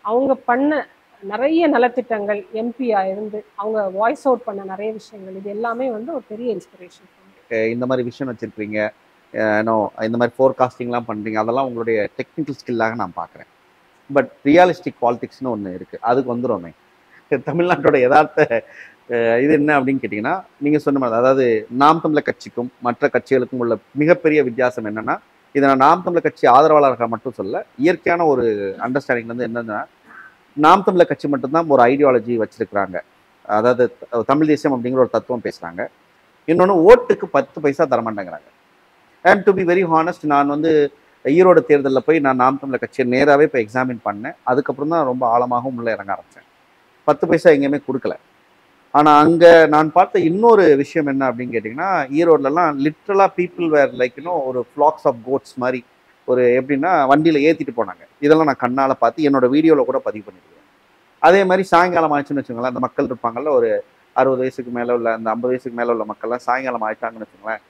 அவங்க பண்ண நிறைய நலத்திட்டங்கள், எம்பியா இருந்து அவங்க வாய்ஸ் அவுட் பண்ண நிறைய விஷயங்கள், இது எல்லாமே வந்து ஒரு பெரிய இன்ஸ்பிரேஷன். இந்த மாதிரி விஷயம் வச்சிருக்கீங்க, இந்த மாதிரி ஃபோர்காஸ்டிங்லாம் பண்ணுறீங்க, அதெல்லாம் உங்களுடைய டெக்னிக்கல் ஸ்கில்லாக நான் பார்க்குறேன். பட் ரியாலிஸ்டிக் பாலிடிக்ஸ்னு ஒன்று இருக்குது, அதுக்கு வந்துடுமே. தமிழ்நாட்டோட யதார்த்த இது என்ன அப்படின்னு கேட்டிங்கன்னா, நீங்கள் சொன்ன மாதிரி, அதாவது நாம் தமிழர் கட்சிக்கும் மற்ற கட்சிகளுக்கும் உள்ள மிகப்பெரிய வித்தியாசம் என்னென்னா, இதை நான் நாம் தமிழர் கட்சி ஆதரவாளர்கள் மட்டும் சொல்ல, இயற்கையான ஒரு அண்டர்ஸ்டாண்டிங் வந்து என்னென்னா, நாம் தமிழர் கட்சி மட்டும்தான் ஒரு ஐடியாலஜி வச்சிருக்கிறாங்க, அதாவது தமிழ் தேசியம் அப்படிங்கிற ஒரு தத்துவம் பேசுகிறாங்க. இன்னொன்று, ஓட்டுக்கு 10 பைசா தரமாட்டேங்கிறாங்க. And to be very honest, நான் வந்து ஈரோடு தேர்தலில் போய் நான் நாம் தமிழர் கட்சியை நேராகவே இப்போ எக்ஸாமின் பண்ணேன். அதுக்கப்புறம் தான் ரொம்ப ஆழமாகவும் உள்ள இறங்க ஆரம்பித்தேன். 10 பைசா எங்கேயுமே கொடுக்கல. ஆனால் அங்கே நான் பார்த்த இன்னொரு விஷயம் என்ன அப்படின்னு கேட்டிங்கன்னா, ஈரோட்லலாம் லிட்ரலாக பீப்புள் வேர் லைக் ஒரு ஃப்ளாக்ஸ் ஆஃப் கோட்ஸ் மாதிரி, ஒரு எப்படின்னா வண்டியில் ஏற்றிட்டு போனாங்க. இதெல்லாம் நான் கண்ணால் பார்த்து என்னோட வீடியோவில் கூட பதிவு பண்ணியிருக்கேன். அதே மாதிரி சாயங்காலம் ஆயிடுச்சுன்னு வச்சுக்கோங்களேன், அந்த மக்கள் இருப்பாங்கல்ல, ஒரு 60 வயசுக்கு மேலே உள்ள, அந்த 50 வயசுக்கு மேலே உள்ள மக்கள்லாம் சாயங்காலம் ஆயிட்டாங்கன்னு வச்சுக்கோங்களேன்,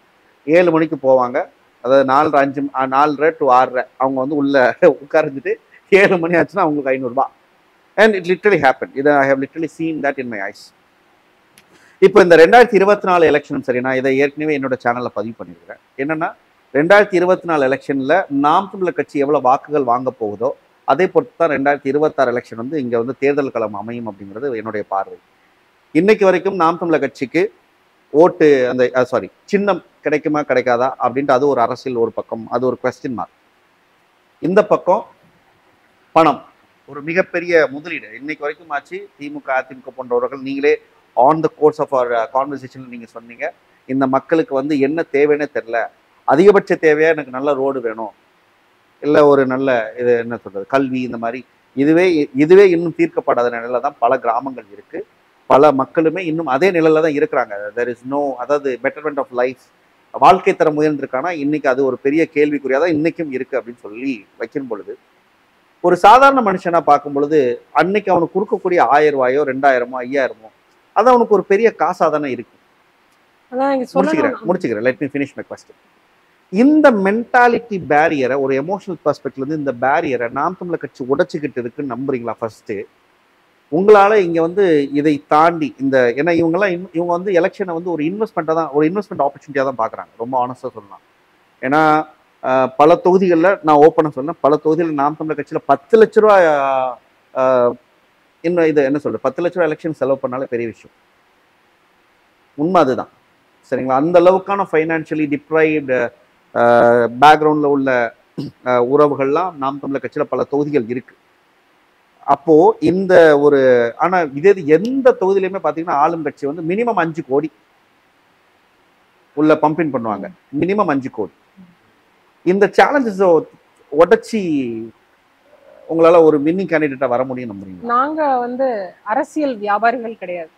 7 மணிக்கு போவாங்க. அதாவது 4:30 to 6:30 அவங்க வந்து உள்ள உட்கார்ந்துட்டு 7 மணி ஆச்சுன்னா அவங்களுக்கு 500 ரூபாய். And it literally happen. இதை I have literally seen that in my eyes. இப்போ இந்த 2024 எலெக்ஷன், சரி, நான் இதை ஏற்கனவே என்னோட சேனலில் பதிவு பண்ணியிருக்கிறேன். என்னன்னா, 2024 எலெக்ஷனில் நாம் தமிழர் கட்சி எவ்வளோ வாக்குகள் வாங்க போகுதோ அதே பொறுத்து தான் 2026 எலெக்ஷன் வந்து இங்கே வந்து தேர்தல் களம் அமையும் அப்படிங்கிறது என்னுடைய பார்வை. இன்னைக்கு வரைக்கும் நாம் தமிழர் கட்சிக்கு ஓட்டு, அந்த சின்னம் கிடைக்குமா கிடைக்காதா அப்படின்ட்டு அது ஒரு அரசியல் ஒரு பக்கம், அது ஒரு கொஸ்டின் மார்க். இந்த பக்கம் பணம் ஒரு மிகப்பெரிய முதலீடு இன்னைக்கு வரைக்கும் ஆச்சு. திமுக அதிமுக போன்றவர்கள், நீங்களே on the course of our conversation நீங்கள் சொன்னீங்க, இந்த மக்களுக்கு வந்து என்ன தேவைன்னே தெரில, அதிகபட்ச தேவையாக எனக்கு நல்ல ரோடு வேணும், இல்லை ஒரு நல்ல இது என்ன சொல்கிறது கல்வி, இந்த மாதிரி இதுவே இன்னும் தீர்க்கப்படாத நிலையில தான் பல கிராமங்கள் இருக்குது. பல மக்களுமே இன்னும் அதே நிலையில தான் இருக்கிறாங்க. தெர் இஸ் நோ, அதாவது பெட்டர்மெண்ட் ஆஃப் லைஃப், வாழ்க்கை தரம் உயர்ந்திருக்கானா இன்னைக்கு அது ஒரு பெரிய கேள்விக்குறியாக தான் இன்னைக்கும் இருக்குது அப்படின்னு சொல்லி வைக்கும் பொழுது, ஒரு சாதாரண மனுஷனா பார்க்கும் பொழுது அன்னைக்கு அவனுக்கு கொடுக்கக்கூடிய 1000 ரூபாயோ 2000 5000 அது அவனுக்கு ஒரு பெரிய காசா தானே இருக்கு. முடிச்சுக்கிறேன். Let me finish my question. இந்த மென்டாலிட்டி பேரியரை, ஒரு எமோஷனல் பெர்ஸ்பெக்டிவ்ல இருந்து இந்த பேரியரை நாம் தமிழர் கட்சி உடைச்சிக்கிட்டு இருக்குன்னு நம்புறீங்களா? ஃபர்ஸ்ட் உங்களால இங்க வந்து இதை தாண்டி இந்த, ஏன்னா இவங்க வந்து எலெக்ஷனை வந்து ஒரு இன்வெஸ்ட்மெண்ட்டாக தான், ஒரு இன்வெஸ்ட்மெண்ட் ஆப்பர்ச்சுனிட்டியாக தான் பார்க்குறாங்க, ரொம்ப ஆனஸ்டாக சொல்லலாம். ஏன்னா பல தொகுதிகளில் நான் ஓப்பனாக சொன்னேன், பல தொகுதிகளில் நாம் தமிழர் கட்சியில் 10 லட்ச ரூபா, இன்னும் இது என்ன சொல்றது, 10 லட்ச ரூபா எலெக்ஷன் செலவு பண்ணாலே பெரிய விஷயம். உண்மை அதுதான், சரிங்களா? அந்த அளவுக்கான ஃபைனான்சியலி டிப்ரைவ்டு பேக்ரவுண்டில் உள்ள உறவுகள்லாம் நாம் தமிழர் கட்சியில் பல தொகுதிகள் இருக்கு. அப்போ இந்த ஒரு, ஆனால் இதே எந்த தொகுதியிலையுமே பார்த்தீங்கன்னா ஆளும் கட்சி வந்து மினிமம் 5 கோடி உள்ள பம்பின் பண்ணுவாங்க, மினிமம் 5 கோடி. இந்த சேலஞ்சஸ் உடச்சி உங்களால ஒரு வின்னிங் கேண்டிடேட்டா வர முடியும் நம்புறீங்க? நாங்க வந்து அரசியல் வியாபாரிகள் கிடையாது.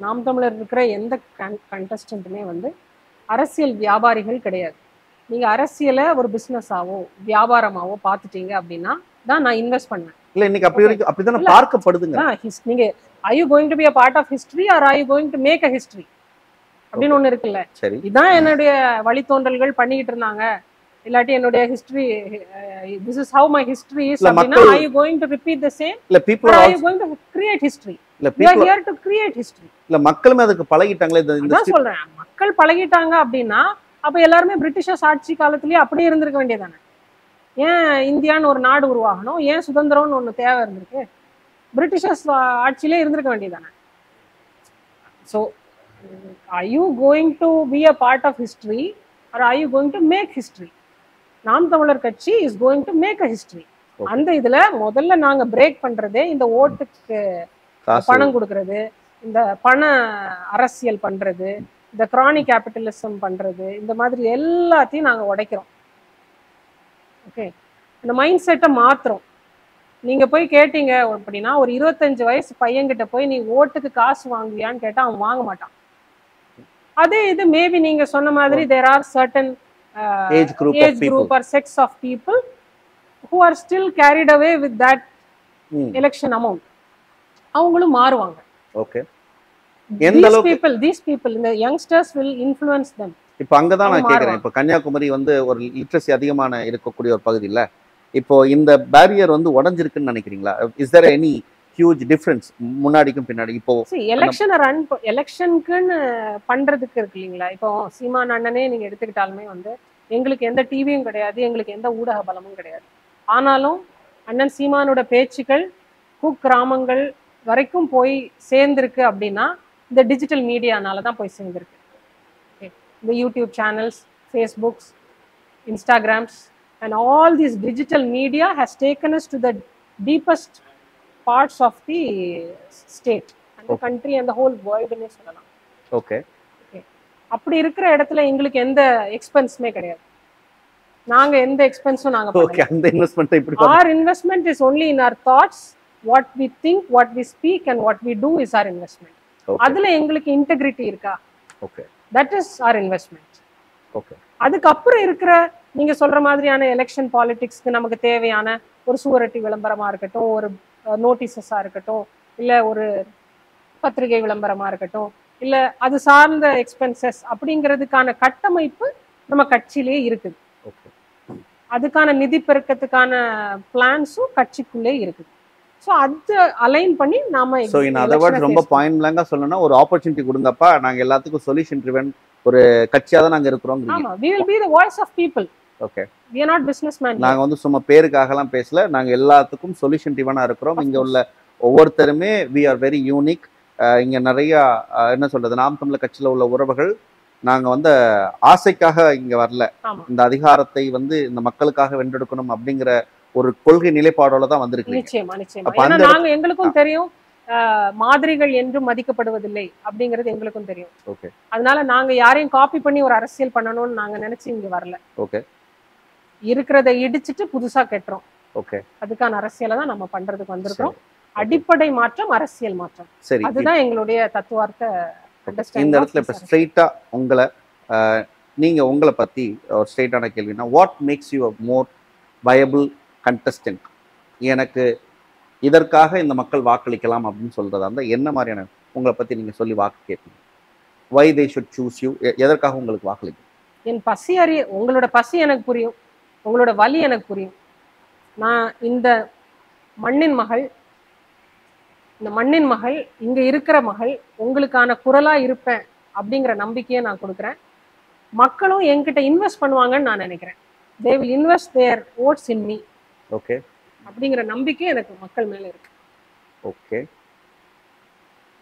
நாம் தமிழர் இருக்கிற எந்த கண்டஸ்டன்ட்டுமே வந்து அரசியல் வியாபாரிகள் கிடையாது. நீங்க அரசியலை ஒரு பிசினஸாவோ வியாபாரமாவோ பார்த்துட்டீங்க அப்படின்னா தான் நான் இன்வெஸ்ட் பண்ணேன். இல்ல இன்னைக்கு அப்படி வரைக்கும் அப்படிதானே பார்க்கப்படுதுங்க. நீங்க are you going to be a part of history or are you going to make a history அப்படின்னு ஒண்ணு இருக்குல்ல. சரி, இதான் என்னுடைய வழித்தோன்றல்கள் பண்ணிக்கிட்டு இருந்தாங்க. இல்லாட்டி என்னுடைய history, this is how my history is அப்படினா are you going to repeat the same, இல்ல people are you going to create history? இல்ல we are people here to create history. இல்ல மக்களுமே அதுக்கு பழகிட்டாங்களே இந்த அதான் சொல்றேன், மக்கள் பழகிட்டாங்க அப்படின்னா அப்ப எல்லாருமே பிரிட்டிஷர்ஸ் ஆட்சி காலத்திலேயே அப்படியே இருந்திருக்க வேண்டியதானே. ஏன் இந்தியான்னு ஒரு நாடு உருவாகணும், ஏன் சுதந்திரம்னு ஒண்ணு தேவை இருந்திருக்கு? பிரிட்டிஷர்ஸ் ஆட்சியிலே இருந்திருக்க வேண்டியதானே. So are you going to be a part of history or are you going to make history? Naam Tamilar Katchi is going to make a history. அந்த இதுல முதல்ல நாங்க பிரேக் பண்றதே இந்த ஓட்டுக்கு பணம் கொடுக்கறது, இந்த பண அரசியல் பண்றது, இந்த கிரானி கேபிட்டலிசம் பண்றது, இந்த மாதிரி எல்லாத்தையும் நாங்க உடைக்கிறோம். ஓகே, இந்த மைண்ட் செட்டை மாத்துறோம். நீங்க போய் கேட்டீங்க அப்படின்னா ஒரு 25 வயசு பையன்கிட்ட போய் நீ ஓட்டுக்கு காசு வாங்குவியான்னு கேட்டா அவன் வாங்க மாட்டான். அதே இது மேபி நீங்க சொன்ன மாதிரி there are certain age group or sex of people who are still carried away with that election amount. அவங்களும் மாறுவாங்க. ஓகே, எந்த அளவுக்கு these people the youngsters will influence them. இப்போ அங்கதான் நான் கேக்குறேன். இப்போ கன்னியாகுமரி வந்து ஒரு லிட்ரஸி அதிகமான இருக்கக்கூடிய ஒரு பகுதி இல்ல, இப்போ இந்த பேரியர் வந்து உடைஞ்சிருக்குன்னு நினைக்கிறீங்களா? Is there any huge difference முன்னாடிக்கும் பின்னாடி? இப்போ எலெக்ஷனுக்குன்னு பண்றதுக்கு இருக்கு இல்லைங்களா? இப்போ சீமான் அண்ணனே நீங்க எடுத்துக்கிட்டாலுமே வந்து எங்களுக்கு எந்த டிவியும் கிடையாது, எங்களுக்கு எந்த ஊடக பலமும் கிடையாது. ஆனாலும் அண்ணன் சீமானோட பேச்சுக்கள் குக்கிராமங்கள் வரைக்கும் போய் சேர்ந்திருக்கு அப்படின்னா இந்த டிஜிட்டல் மீடியானால தான் போய் சேர்ந்திருக்கு. இந்த YouTube channels, Facebooks, Instagrams and all this digital media has taken us to the deepest parts of the state and the country and the whole world னே சொல்லலாம். ஓகே, அப்படி இருக்கிற இடத்துல எங்களுக்கு எந்த எக்ஸ்பென்ஸ்மே கிடையாது. நாங்க எந்த எக்ஸ்பென்ஸும் நாங்க ஓகே, அந்த இன்வெஸ்ட்மென்ட் இப்படி our investment is only in our thoughts, what we think, what we speak and what we do is our investment. அதுல எங்களுக்கு இன்டெகிரிட்டி இருக்கா? Okay, that is our investment. Okay, அதுக்கு அப்புறம் இருக்கிற நீங்க சொல்ற மாதிரியான எலெக்ஷன் பாலிடிக்ஸ்க்கு நமக்கு தேவையான ஒரு சுவரொட்டி விளம்பரமா இருக்கட்டும், ஒரு நோட்டீசஸா இருக்கட்டும், இல்ல ஒரு பத்திரிகை விளம்பரமா இருக்கட்டும், இல்ல அது சார்ந்த எக்ஸ்பென்சஸ் அப்படிங்கிறதுக்கான கட்டமைப்பு நம்ம கட்சியிலே இருக்குது. அதுக்கான நிதி பெருக்கத்துக்கான பிளான்ஸும் கட்சிக்குள்ளே இருக்குது. ஸோ அது அலைன் பண்ணி நாம ரொம்ப பாயிண்ட் பிளாங்கா சொல்லணும்னா ஒரு ஆப்பர்ச்சுனிட்டி கொடுங்கப்பா, நாங்க எல்லாத்துக்கும் சொல்யூஷன் ட்ரிவன் ஒரு கட்சியா தான் நாங்க இருக்கிறோம். ஆமா, we will be the voice of people. Okay, we are not businessmen. நாங்க வந்து சும்மா பேருக்காகலாம் பேசல, நாங்க எல்லாத்துக்கும் சொல்யூஷன் ட்ரிவனா இருக்கிறோம். இங்க உள்ள ஒவ்வொருத்தருமே we are very unique. இங்க நிறைய என்ன சொல்றது, நாம் தமிழர் கட்சியில உள்ள உறவுகள் நாங்க வந்து ஆசைக்காக இங்க வரல, இந்த அதிகாரத்தை வந்து இந்த மக்களுக்காக வென்றெடுக்கணும் அப்படிங்கிற ஒரு கொள்கை நிலைப்பாடோட தான் வந்திருக்கு. நிச்சயமா நிச்சயமா. நாங்க எங்களுக்கும் தெரியும் மாதிரிகள் என்றும் மதிக்கப்படுவதில்லை அப்படிங்கிறது எங்களுக்கும் தெரியும். ஓகே, அதனால நாங்க யாரையும் காப்பி பண்ணி ஒரு அரசியல் பண்ணணும்னு நாங்க நினைச்சு இங்க வரல. ஓகே, இருக்கிறத இடிச்சிட்டு புதுசா கட்டுறோம். ஓகே, அதுக்கான அரசியலை தான் நம்ம பண்றதுக்கு வந்திருக்கோம். அடிப்படை மாற்றம் அரசியல் மாற்றம், சரி, அதுதான் எங்களுடைய தத்துவார்த்த. இந்த இடத்துல இப்ப ஸ்ட்ரெயிட்டா நீங்க உங்களை பத்தி ஒரு ஸ்ட்ரெயிட்டான கேள்வினா, what makes you a more viable contestant? எனக்கு இதற்காக இந்த மக்கள் வாக்களிக்கலாம் அப்படின்னு சொல்றதா இருந்தா என்ன மாதிரியான உங்களை பத்தி நீங்க சொல்லி வாக்கு கேட்பீங்க? வை தே ஷுட் சூஸ் யூ? எதற்காக உங்களுக்கு வாக்களிக்கும்? என் பசி உங்களோட பசி எனக்கு புரியும், உங்களோட வலி எனக்கு புரியும். நான் இந்த மண்ணின் மகள், இந்த மண்ணின் மகள், இங்க இருக்கிற மகள், உங்களுக்கான குரலா இருப்பேன் அப்படிங்கிற நம்பிக்கையை நான் கொடுக்குறேன். மக்களும் என்கிட்ட இன்வெஸ்ட் பண்ணுவாங்கன்னு நான் நினைக்கிறேன். they will invest their votes in me. Okay, அப்படிங்கிற நம்பிக்கை எனக்கு மக்கள் மேல இருக்கு. ஓகே,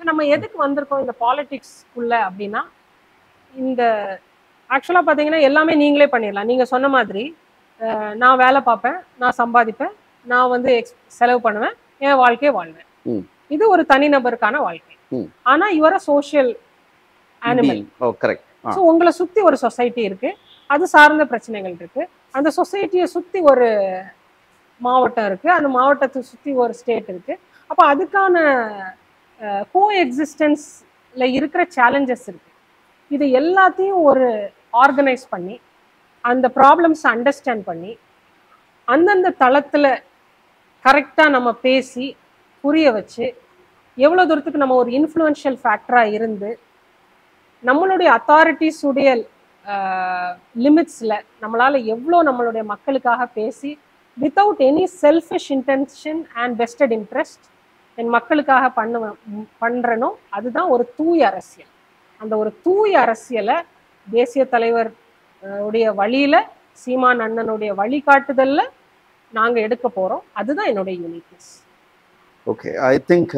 நம்ம எதுக்கு வந்திருக்கோம் இந்த பாலிடிக்ஸ் உள்ள அப்படின்னா, இந்த ஆக்சுவலா பாத்தீங்கன்னா எல்லாமே நீங்களே பண்ணிடலாம். நீங்க சொன்ன மாதிரி நான் வேலை பார்ப்பேன், நான் சம்பாதிப்பேன், நான் வந்து செலவு பண்ணுவேன், என் வாழ்க்கையை வாழ்வேன். இது ஒரு தனிநபருக்கான வாழ்க்கை. ஆனா your a social animal. So உங்களை சுத்தி ஒரு சொசைட்டி இருக்கு, அது சார்ந்த பிரச்சனைகள் இருக்கு. அந்த சொசைட்டியை சுத்தி ஒரு மாவட்டம் இருக்கு, அந்த மாவட்டத்தை சுத்தி ஒரு ஸ்டேட் இருக்கு. அப்ப அதுக்கான கோ எக்ஸிஸ்டன்ஸ்ல இருக்கிற சேலஞ்சஸ் இருக்கு. இது எல்லாத்தையும் ஒரு ஆர்கனைஸ் பண்ணி அந்த ப்ராப்ளம்ஸ் அண்டர்ஸ்டாண்ட் பண்ணி அந்தந்த தளத்துல கரெக்டா நம்ம பேசி புரிய வச்சு எவ்வளவு தூரத்துக்கு நம்ம ஒரு இன்ஃப்ளூயன்ஷியல் ஃபேக்டரா இருந்து நம்மளுடைய அத்தாரிட்டிஸ் உடைய லிமிட்ஸ்ல நம்மளால எவ்வளோ நம்மளுடைய மக்களுக்காக பேசி without any selfish intention and vested interest என் மக்களுக்காக பண்றனோ அதுதான் ஒரு தூய அரசியல். அந்த ஒரு தூய அரசியலை தேசிய தலைவர் உடைய வழியில, சீமான் அண்ணனுடைய வழிகாட்டுதல்ல நாங்க எடுக்க போறோம். அதுதான் என்னுடைய யூனிக்னஸ். ஓகே, ஐ திங்க்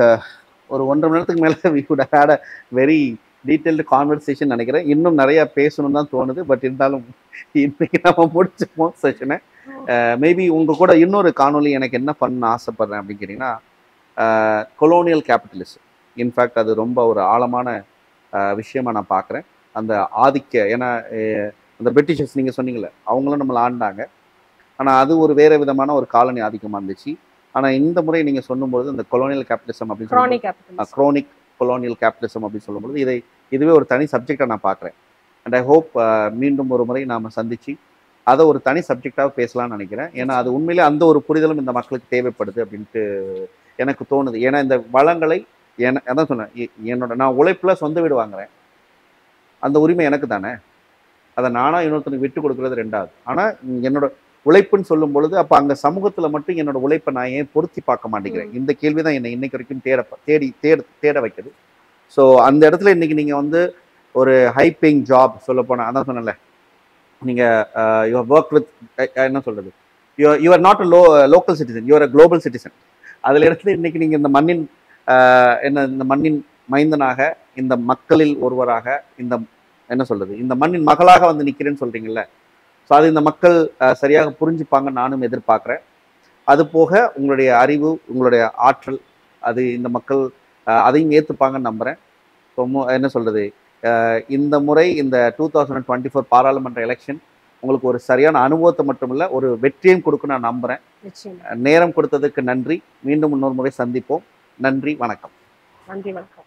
ஒரு 1.5 மணி நேரத்துக்கு மேலே we would have had a very detailed conversation நினைக்கிறேன். இன்னும் நிறைய பேசணும் தான் தோணுது. பட் இருந்தாலும் இன்னைக்கு நம்ம முடிச்சுப்போம் செஷனை. மேபி உங்க கூட இன்னொரு காணொலி எனக்கு என்ன பண்ண ஆசைப்படுறேன் அப்படின்னு கேட்டிங்கன்னா, கொலோனியல் கேபிட்டலிசம். இன்ஃபேக்ட் அது ரொம்ப ஒரு ஆழமான விஷயமா நான் பார்க்குறேன். அந்த ஆதிக்க, ஏன்னா அந்த பிரிட்டிஷர்ஸ் நீங்கள் சொன்னீங்களே, அவங்களும் நம்மளை ஆண்டாங்க. ஆனால் அது ஒரு வேறு விதமான ஒரு காலனி ஆதிக்கமாக இருந்துச்சு. ஆனால் இந்த முறை நீங்கள் சொல்லும்போது இந்த கொலோனியல் கேபிட்டலிசம் அப்படின்னு க்ரோனிக் கொலோனியல் கேபிட்டலிசம் அப்படின்னு சொல்லும்போது இதுவே ஒரு தனி சப்ஜெக்டாக நான் பார்க்குறேன். அண்ட் ஐ ஹோப் மீண்டும் ஒரு முறை நாம் சந்திச்சு அதை ஒரு தனி சப்ஜெக்டாக பேசலாம்னு நினைக்கிறேன். ஏன்னா அது உண்மையிலே அந்த ஒரு புரிதலும் இந்த மக்களுக்கு தேவைப்படுது அப்படின்ட்டு எனக்கு தோணுது. ஏன்னா இந்த வளங்களை அதான் சொன்னேன், நான் உழைப்பில் சொந்த வீடு வாங்குறேன், அந்த உரிமை எனக்கு தானே. அதை நானா இன்னொருத்தனுக்கு விட்டு கொடுக்குறது ரெண்டாவது. ஆனால் என்னோட உழைப்புன்னு சொல்லும் பொழுது அப்போ அங்கே சமூகத்தில் மட்டும் என்னோட உழைப்பை நான் ஏன் பொருத்தி பார்க்க மாட்டேங்கிறேன்? இந்த கேள்வி தான் என்னை இன்னைக்கு வரைக்கும் தேட வைக்குது. ஸோ அந்த இடத்துல இன்னைக்கு நீங்கள் வந்து ஒரு ஹை பேயிங் ஜாப் சொல்ல போனால், அதான் சொன்னல, நீங்கள் யூ ஒர்க் வித், என்ன சொல்கிறது, you are not a local citizen, you are a global citizen. அதில் இடத்துல இன்னைக்கு நீங்கள் இந்த மண்ணின் இந்த மண்ணின் மைந்தனாக, இந்த மக்களில் ஒருவராக, என்ன சொல்றது, இந்த மண்ணின் மகளாக வந்து நிற்கிறேன்னு சொல்றீங்கல்ல. ஸோ அது இந்த மக்கள் சரியாக புரிஞ்சுப்பாங்க நானும் எதிர்பார்க்குறேன். அது போக உங்களுடைய அறிவு, உங்களுடைய ஆற்றல், அது இந்த மக்கள் அதையும் ஏற்றுப்பாங்கன்னு நம்புகிறேன். ஸோ என்ன சொல்றது, இந்த முறை இந்த 2024 பாராளுமன்ற எலெக்ஷன் உங்களுக்கு ஒரு சரியான அனுபவத்தை மட்டுமில்ல, ஒரு வெற்றியும் கொடுக்க நான் நம்புகிறேன். நேரம் கொடுத்ததுக்கு நன்றி. மீண்டும் இன்னொரு முறை சந்திப்போம். நன்றி, வணக்கம். நன்றி, வணக்கம்.